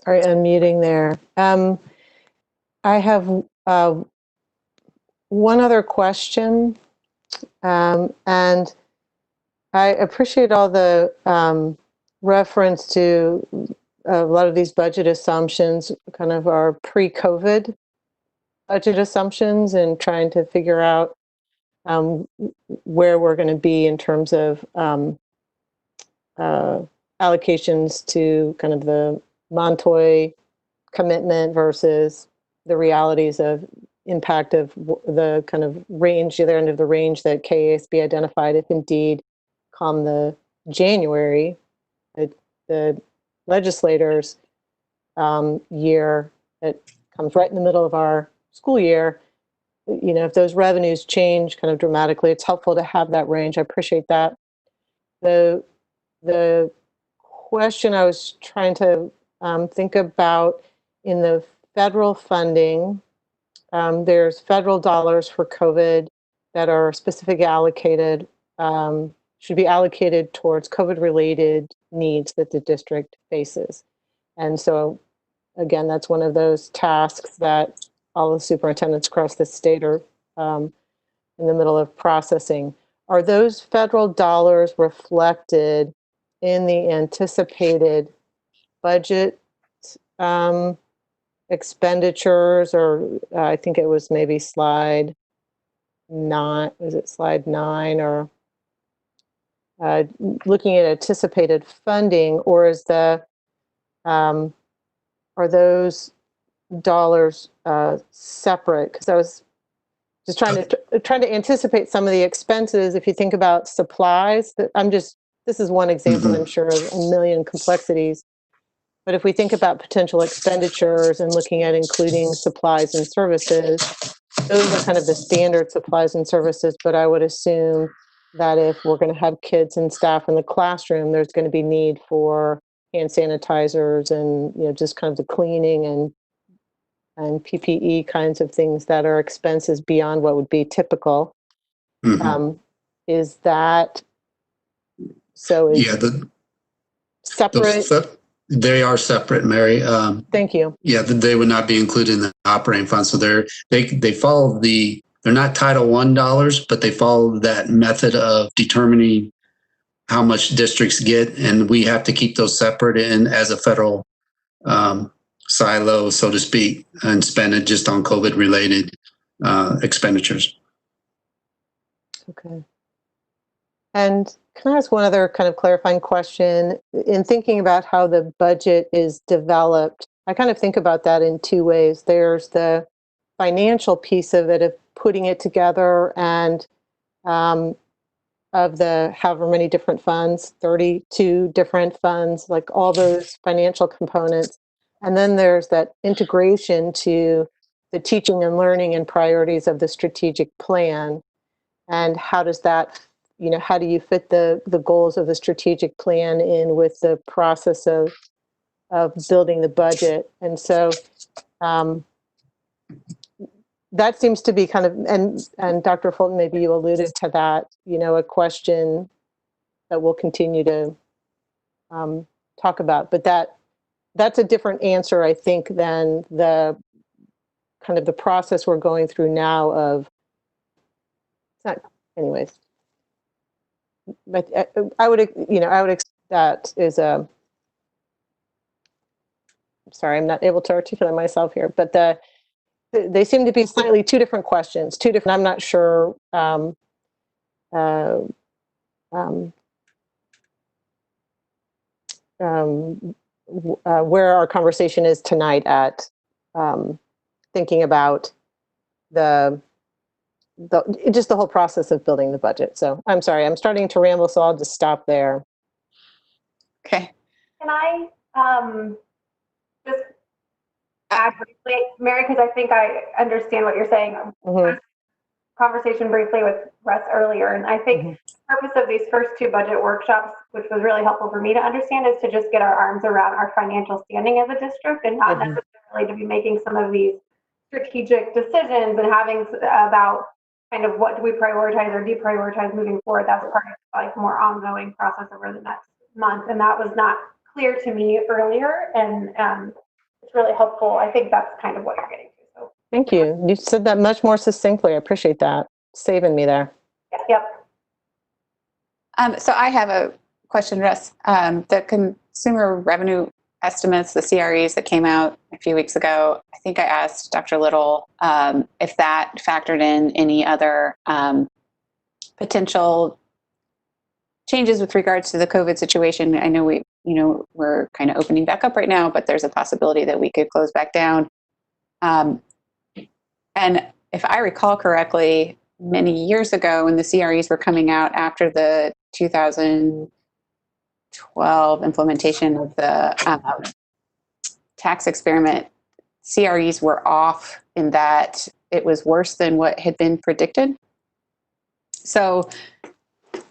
Sorry, unmuting there. I have one other question, and I appreciate all the reference to a lot of these budget assumptions, kind of our pre-COVID budget assumptions, and trying to figure out where we're going to be in terms of allocations to kind of the Montoy commitment versus the realities of impact of the kind of range, the other end of the range that KASB identified, if indeed come the January, the legislators' year that comes right in the middle of our school year, if those revenues change kind of dramatically, it's helpful to have that range. I appreciate that. The question I was trying to think about in the federal funding, there's federal dollars for COVID that are specifically allocated, should be allocated towards COVID-related needs that the district faces. And so, again, that's one of those tasks that all the superintendents across the state are in the middle of processing. Are those federal dollars reflected in the anticipated budget expenditures, or I think it was maybe slide 9, was it slide 9, or looking at anticipated funding, or is are those dollars separate? Because I was just trying to anticipate some of the expenses. If you think about supplies, I'm just this is one example, I'm sure, of a million complexities. But if we think about potential expenditures and looking at including supplies and services, those are kind of the standard supplies and services. But I would assume that if we're going to have kids and staff in the classroom, there's going to be need for hand sanitizers and, you know, just kind of the cleaning and PPE kinds of things that are expenses beyond what would be typical. Is that so? Yeah, separate. They are separate, Mary. Thank you. Yeah, they would not be included in the operating fund. So they follow they're not Title I dollars, but they follow that method of determining how much districts get, and we have to keep those separate in as a federal silo, so to speak, and spend it just on COVID-related expenditures. Okay. And can I ask one other kind of clarifying question? In thinking about how the budget is developed, I kind of think about that in two ways. There's the financial piece of it, of putting it together, and of the however many different funds, 32 different funds, like all those financial components. And then there's that integration to the teaching and learning and priorities of the strategic plan. And how does that, you know, how do you fit the goals of the strategic plan in with the process of building the budget? And so that seems to be kind of, and Dr. Fulton, maybe you alluded to that, you know, a question that we'll continue to talk about, but that's a different answer, I think, than the kind of the process we're going through now of, anyways. But I would expect that is a, sorry, I'm not able to articulate myself here, but they seem to be slightly two different questions, I'm not sure where our conversation is tonight at thinking about just the whole process of building the budget. So I'm sorry, I'm starting to ramble, so I'll just stop there. Okay. Can I just add briefly, Mary, because I think I understand what you're saying. Conversation briefly with Russ earlier, and I think the purpose of these first two budget workshops, which was really helpful for me to understand, is to just get our arms around our financial standing as a district, and not necessarily to be making some of these strategic decisions and having about kind of what do we prioritize or deprioritize moving forward. That's part of like more ongoing process over the next month, and that was not clear to me earlier, and it's really helpful. I think that's kind of what you're getting to. So thank you. You said that much more succinctly. I appreciate that. Saving me there. Yep. So I have a question, Russ. The consumer revenue estimates, the CREs that came out a few weeks ago, I think I asked Dr. Little if that factored in any other potential changes with regards to the COVID situation. I know we're kind of opening back up right now, but there's a possibility that we could close back down. And if I recall correctly, many years ago when the CREs were coming out after the 2012 implementation of the tax experiment, CREs were off in that it was worse than what had been predicted. So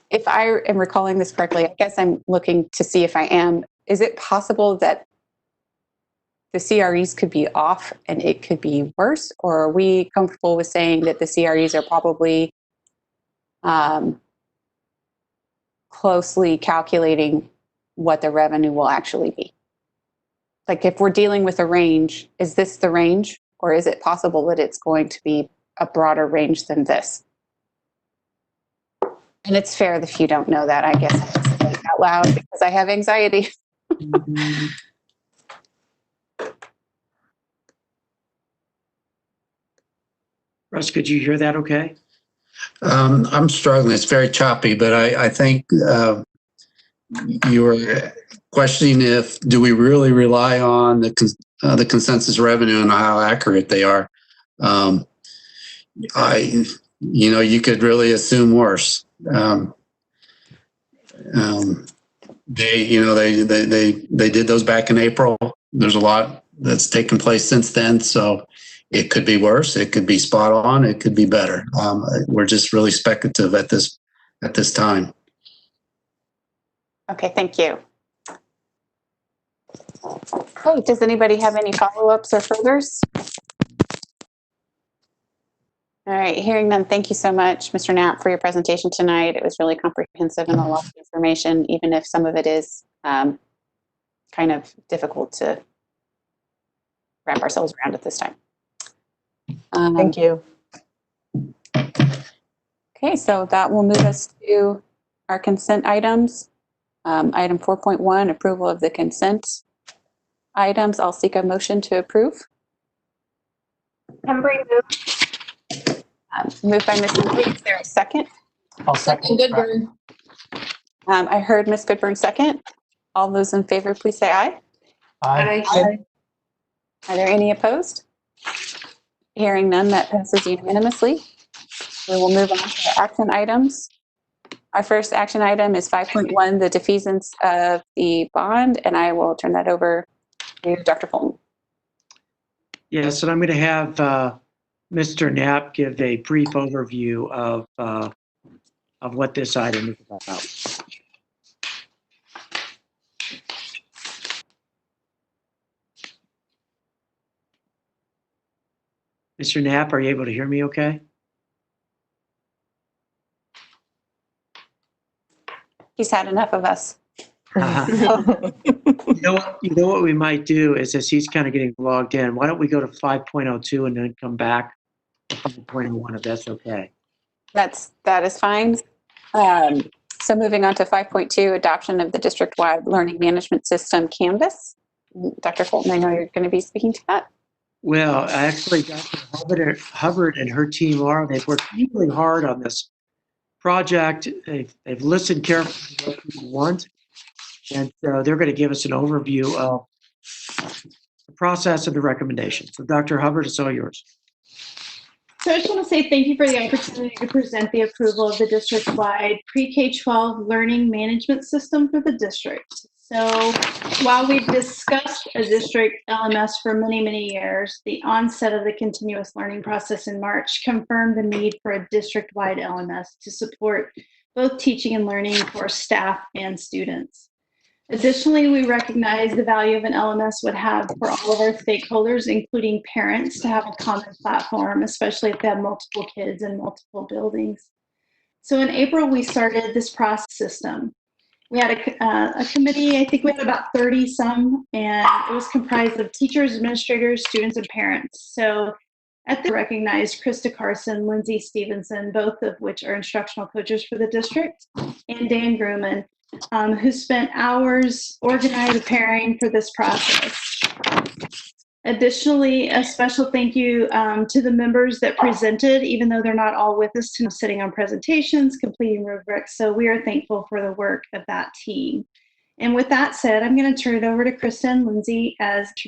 if I am recalling this correctly, I guess I'm looking to see if I am. Is it possible that the CREs could be off and it could be worse? Or are we comfortable with saying that the CREs are probably closely calculating what the revenue will actually be? Like if we're dealing with a range, is this the range? Or is it possible that it's going to be a broader range than this? And it's fair if you don't know that, I guess I have to say it out loud because I have anxiety. Russ, could you hear that okay? I'm struggling. It's very choppy, but I think you were questioning do we really rely on the consensus revenue and how accurate they are. You could really assume worse. They did those back in April. There's a lot that's taken place since then. So it could be worse. It could be spot on. It could be better. We're just really speculative at this time. Okay, thank you. Okay, does anybody have any follow-ups or furthers? All right, hearing none, thank you so much, Mr. Knapp, for your presentation tonight. It was really comprehensive and a lot of information, even if some of it is kind of difficult to wrap ourselves around at this time. Thank you. Okay, so that will move us to our consent items. Item 4.1, approval of the consent items. I'll seek a motion to approve. Pembry move. Moved by Ms. Lee. Is there a second? I'll second. Goodburn. I heard Ms. Goodburn second. All those in favor, please say aye. Aye. Aye. Are there any opposed? Hearing none, that passes unanimously. We will move on to action items. Our first action item is 5.1, the defeasance of the bond, and I will turn that over to Dr. Fulton. Yes, and I'm going to have Mr. Knapp give a brief overview of what this item is about. Mr. Knapp, are you able to hear me okay? He's had enough of us. You know what we might do is, as he's kind of getting logged in, why don't we go to 5.02 and then come back to 5.01 if that's okay. That is fine. So moving on to 5.2, adoption of the district-wide learning management system Canvas. Dr. Fulton, I know you're going to be speaking to that. Well, actually, Dr. Hubbard and her team they've worked really hard on this project. They've listened carefully to what people want, and they're going to give us an overview of the process and the recommendations. So, Dr. Hubbard, it's all yours. So I just want to say thank you for the opportunity to present the approval of the district-wide pre-K-12 learning management system for the district. So while we've discussed a district LMS for many, many years, the onset of the continuous learning process in March confirmed the need for a district-wide LMS to support both teaching and learning for staff and students. Additionally, we recognize the value of an LMS would have for all of our stakeholders, including parents, to have a common platform, especially if they have multiple kids in multiple buildings. So in April, we started this process system. We had a committee, I think we had about 30 some, and it was comprised of teachers, administrators, students, and parents. So at the recognized Krista Carson, Lindsay Stevenson, both of which are instructional coaches for the district, and Dan Grumman, who spent hours organizing, preparing for this process. Additionally, a special thank you to the members that presented, even though they're not all with us, sitting on presentations, completing rubrics. So we are thankful for the work of that team. And with that said, I'm going to turn it over to Krista and Lindsay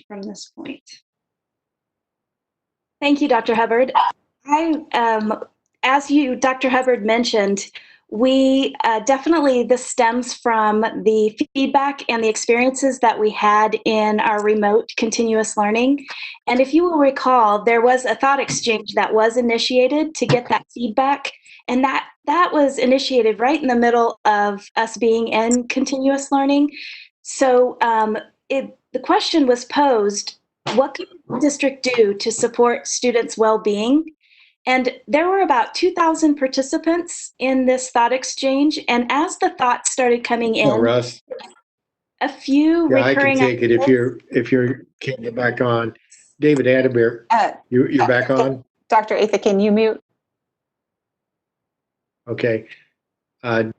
from this point. Thank you, Dr. Hubbard. As Dr. Hubbard mentioned, we definitely, this stems from the feedback and the experiences that we had in our remote continuous learning. And if you will recall, there was a thought exchange that was initiated to get that feedback. And that was initiated right in the middle of us being in continuous learning. So the question was posed, what can the district do to support students' well-being? And there were about 2,000 participants in this thought exchange. And as the thoughts started coming in, Russ, a few recurring. I can take it if you can't get back on. David Adabir, you're back on. Dr. Atha, can you mute? Okay. Go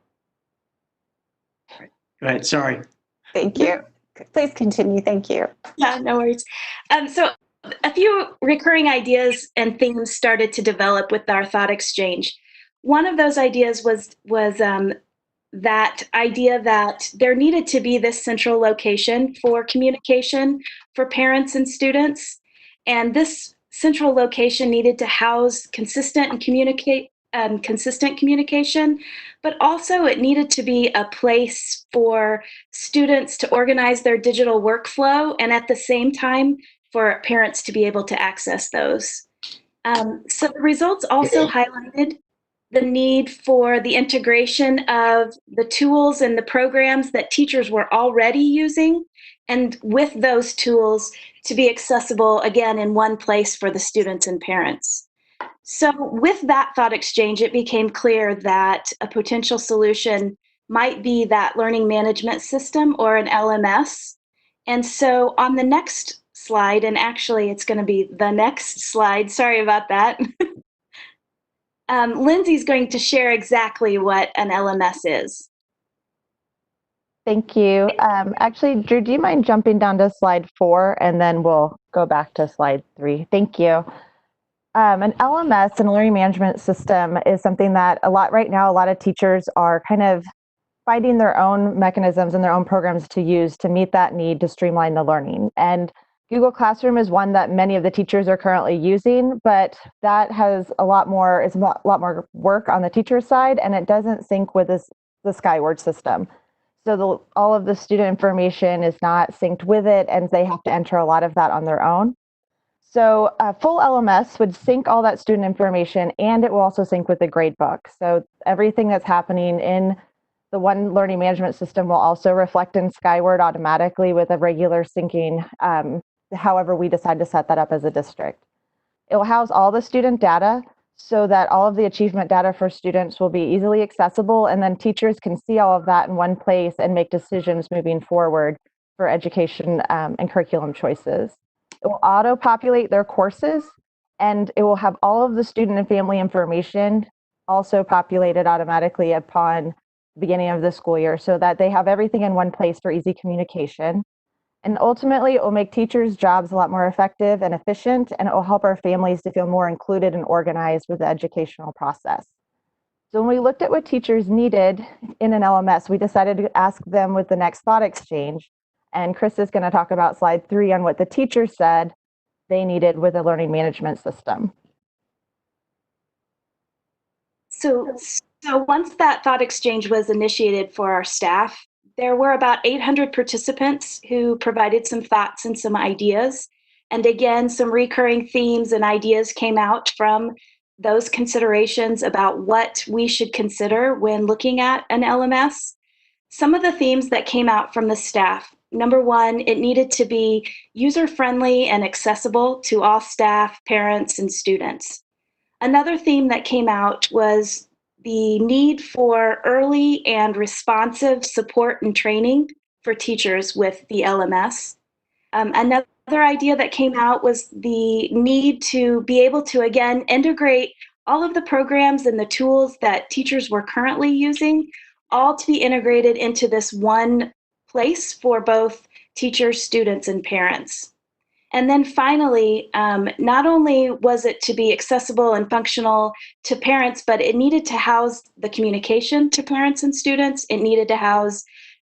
ahead. Sorry. Thank you. Please continue. Thank you. Yeah, no worries. So a few recurring ideas and themes started to develop with our thought exchange. One of those ideas was that idea that there needed to be this central location for communication for parents and students. And this central location needed to house consistent and consistent communication, but also it needed to be a place for students to organize their digital workflow and at the same time for parents to be able to access those. So the results also highlighted the need for the integration of the tools and the programs that teachers were already using, and with those tools to be accessible again in one place for the students and parents. So with that thought exchange, it became clear that a potential solution might be that learning management system or an LMS. And so on the next slide, and actually it's going to be the next slide, sorry about that. Lindsay's going to share exactly what an LMS is. Thank you. Actually, Drew, do you mind jumping down to slide 4 and then we'll go back to slide 3? Thank you. An LMS, an learning management system, is something that right now, a lot of teachers are kind of finding their own mechanisms and their own programs to use to meet that need to streamline the learning. And Google Classroom is one that many of the teachers are currently using, but that has a lot more work on the teacher side, and it doesn't sync with the Skyward system. So all of the student information is not synced with it, and they have to enter a lot of that on their own. So a full LMS would sync all that student information, and it will also sync with the gradebook. So everything that's happening in the one learning management system will also reflect in Skyward automatically with a regular syncing, however we decide to set that up as a district. It will house all the student data so that all of the achievement data for students will be easily accessible, and then teachers can see all of that in one place and make decisions moving forward for education and curriculum choices. It will auto-populate their courses, and it will have all of the student and family information also populated automatically upon the beginning of the school year so that they have everything in one place for easy communication. And ultimately, it will make teachers' jobs a lot more effective and efficient, and it will help our families to feel more included and organized with the educational process. So when we looked at what teachers needed in an LMS, we decided to ask them with the next thought exchange. And Chris is going to talk about slide 3 on what the teachers said they needed with a learning management system. So once that thought exchange was initiated for our staff, there were about 800 participants who provided some thoughts and some ideas. And again, some recurring themes and ideas came out from those considerations about what we should consider when looking at an LMS. Some of the themes that came out from the staff: number one, it needed to be user-friendly and accessible to all staff, parents, and students. Another theme that came out was the need for early and responsive support and training for teachers with the LMS. Another idea that came out was the need to be able to, again, integrate all of the programs and the tools that teachers were currently using, all to be integrated into this one place for both teachers, students, and parents. And then finally, not only was it to be accessible and functional to parents, but it needed to house the communication to parents and students. It needed to house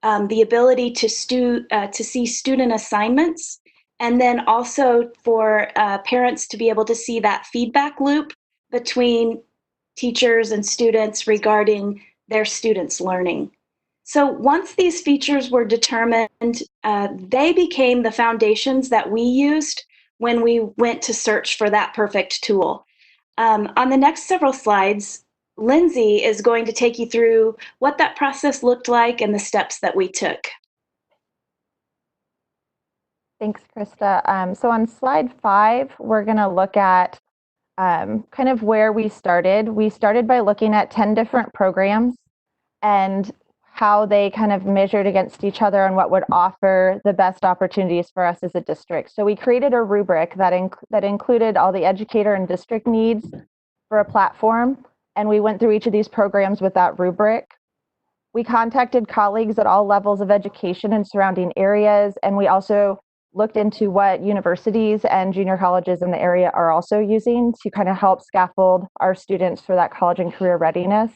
the ability to see student assignments, and then also for parents to be able to see that feedback loop between teachers and students regarding their students' learning. So once these features were determined, they became the foundations that we used when we went to search for that perfect tool. On the next several slides, Lindsay is going to take you through what that process looked like and the steps that we took. Thanks, Krista. So on slide 5, we're going to look at kind of where we started. We started by looking at 10 different programs and how they kind of measured against each other and what would offer the best opportunities for us as a district. So we created a rubric that included all the educator and district needs for a platform, and we went through each of these programs with that rubric. We contacted colleagues at all levels of education in surrounding areas, and we also looked into what universities and junior colleges in the area are also using to kind of help scaffold our students for that college and career readiness.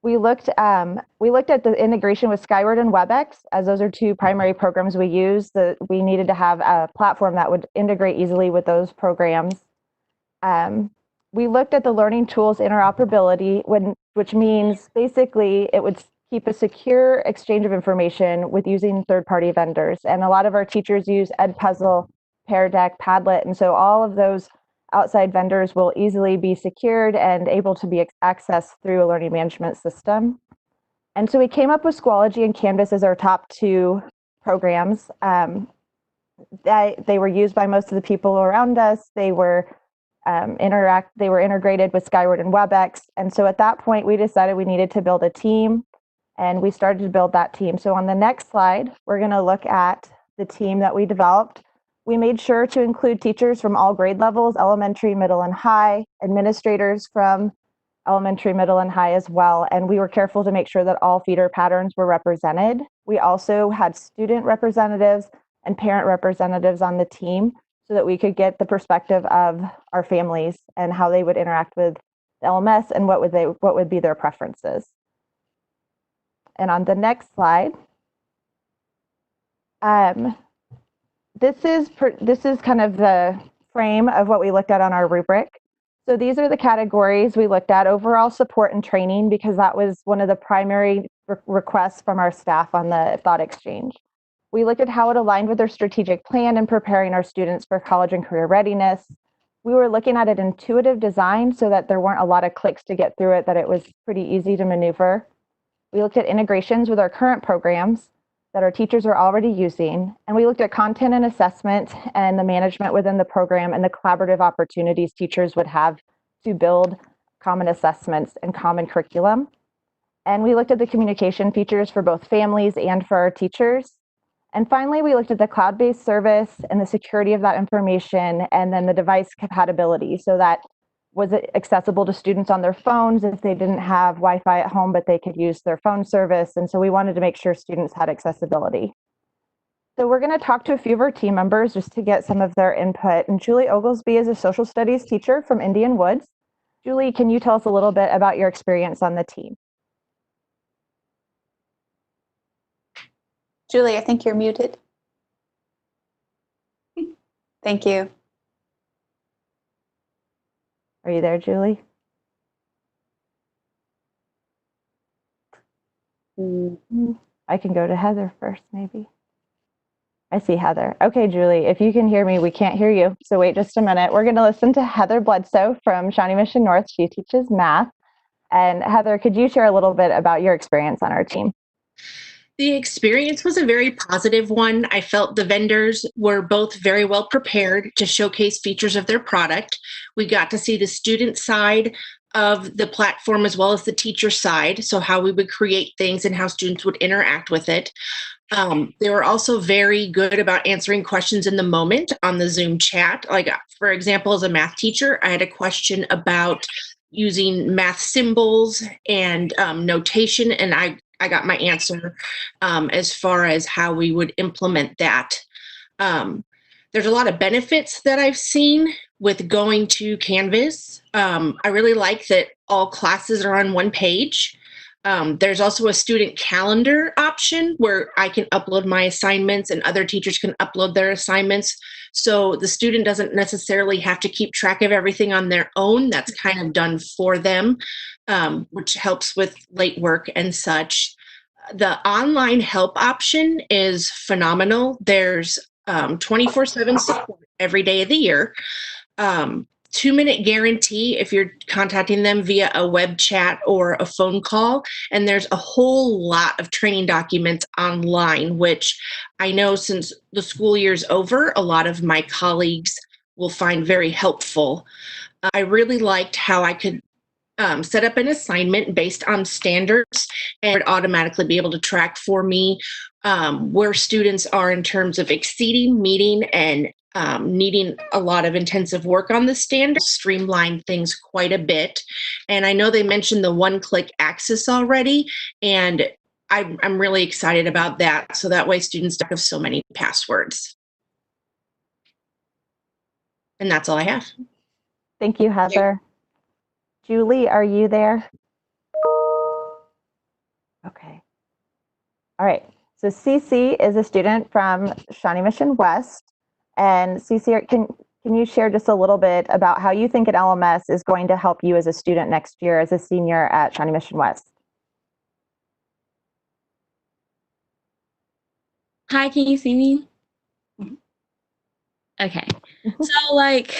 We looked at the integration with Skyward and WebEx, as those are two primary programs we use. We needed to have a platform that would integrate easily with those programs. we looked at the learning tools interoperability, which means basically it would keep a secure exchange of information with using third-party vendors. And a lot of our teachers use Edpuzzle, Pear Deck, Padlet, and so all of those outside vendors will easily be secured and able to be accessed through a learning management system. And so we came up with Schoology and Canvas as our top two programs. They were used by most of the people around us. They were integrated with Skyward and WebEx. And so at that point, we decided we needed to build a team, and we started to build that team. So on the next slide, we're going to look at the team that we developed. We made sure to include teachers from all grade levels, elementary, middle, and high, administrators from elementary, middle, and high as well. And we were careful to make sure that all feeder patterns were represented. We also had student representatives and parent representatives on the team so that we could get the perspective of our families and how they would interact with the LMS and what would be their preferences. And on the next slide, this is kind of the frame of what we looked at on our rubric. So these are the categories we looked at: overall support and training, because that was one of the primary requests from our staff on the thought exchange. We looked at how it aligned with their strategic plan in preparing our students for college and career readiness. We were looking at an intuitive design so that there weren't a lot of clicks to get through it, that it was pretty easy to maneuver. We looked at integrations with our current programs that our teachers are already using. And we looked at content and assessment and the management within the program and the collaborative opportunities teachers would have to build common assessments and common curriculum. And we looked at the communication features for both families and for our teachers. And finally, we looked at the cloud-based service and the security of that information, and then the device compatibility. So that was it accessible to students on their phones if they didn't have Wi-Fi at home, but they could use their phone service. And so we wanted to make sure students had accessibility. So we're going to talk to a few of our team members just to get some of their input. And Julie Oglesby is a social studies teacher from Indian Woods. Julie, can you tell us a little bit about your experience on the team? Julie, I think you're muted. Thank you. Are you there, Julie? I can go to Heather first, maybe. I see Heather. Okay, Julie, if you can hear me, we can't hear you. So wait just a minute. We're going to listen to Heather Bledsoe from Shawnee Mission North. She teaches math. And Heather, could you share a little bit about your experience on our team? The experience was a very positive one. I felt the vendors were both very well prepared to showcase features of their product. We got to see the student side of the platform as well as the teacher side, so how we would create things and how students would interact with it. They were also very good about answering questions in the moment on the Zoom chat. Like, for example, as a math teacher, I had a question about using math symbols and notation, and I got my answer as far as how we would implement that. There's a lot of benefits that I've seen with going to Canvas. I really like that all classes are on one page. There's also a student calendar option where I can upload my assignments and other teachers can upload their assignments. So the student doesn't necessarily have to keep track of everything on their own. That's kind of done for them, which helps with late work and such. The online help option is phenomenal. There's 24/7 support every day of the year. 2-minute guarantee if you're contacting them via a web chat or a phone call. And there's a whole lot of training documents online, which I know since the school year's over, a lot of my colleagues will find very helpful. I really liked how I could set up an assignment based on standards and it would automatically be able to track for me where students are in terms of exceeding, meeting, and needing a lot of intensive work on the standards. Streamline things quite a bit. And I know they mentioned the one-click access already, and I'm really excited about that. So that way students don't have so many passwords. And that's all I have. Thank you, Heather. Julie, are you there? Okay. All right. So Cece is a student from Shawnee Mission West. And Cece, can you share just a little bit about how you think an LMS is going to help you as a student next year as a senior at Shawnee Mission West? Hi, can you see me? Okay. So like,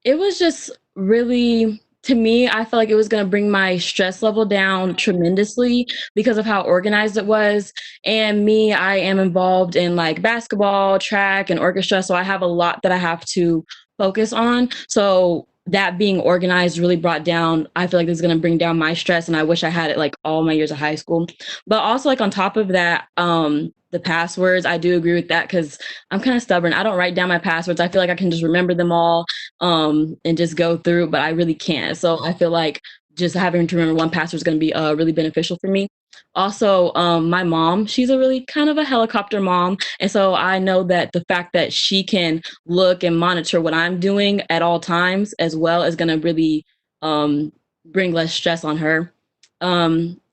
it was just really, to me, I felt like it was going to bring my stress level down tremendously because of how organized it was. And me, I am involved in like basketball, track, and orchestra. So I have a lot that I have to focus on. So that being organized really brought down, I feel like this is going to bring down my stress. And I wish I had it like all my years of high school. But also like on top of that, the passwords, I do agree with that because I'm kind of stubborn. I don't write down my passwords. I feel like I can just remember them all and just go through, but I really can't. So I feel like just having to remember one password is going to be really beneficial for me. Also, my mom, she's a really kind of a helicopter mom. And so I know that the fact that she can look and monitor what I'm doing at all times as well is going to really bring less stress on her.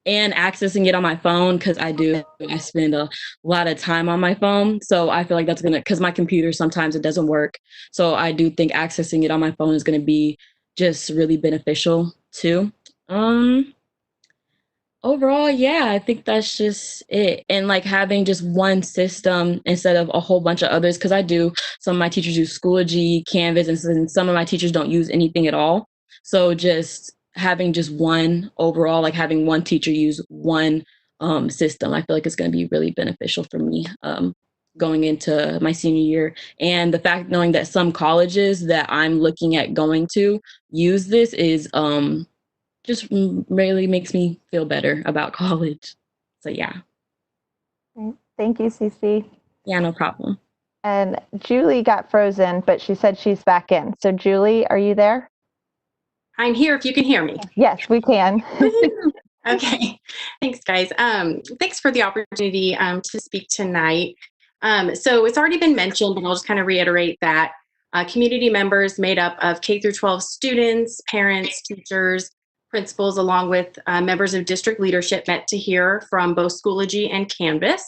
And accessing it on my phone, because I spend a lot of time on my phone. So I feel like that's because my computer, sometimes it doesn't work. So I do think accessing it on my phone is going to be just really beneficial too. Overall, yeah, I think that's just it. And like having just one system instead of a whole bunch of others, because some of my teachers use Schoology, Canvas, and some of my teachers don't use anything at all. So just having just one overall, like having one teacher use one system, I feel like it's going to be really beneficial for me going into my senior year. And the fact knowing that some colleges that I'm looking at going to use this is just really makes me feel better about college. So yeah. Thank you, Cece. Yeah, no problem. And Julie got frozen, but she said she's back in. So Julie, are you there? I'm here if you can hear me. Yes, we can. Okay. Thanks, guys. Thanks for the opportunity to speak tonight. So it's already been mentioned, but I'll just kind of reiterate that community members made up of K through 12 students, parents, teachers, principals, along with members of district leadership met to hear from both Schoology and Canvas.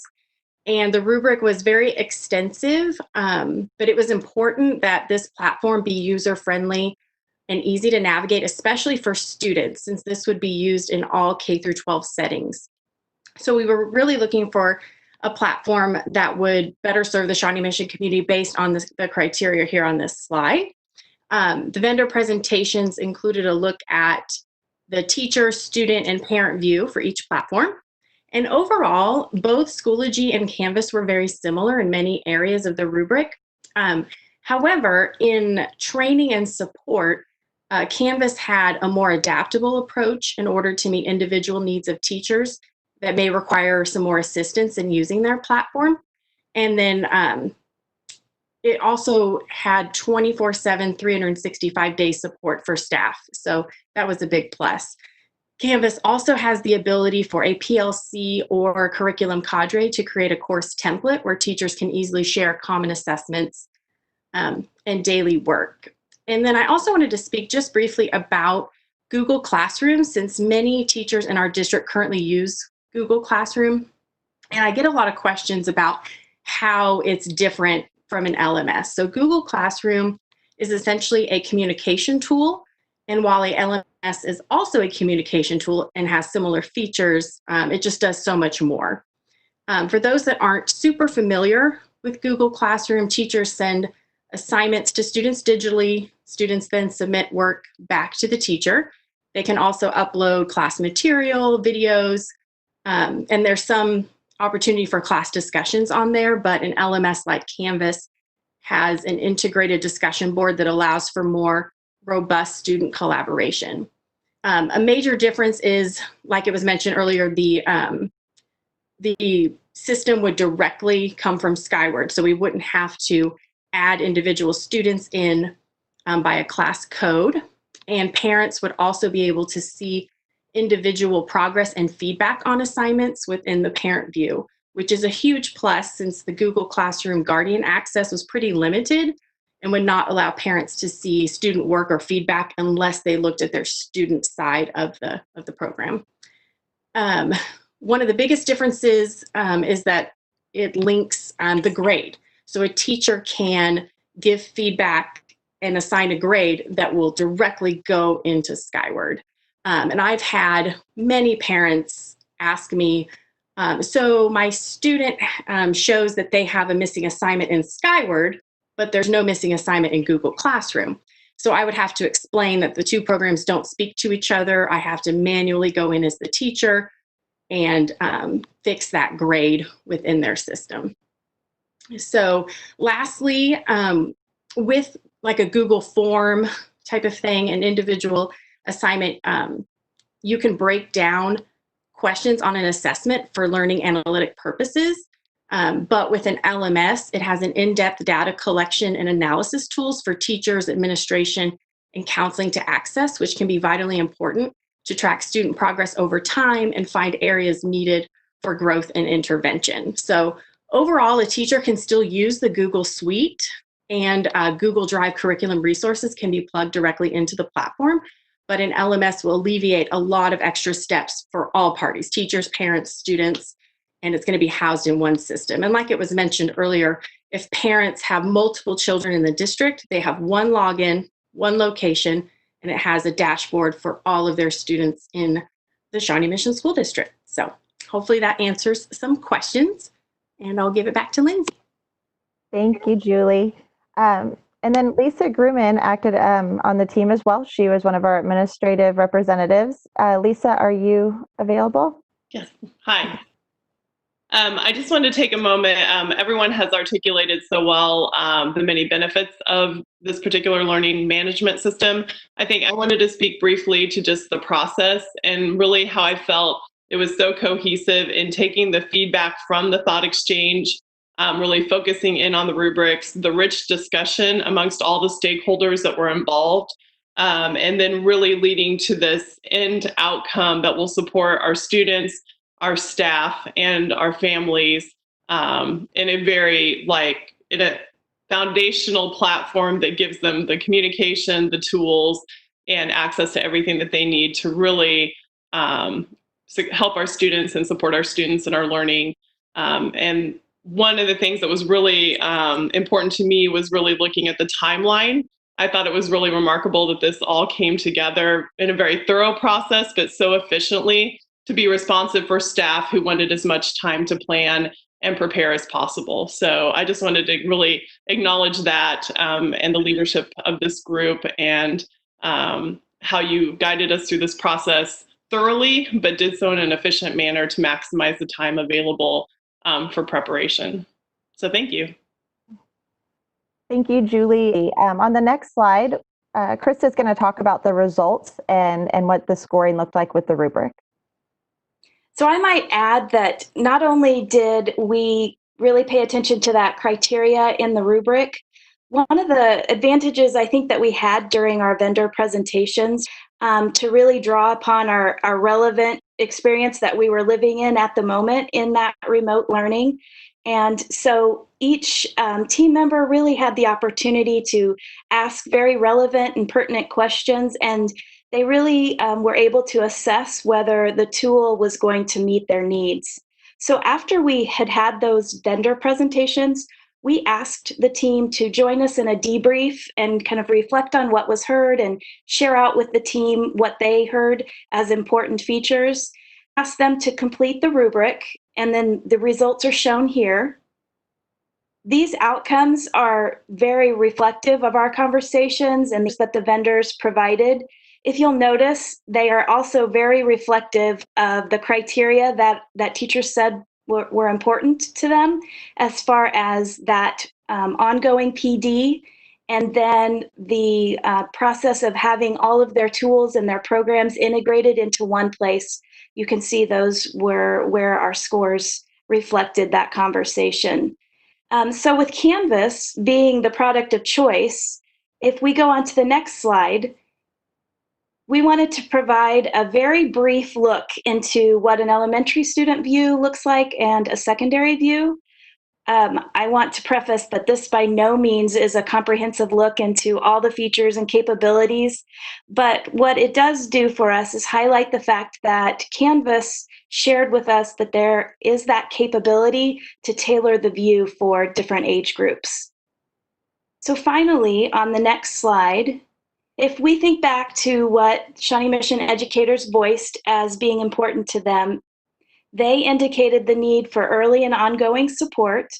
And the rubric was very extensive, but it was important that this platform be user-friendly and easy to navigate, especially for students, since this would be used in all K through 12 settings. So we were really looking for a platform that would better serve the Shawnee Mission community based on the criteria here on this slide. The vendor presentations included a look at the teacher, student, and parent view for each platform. And overall, both Schoology and Canvas were very similar in many areas of the rubric. However, in training and support, Canvas had a more adaptable approach in order to meet individual needs of teachers that may require some more assistance in using their platform. And then it also had 24/7, 365-day support for staff. So that was a big plus. Canvas also has the ability for a PLC or curriculum cadre to create a course template where teachers can easily share common assessments and daily work. And then I also wanted to speak just briefly about Google Classroom, since many teachers in our district currently use Google Classroom. And I get a lot of questions about how it's different from an LMS. So Google Classroom is essentially a communication tool. And while a LMS is also a communication tool and has similar features, it just does so much more. For those that aren't super familiar with Google Classroom, teachers send assignments to students digitally. Students then submit work back to the teacher. They can also upload class material, videos, and there's some opportunity for class discussions on there, but an LMS like Canvas has an integrated discussion board that allows for more robust student collaboration. A major difference is, like it was mentioned earlier, the system would directly come from Skyward, so we wouldn't have to add individual students in by a class code. And parents would also be able to see individual progress and feedback on assignments within the parent view, which is a huge plus since the Google Classroom Guardian access was pretty limited and would not allow parents to see student work or feedback unless they looked at their student side of the program. One of the biggest differences is that it links the grade. So a teacher can give feedback and assign a grade that will directly go into Skyward. And I've had many parents ask me, so my student shows that they have a missing assignment in Skyward, but there's no missing assignment in Google Classroom. So I would have to explain that the two programs don't speak to each other. I have to manually go in as the teacher and fix that grade within their system. So lastly, with like a Google form type of thing, an individual assignment, you can break down questions on an assessment for learning analytic purposes. But with an LMS, it has an in-depth data collection and analysis tools for teachers, administration, and counseling to access, which can be vitally important to track student progress over time and find areas needed for growth and intervention. So overall, a teacher can still use the Google Suite, and Google Drive curriculum resources can be plugged directly into the platform, but an LMS will alleviate a lot of extra steps for all parties, teachers, parents, students, and it's going to be housed in one system. And like it was mentioned earlier, if parents have multiple children in the district, they have one login, one location, and it has a dashboard for all of their students in the Shawnee Mission School District. So hopefully that answers some questions, and I'll give it back to Lindsay. Thank you, Julie. And then Lisa Grumman acted on the team as well. She was one of our administrative representatives. Lisa, are you available? Yes. Hi. I just wanted to take a moment. Everyone has articulated so well the many benefits of this particular learning management system. I think I wanted to speak briefly to just the process and really how I felt it was so cohesive in taking the feedback from the thought exchange, really focusing in on the rubrics, the rich discussion amongst all the stakeholders that were involved, and then really leading to this end outcome that will support our students, our staff, and our families in a very in a foundational platform that gives them the communication, the tools, and access to everything that they need to really help our students and support our students in our learning. And one of the things that was really important to me was really looking at the timeline. I thought it was really remarkable that this all came together in a very thorough process, but so efficiently to be responsive for staff who wanted as much time to plan and prepare as possible. So I just wanted to really acknowledge that and the leadership of this group and how you guided us through this process thoroughly, but did so in an efficient manner to maximize the time available for preparation. So thank you. Thank you, Julie. On the next slide, Krista is going to talk about the results and what the scoring looked like with the rubric. So I might add that not only did we really pay attention to that criteria in the rubric, one of the advantages I think that we had during our vendor presentations to really draw upon our relevant experience that we were living in at the moment in that remote learning. And so each team member really had the opportunity to ask very relevant and pertinent questions, and they really were able to assess whether the tool was going to meet their needs. So after we had those vendor presentations, we asked the team to join us in a debrief and kind of reflect on what was heard and share out with the team what they heard as important features. Ask them to complete the rubric, and then the results are shown here. These outcomes are very reflective of our conversations and that the vendors provided. If you'll notice, they are also very reflective of the criteria that teachers said were important to them, as far as that ongoing PD, and then the process of having all of their tools and their programs integrated into one place. You can see those were where our scores reflected that conversation. So with Canvas being the product of choice, if we go on to the next slide, we wanted to provide a very brief look into what an elementary student view looks like and a secondary view. I want to preface that this by no means is a comprehensive look into all the features and capabilities, but what it does do for us is highlight the fact that Canvas shared with us that there is that capability to tailor the view for different age groups. So finally, on the next slide, if we think back to what Shawnee Mission educators voiced as being important to them, they indicated the need for early and ongoing support.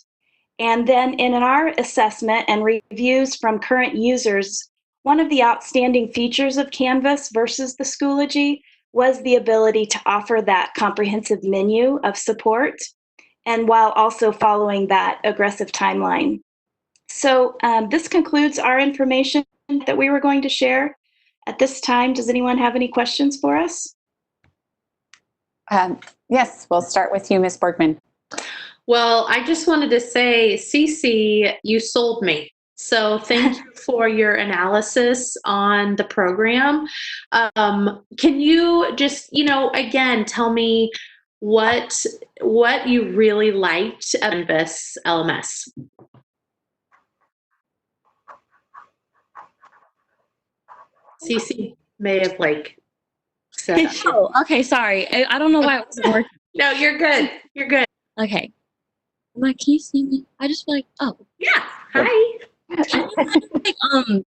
And then in our assessment and reviews from current users, one of the outstanding features of Canvas versus the Schoology was the ability to offer that comprehensive menu of support, and while also following that aggressive timeline. So this concludes our information that we were going to share. At this time, does anyone have any questions for us? Yes, we'll start with you, Ms. Borgman. Well, I just wanted to say, Cece, you sold me. So thank you for your analysis on the program. Can you just, again, tell me what you really liked about this LMS? Cece may have said. Oh, okay, sorry. I don't know why it wasn't working. No, you're good. You're good. Okay. Can you see me? I just feel like, oh. Yeah. Hi.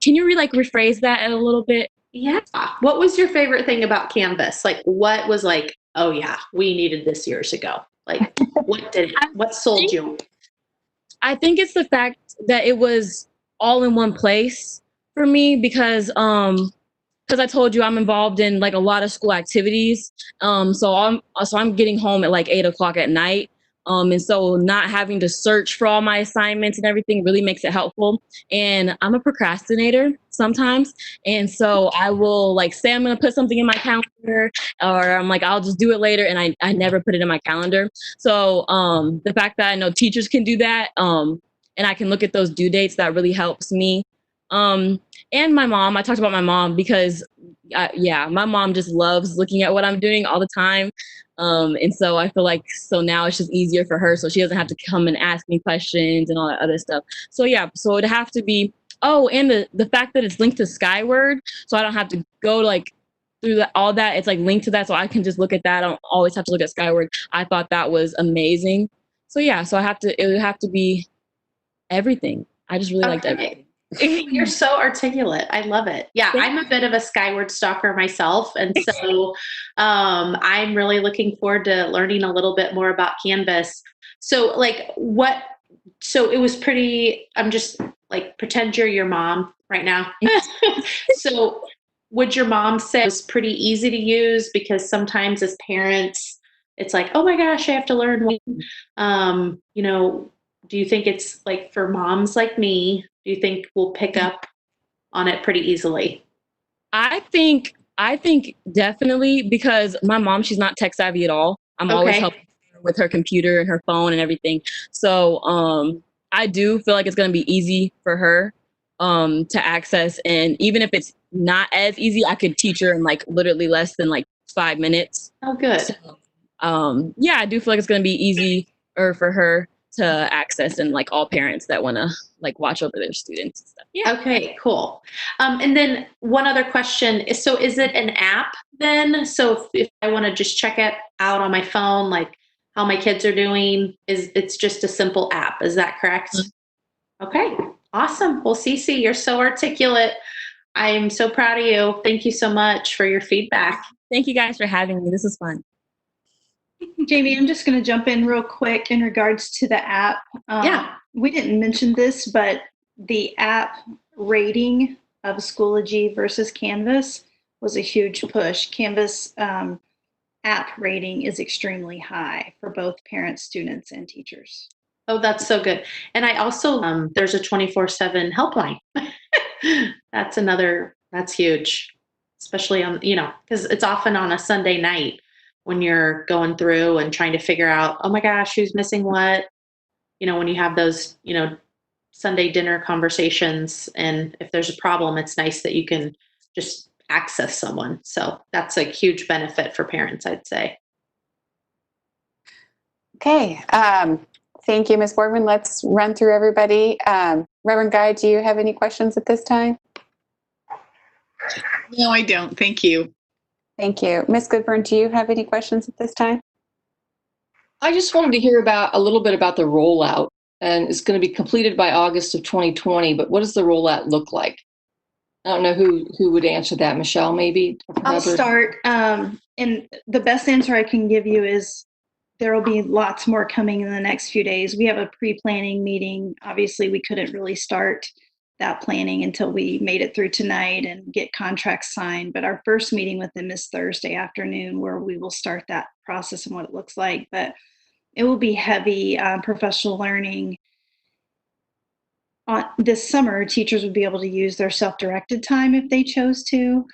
Can you rephrase that a little bit? Yeah. What was your favorite thing about Canvas? What was oh yeah, we needed this years ago? What sold you? I think it's the fact that it was all in one place for me because I told you I'm involved in a lot of school activities. So I'm getting home at 8 o'clock at night. And so not having to search for all my assignments and everything really makes it helpful. And I'm a procrastinator sometimes. And so I will say I'm going to put something in my calendar, or I'm I'll just do it later. And I never put it in my calendar. So the fact that I know teachers can do that, and I can look at those due dates, that really helps me. And my mom, I talked about my mom because my mom just loves looking at what I'm doing all the time. And so I feel so now it's just easier for her, so she doesn't have to come and ask me questions and all that other stuff. So yeah, so it'd have to be, and the fact that it's linked to Skyward, so I don't have to go through all that. It's linked to that, so I can just look at that. I don't always have to look at Skyward. I thought that was amazing. So yeah, so it would have to be everything. I just really liked everything. You're so articulate. I love it. Yeah, I'm a bit of a Skyward stalker myself. And so I'm really looking forward to learning a little bit more about Canvas. So so it was pretty, I'm just pretend you're your mom right now. So would your mom say it was pretty easy to use? Because sometimes as parents, it's oh my gosh, I have to learn. Do you think it's for moms like me, do you think we'll pick up on it pretty easily? I think definitely, because my mom, she's not tech savvy at all. I'm always helping her with her computer and her phone and everything. So I do feel it's going to be easy for her to access. And even if it's not as easy, I could teach her in literally less than 5 minutes. Oh, good. So, I do feel it's going to be easier for her to access, and all parents that want to watch over their students and stuff. Yeah. Okay, cool. And then one other question is, so is it an app then? So if I want to just check it out on my phone, how my kids are doing, it's just a simple app. Is that correct? Mm-hmm. Okay, awesome. Well, Cece, you're so articulate. I'm so proud of you. Thank you so much for your feedback. Thank you guys for having me. This is fun. Jamie, I'm just going to jump in real quick in regards to the app. We didn't mention this, but the app rating of Schoology versus Canvas was a huge push. Canvas app rating is extremely high for both parents, students, and teachers. Oh, that's so good. And I also, there's a 24/7 helpline. That's huge, especially on, because it's often on a Sunday night when you're going through and trying to figure out, oh my gosh, who's missing what? When you have those, Sunday dinner conversations, and if there's a problem, it's nice that you can just access someone. So that's a huge benefit for parents, I'd say. Okay. Thank you, Ms. Borgman. Let's run through everybody. Reverend Guy, do you have any questions at this time? No, I don't. Thank you. Thank you. Ms. Goodburn, do you have any questions at this time? I just wanted to hear a little bit about the rollout and it's going to be completed by August of 2020. But what does the rollout look like? I don't know who would answer that. Michelle, maybe? I'll start. And the best answer I can give you is there will be lots more coming in the next few days. We have a pre-planning meeting. Obviously, we couldn't really start that planning until we made it through tonight and get contracts signed. But our first meeting with them is Thursday afternoon, where we will start that process and what it looks like. But it will be heavy professional learning. This summer, teachers would be able to use their self-directed time if they chose to.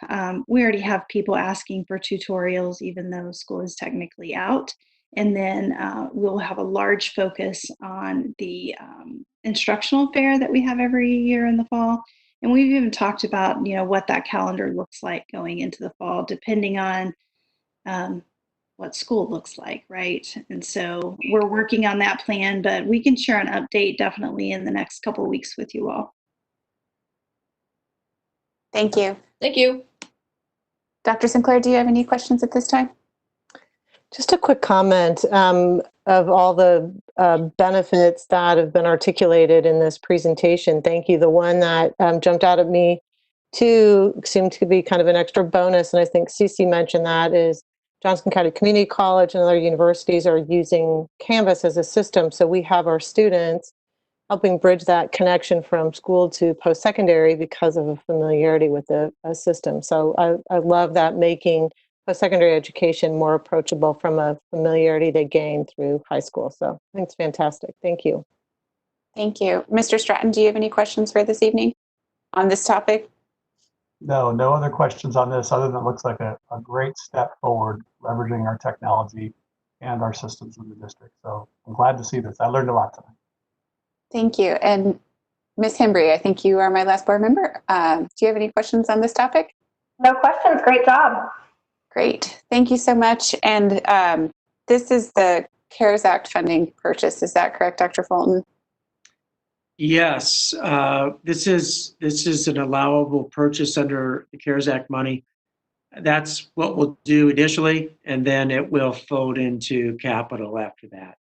We already have people asking for tutorials, even though school is technically out. And then we'll have a large focus on the instructional fair that we have every year in the fall. And we've even talked about, what that calendar looks like going into the fall, depending on what school looks like, right? And so we're working on that plan, but we can share an update definitely in the next couple of weeks with you all. Thank you. Thank you. Dr. Sinclair, do you have any questions at this time? Just a quick comment of all the benefits that have been articulated in this presentation. Thank you. The one that jumped out at me too seemed to be kind of an extra bonus, and I think Cece mentioned that, is Johnson County Community College and other universities are using Canvas as a system. So we have our students helping bridge that connection from school to post-secondary because of a familiarity with the system. So I love that, making post-secondary education more approachable from a familiarity they gain through high school. So I think it's fantastic. Thank you. Thank you. Mr. Stratton, do you have any questions for this evening on this topic? No other questions on this, other than it looks like a great step forward, leveraging our technology and our systems in the district. So I'm glad to see this. I learned a lot tonight. Thank you. And Ms. Hembry, I think you are my last board member. Do you have any questions on this topic? No questions. Great job. Great. Thank you so much. And this is the CARES Act funding purchase. Is that correct, Dr. Fulton? Yes, this is an allowable purchase under the CARES Act money. That's what we'll do initially, and then it will fold into capital after that.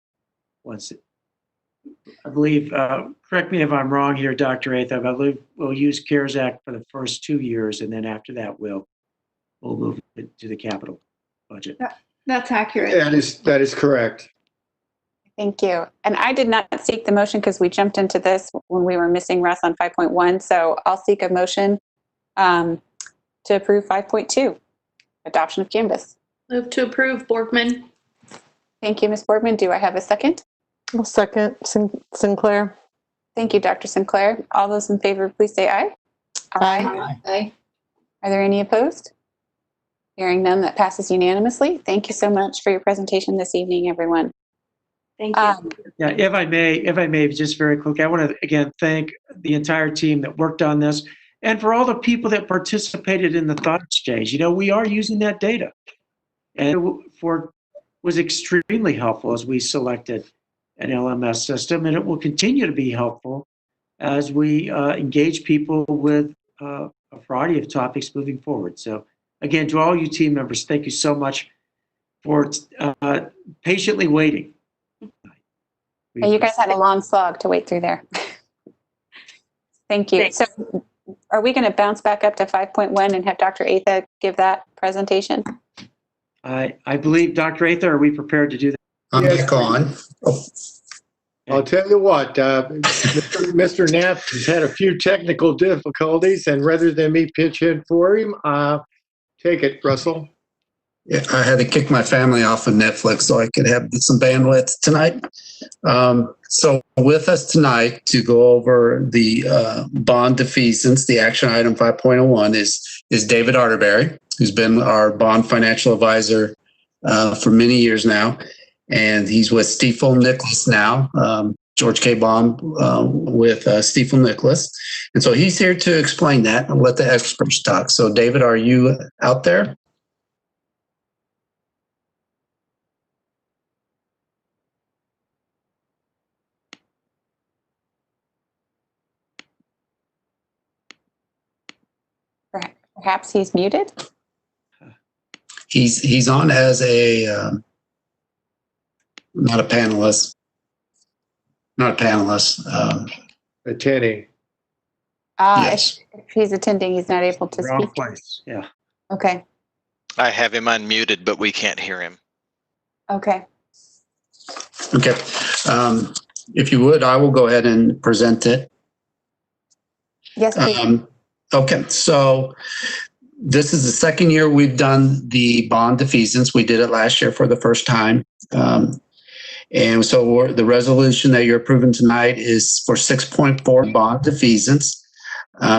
I believe, correct me if I'm wrong here, Dr. Athab, I believe we'll use CARES Act for the first 2 years, and then after that we'll move it to the capital budget. That's accurate. That is correct. Thank you. And I did not seek the motion because we jumped into this when we were missing Russ on 5.1. So I'll seek a motion to approve 5.2, adoption of Canvas. Move to approve, Borgman. Thank you, Ms. Borgman. Do I have a second? I'll second Sinclair. Thank you, Dr. Sinclair. All those in favor, please say aye. Aye. Aye. Are there any opposed? Hearing none, that passes unanimously. Thank you so much for your presentation this evening, everyone. Thank you. Yeah, if I may, just very quickly, I want to again thank the entire team that worked on this, and for all the people that participated in the thought exchange. We are using that data, and was extremely helpful as we selected an LMS system, and it will continue to be helpful as we engage people with a variety of topics moving forward. So again, to all you team members, thank you so much for patiently waiting. You guys had a long slog to wait through there. Thank you. Thanks. So are we going to bounce back up to 5.1 and have Dr. Atha give that presentation? I believe, Dr. Atha, are we prepared to do that? I'm back on. Oh. I'll tell you what, Mr. Knapp has had a few technical difficulties, and rather than me pitch in for him, take it, Russell. Yeah, I had to kick my family off of Netflix so I could have some bandwidth tonight. So with us tonight to go over the bond defeasance, the action item 5.01 is David Arterberry, who's been our bond financial advisor for many years now. And he's with Stiefel Nicholas now, George K. Bond with Stiefel Nicholas. And so he's here to explain that and let the experts talk. So David, are you out there? Perhaps he's muted. He's on as a not a panelist. not a panelist. Attending. Yes. If he's attending, he's not able to Wrong speak. place. Yeah. Okay. I have him unmuted, but we can't hear him. Okay. Okay. If you would, I will go ahead and present it. Yes, please. Okay. So this is the second year we've done the bond defeasance. We did it last year for the first time. And so the resolution that you're approving tonight is for 6.4 bond defeasance.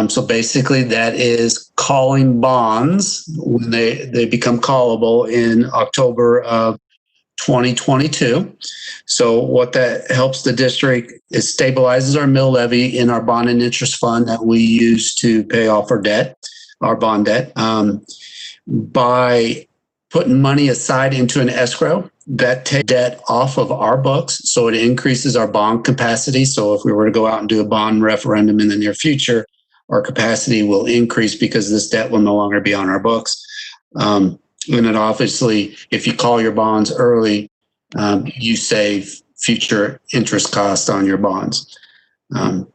So basically that is calling bonds when they become callable in October of 2022. So what that helps the district is stabilizes our mill levy in our bond and interest fund that we use to pay off our debt, our bond debt. By putting money aside into an escrow, that takes debt off of our books, so it increases our bond capacity. So if we were to go out and do a bond referendum in the near future, our capacity will increase because this debt will no longer be on our books. And then obviously, if you call your bonds early, you save future interest costs on your bonds.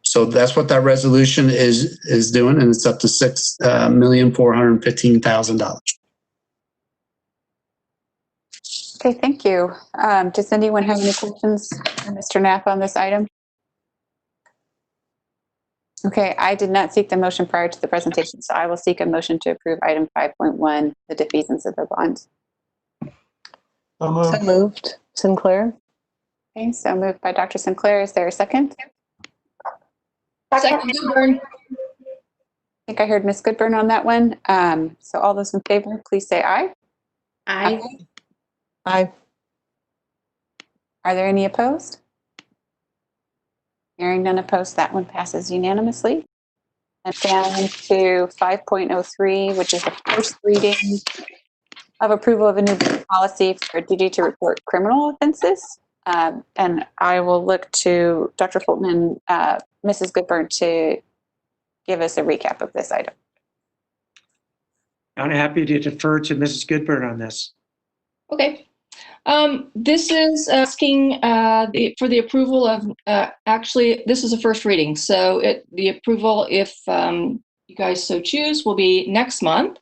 So that's what that resolution is doing, and it's up to $6,415,000. Okay, thank you. Does anyone have any questions for Mr. Knapp on this item? Okay, I did not seek the motion prior to the presentation, so I will seek a motion to approve item 5.1, the defeasance of the bonds. So moved. Sinclair. Okay, so moved by Dr. Sinclair. Is there a second? Second, Goodburn. I think I heard Ms. Goodburn on that one. So all those in favor, please say aye. Aye. Aye. Are there any opposed? Hearing none opposed, that one passes unanimously. And down to 5.03, which is the first reading of approval of a new policy for duty to report criminal offenses. And I will look to Dr. Fulton and Mrs. Goodburn to give us a recap of this item. I'm happy to defer to Mrs. Goodburn on this. Okay. This is asking for the approval of, actually, this is a first reading. So the approval, if you guys so choose, will be next month.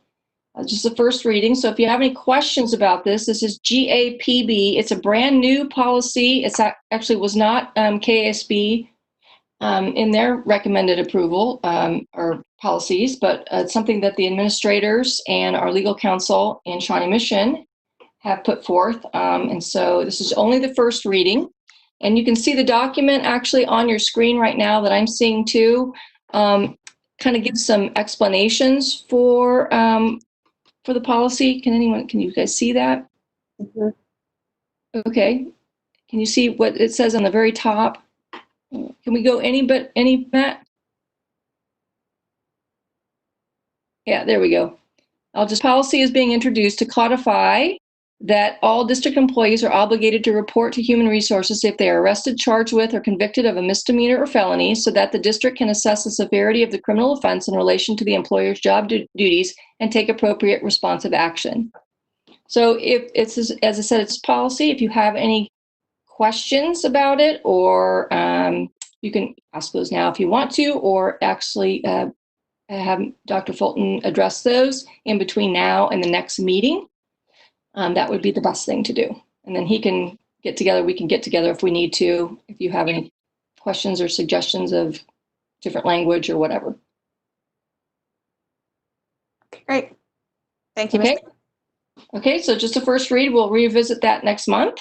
Just the first reading. So if you have any questions about this, this is GAPB. It's a brand new policy. It's actually was not KSB in their recommended approval or policies, but it's something that the administrators and our legal counsel in Shawnee Mission have put forth. And so this is only the first reading. And you can see the document actually on your screen right now that I'm seeing too. Kind of gives some explanations for the policy. Can you guys see that? Mm-hmm. Okay. Can you see what it says on the very top? Can we go any, Matt? Yeah, there we go. Policy is being introduced to codify that all district employees are obligated to report to Human Resources if they are arrested, charged with, or convicted of a misdemeanor or felony, so that the district can assess the severity of the criminal offense in relation to the employer's job duties and take appropriate responsive action. So if it's, as I said, it's policy. If you have any questions about it, or you can ask those now if you want to, or actually have Dr. Fulton address those in between now and the next meeting. That would be the best thing to do. And then he can get together, we can get together if we need to, if you have any questions or suggestions of different language or whatever. Great. Thank you. Okay. Okay, so just a first read. We'll revisit that next month.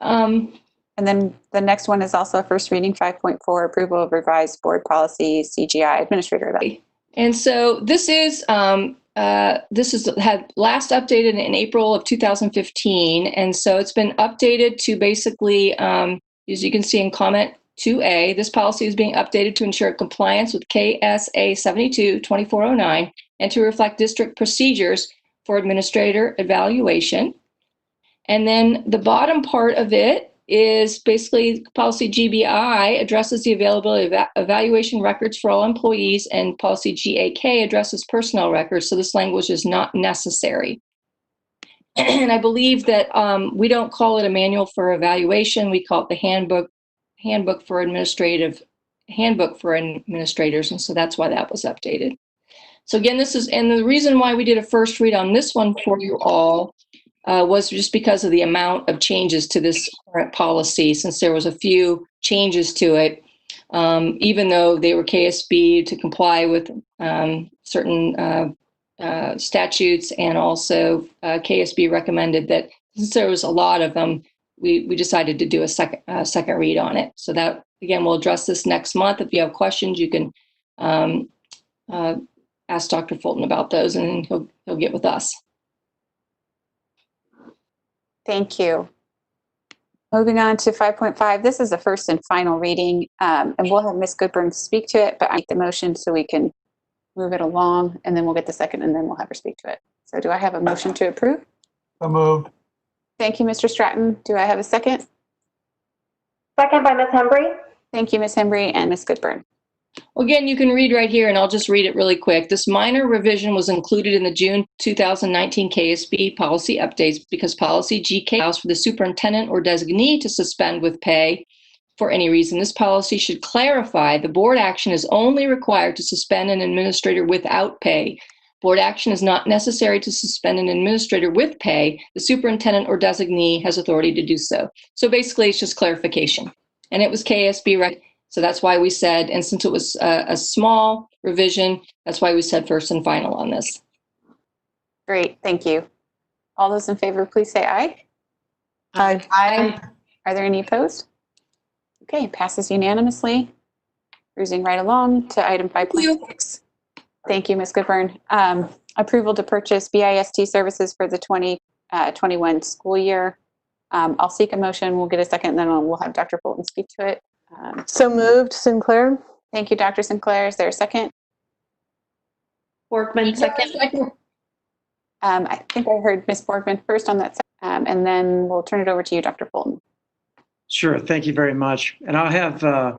And then the next one is also a first reading, 5.4, approval of revised board policy, CGI administrator evaluation. And so this is had last updated in April of 2015. And so it's been updated to basically, as you can see in comment 2A, this policy is being updated to ensure compliance with KSA 72-2409 and to reflect district procedures for administrator evaluation. And then the bottom part of it is basically policy GBI addresses the availability of evaluation records for all employees, and policy GAK addresses personnel records. So this language is not necessary. And I believe that we don't call it a manual for evaluation. We call it the handbook for administrators, and so that's why that was updated. So again, and the reason why we did a first read on this one for you all was just because of the amount of changes to this current policy, since there was a few changes to it, even though they were KSB to comply with certain statutes, and also KSB recommended that since there was a lot of them, we decided to do a second read on it. So that, again, we'll address this next month. If you have questions, you can ask Dr. Fulton about those, and he'll get with us. Thank you. Moving on to 5.5, this is the first and final reading, and we'll have Ms. Goodburn speak to it, but I make the motion so we can move it along, and then we'll get the second, and then we'll have her speak to it. So do I have a motion to approve? So moved. Thank you, Mr. Stratton. Do I have a second? Second by Ms. Hembry. Thank you, Ms. Hembry and Ms. Goodburn. Well, again, you can read right here, and I'll just read it really quick. This minor revision was included in the June 2019 KSB policy updates because policy GK allows for the superintendent or designee to suspend with pay for any reason. This policy should clarify the board action is only required to suspend an administrator without pay. Board action is not necessary to suspend an administrator with pay. The superintendent or designee has authority to do so. So basically, it's just clarification. And it was KSB, so that's why we said, and since it was a small revision, that's why we said first and final on this. Great, thank you. All those in favor, please say aye. Aye. Aye. Are there any opposed? Okay, passes unanimously. Cruising right along to item 5.6. Thank you, Ms. Goodburn. Approval to purchase BIST services for the 2021 school year. I'll seek a motion. We'll get a second, and then we'll have Dr. Fulton speak to it. So moved, Sinclair. Thank you, Dr. Sinclair. Is there a second? Borgman, second. I think I heard Ms. Borgman first on that, and then we'll turn it over to you, Dr. Fulton. Sure. Thank you very much. And I'll have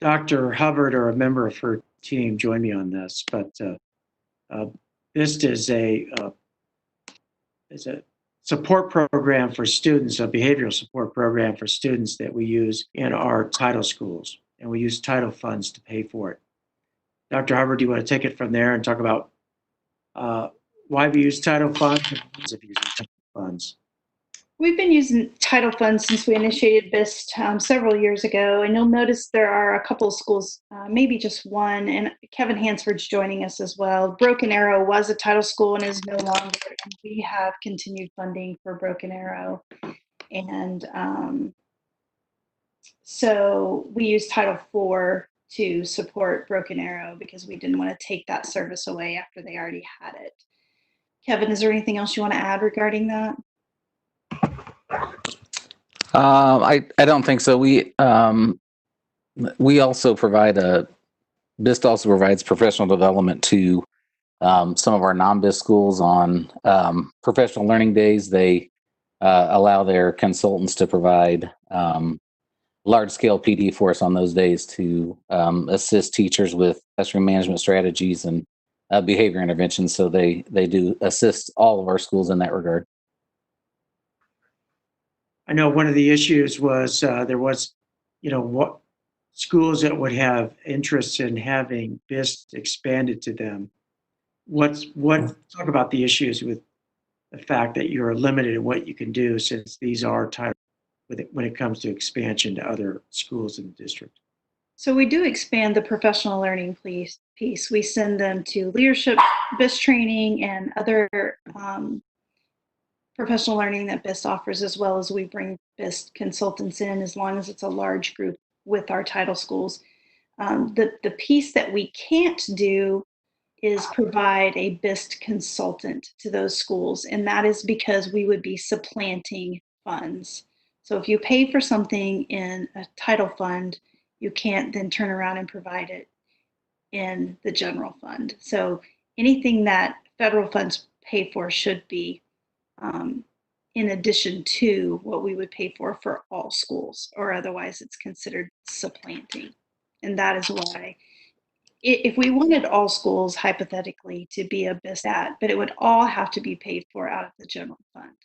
Dr. Hubbard or a member of her team join me on this. But BIST is a support program for students, a behavioral support program for students that we use in our title schools, and we use title funds to pay for it. Dr. Hubbard, do you want to take it from there and talk about why we use title funds and the use of using title funds? We've been using title funds since we initiated BIST several years ago, and you'll notice there are a couple of schools, maybe just one, and Kevin Hansford's joining us as well. Broken Arrow was a title school and is no longer, and we have continued funding for Broken Arrow. And so we use Title IV to support Broken Arrow because we didn't want to take that service away after they already had it. Kevin, is there anything else you want to add regarding that? I don't think so. We also provide BIST also provides professional development to some of our non-BIST schools on professional learning days. They allow their consultants to provide large-scale PD for us on those days to assist teachers with classroom management strategies and behavior interventions. So they do assist all of our schools in that regard. I know one of the issues was there was, what schools that would have interest in having BIST expanded to them. Talk about the issues with the fact that you're limited in what you can do, since these are title when it comes to expansion to other schools in the district. So we do expand the professional learning piece. We send them to leadership BIST training and other professional learning that BIST offers, as well as we bring BIST consultants in as long as it's a large group with our title schools. The piece that we can't do is provide a BIST consultant to those schools, and that is because we would be supplanting funds. So if you pay for something in a title fund, you can't then turn around and provide it in the general fund. So anything that federal funds pay for should be in addition to what we would pay for all schools, or otherwise it's considered supplanting. And that is why, if we wanted all schools hypothetically to be a BIST, but it would all have to be paid for out of the general fund.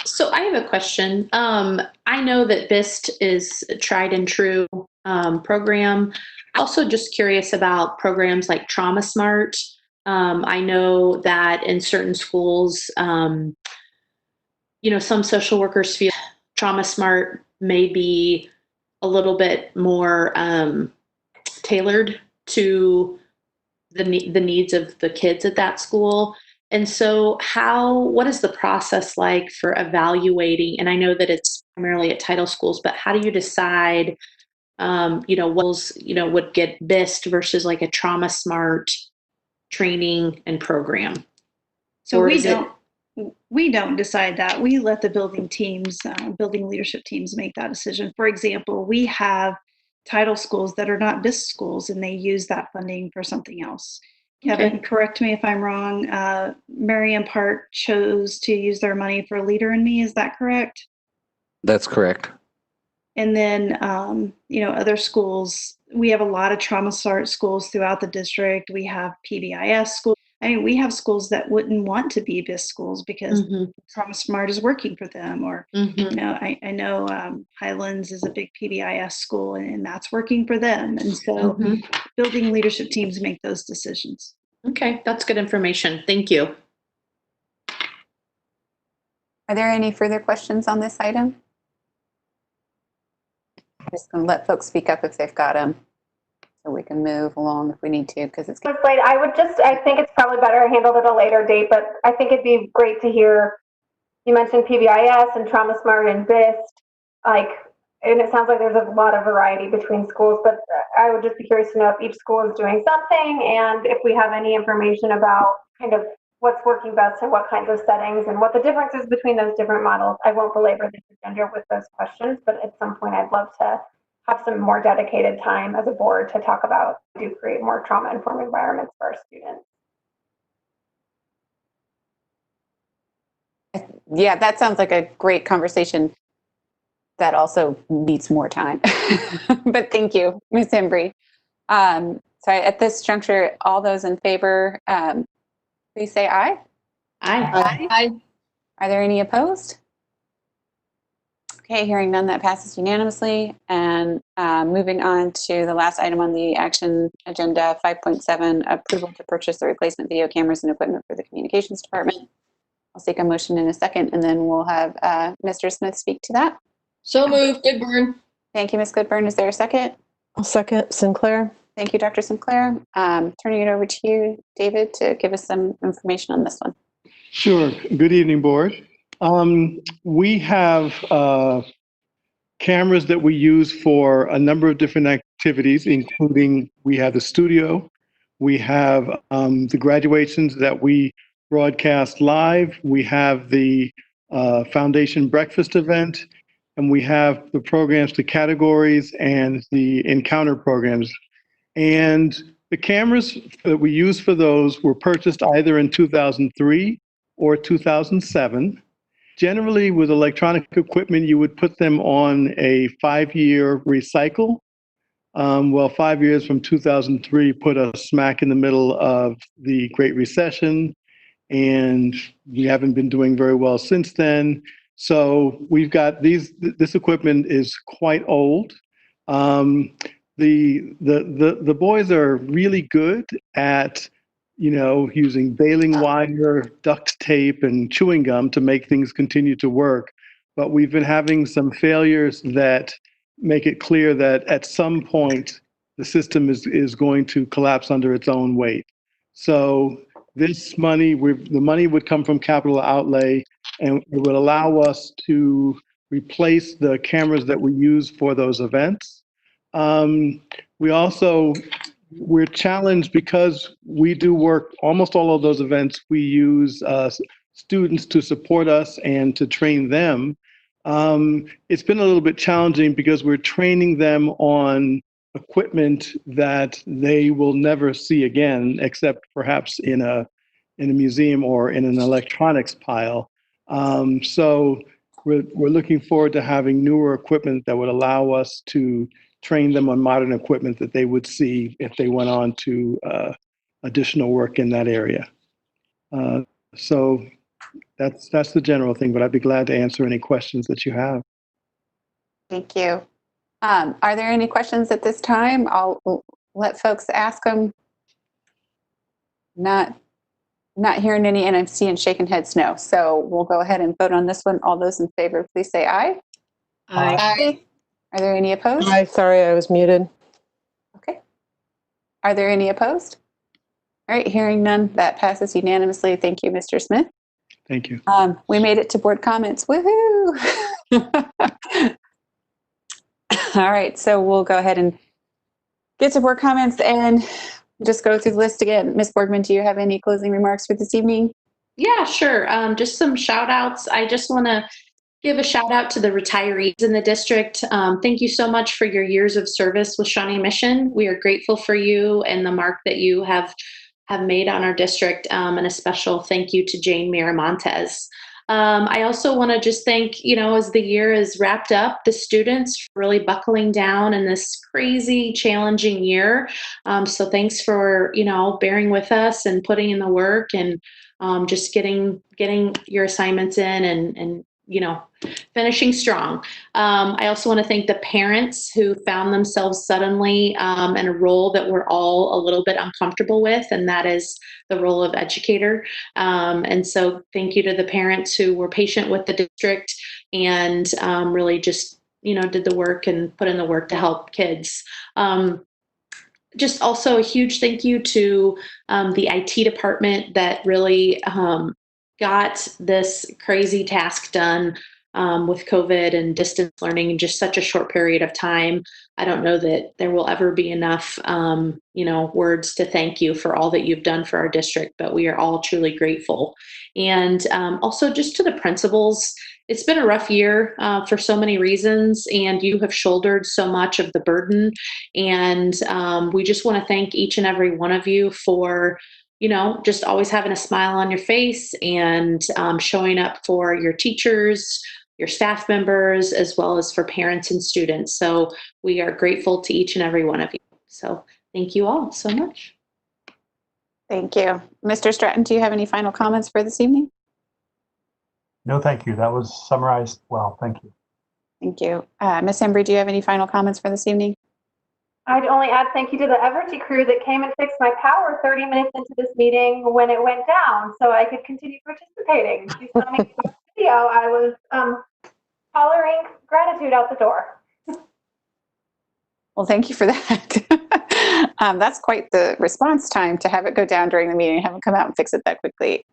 So I have a question. I know that BIST is a tried and true program. Also just curious about programs like Trauma Smart. I know that in certain schools, some social workers feel Trauma Smart may be a little bit more tailored to the needs of the kids at that school. And so what is the process like for evaluating? And I know that it's primarily at title schools, but how do you decide, what would get BIST versus like a Trauma Smart training and program? So we don't decide that. We let the building teams, building leadership teams make that decision. For example, we have title schools that are not BIST schools and they use that funding for something else. Kevin, correct me if I'm wrong. Marion Park chose to use their money for Leader in Me. Is that correct? That's correct. And then, other schools, we have a lot of Trauma Smart schools throughout the district. We have PBIS schools. I mean, we have schools that wouldn't want to be BIST schools because Trauma Smart is working for them. Or, I know Highlands is a big PBIS school and that's working for them. And so building leadership teams make those decisions. Okay, that's good information. Thank you. Are there any further questions on this item? I'm just going to let folks speak up if they've got them, so we can move along if we need to, because it's late. I think it's probably better handled at a later date, but I think it'd be great to hear, you mentioned PBIS and Trauma Smart and BIST, and it sounds like there's a lot of variety between schools, but I would just be curious to know if each school is doing something and if we have any information about kind of what's working best in what kinds of settings and what the difference is between those different models. I won't belabor this agenda with those questions, but at some point I'd love to have some more dedicated time as a board to talk about how to create more trauma-informed environments for our students. Yeah, that sounds like a great conversation that also needs more time. But thank you, Ms. Embry. So at this juncture, all those in favor, please say aye. Aye. Aye. Are there any opposed? Okay, hearing none, that passes unanimously. And moving on to the last item on the action agenda, 5.7, approval to purchase the replacement video cameras and equipment for the communications department. I'll take a motion in a second, and then we'll have Mr. Smith speak to that. So moved, Goodburn. Thank you, Ms. Goodburn. Is there a second? I'll second Sinclair. Thank you, Dr. Sinclair. Turning it over to you, David, to give us some information on this one. Sure. Good evening, board. We have cameras that we use for a number of different activities, including we have the studio, we have the graduations that we broadcast live, we have the foundation breakfast event, and we have the programs to categories and the encounter programs. And the cameras that we use for those were purchased either in 2003 or 2007. Generally, with electronic equipment, you would put them on a 5-year recycle. Well, 5 years from 2003 put us smack in the middle of the Great Recession, and we haven't been doing very well since then. So we've got this equipment is quite old. The boys are really good at, using baling wire, duct tape, and chewing gum to make things continue to work. But we've been having some failures that make it clear that at some point the system is going to collapse under its own weight. So this money, the money would come from capital outlay, and it would allow us to replace the cameras that we use for those events. We're challenged because we do work, almost all of those events, we use students to support us and to train them. It's been a little bit challenging because we're training them on equipment that they will never see again, except perhaps in a museum or in an electronics pile. So we're looking forward to having newer equipment that would allow us to train them on modern equipment that they would see if they went on to additional work in that area. So that's the general thing, but I'd be glad to answer any questions that you have. Thank you. Are there any questions at this time? I'll let folks ask them. Not hearing any, and I'm seeing shaking heads no. So we'll go ahead and vote on this one. All those in favor, please say aye. Aye. Are there any opposed? Aye, sorry, I was muted. Okay. Are there any opposed? All right, hearing none, that passes unanimously. Thank you, Mr. Smith. Thank you. We made it to board comments. Woohoo! All right, so we'll go ahead and get to board comments and just go through the list again. Ms. Borgman, do you have any closing remarks for this evening? Yeah, sure. Just some shout outs. I just want to give a shout out to the retirees in the district. Thank you so much for your years of service with Shawnee Mission. We are grateful for you and the mark that you have made on our district, and a special thank you to Jane Miramontes. I also want to just thank, as the year is wrapped up, the students for really buckling down in this crazy, challenging year. So thanks for, bearing with us and putting in the work and just getting your assignments in and finishing strong. I also want to thank the parents who found themselves suddenly in a role that we're all a little bit uncomfortable with, and that is the role of educator. And so thank you to the parents who were patient with the district and really just, did the work and put in the work to help kids. Just also a huge thank you to the IT department that really got this crazy task done with COVID and distance learning in just such a short period of time. I don't know that there will ever be enough, words to thank you for all that you've done for our district, but we are all truly grateful. And also just to the principals, it's been a rough year for so many reasons, and you have shouldered so much of the burden. And we just want to thank each and every one of you for just always having a smile on your face and showing up for your teachers, your staff members, as well as for parents and students. So we are grateful to each and every one of you. So thank you all so much. Thank you. Mr. Stratton, do you have any final comments for this evening? No, thank you. That was summarized well. Thank you. Thank you. Ms. Embry, do you have any final comments for this evening? I'd only add thank you to the Evergy crew that came and fixed my power 30 minutes into this meeting when it went down so I could continue participating. You saw me on video. I was hollering gratitude out the door. Well, thank you for that. That's quite the response time to have it go down during the meeting, have them come out and fix it that quickly.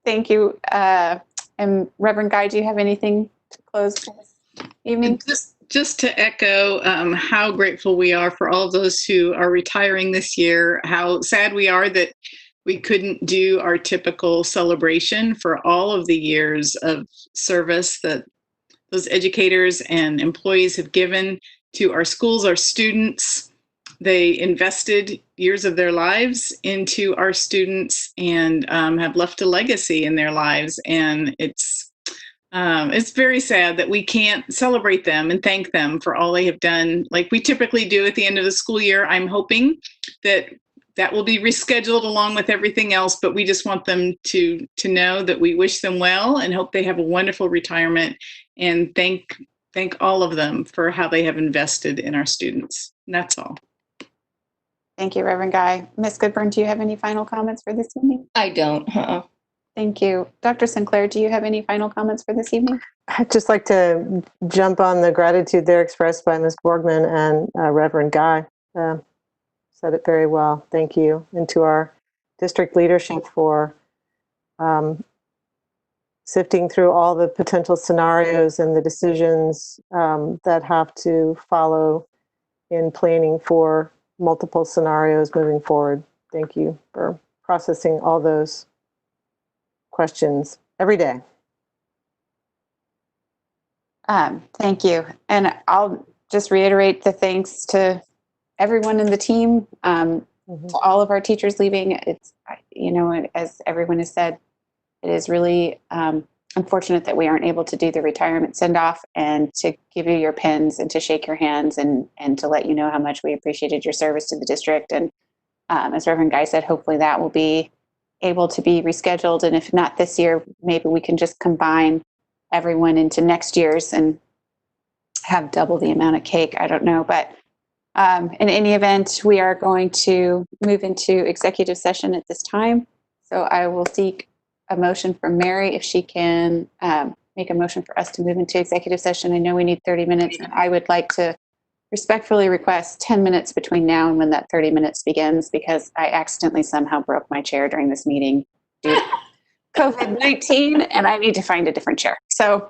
Thank you. And Reverend Guy, do you have anything to close for this evening? Just to echo how grateful we are for all of those who are retiring this year, how sad we are that we couldn't do our typical celebration for all of the years of service that those educators and employees have given to our schools, our students. They invested years of their lives into our students and have left a legacy in their lives. And it's very sad that we can't celebrate them and thank them for all they have done like we typically do at the end of the school year. I'm hoping that will be rescheduled along with everything else, but we just want them to know that we wish them well and hope they have a wonderful retirement, and thank all of them for how they have invested in our students. And that's all. Thank you, Reverend Guy. Ms. Goodburn, do you have any final comments for this evening? I don't. Thank you. Dr. Sinclair, do you have any final comments for this evening? I'd just like to jump on the gratitude there expressed by Ms. Borgman and Reverend Guy. Said it very well. Thank you. And to our district leadership for sifting through all the potential scenarios and the decisions that have to follow in planning for multiple scenarios moving forward. Thank you for processing all those questions every day. Thank you. And I'll just reiterate the thanks to everyone in the team, to all of our teachers leaving. It's, as everyone has said, it is really unfortunate that we aren't able to do the retirement send-off and to give you your pins and to shake your hands and to let you know how much we appreciated your service to the district. And as Reverend Guy said, hopefully that will be able to be rescheduled. And if not this year, maybe we can just combine everyone into next year's and have double the amount of cake. I don't know. But in any event, we are going to move into executive session at this time. So I will seek a motion from Mary if she can make a motion for us to move into executive session. I know we need 30 minutes, and I would like to respectfully request 10 minutes between now and when that 30 minutes begins, because I accidentally somehow broke my chair during this meeting due to COVID-19, and I need to find a different chair. So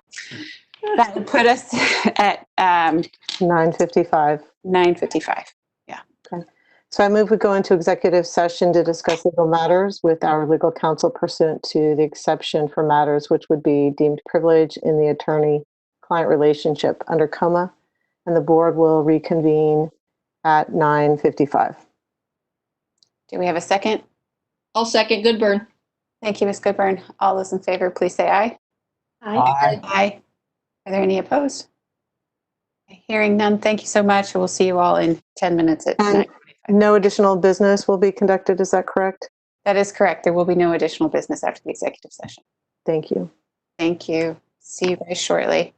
that would put us at 9:55. 9:55. Yeah. Okay. So I move we go into executive session to discuss legal matters with our legal counsel pursuant to the exception for matters which would be deemed privilege in the attorney-client relationship under COMA, and the board will reconvene at 9:55. Do we have a second? I'll second. Goodburn. Thank you, Ms. Goodburn. All those in favor, please say aye. Aye. Aye. Are there any opposed? Hearing none, thank you so much. We'll see you all in 10 minutes at 9:45. No additional business will be conducted, is that correct? That is correct. There will be no additional business after the executive session. Thank you. Thank you. See you guys shortly.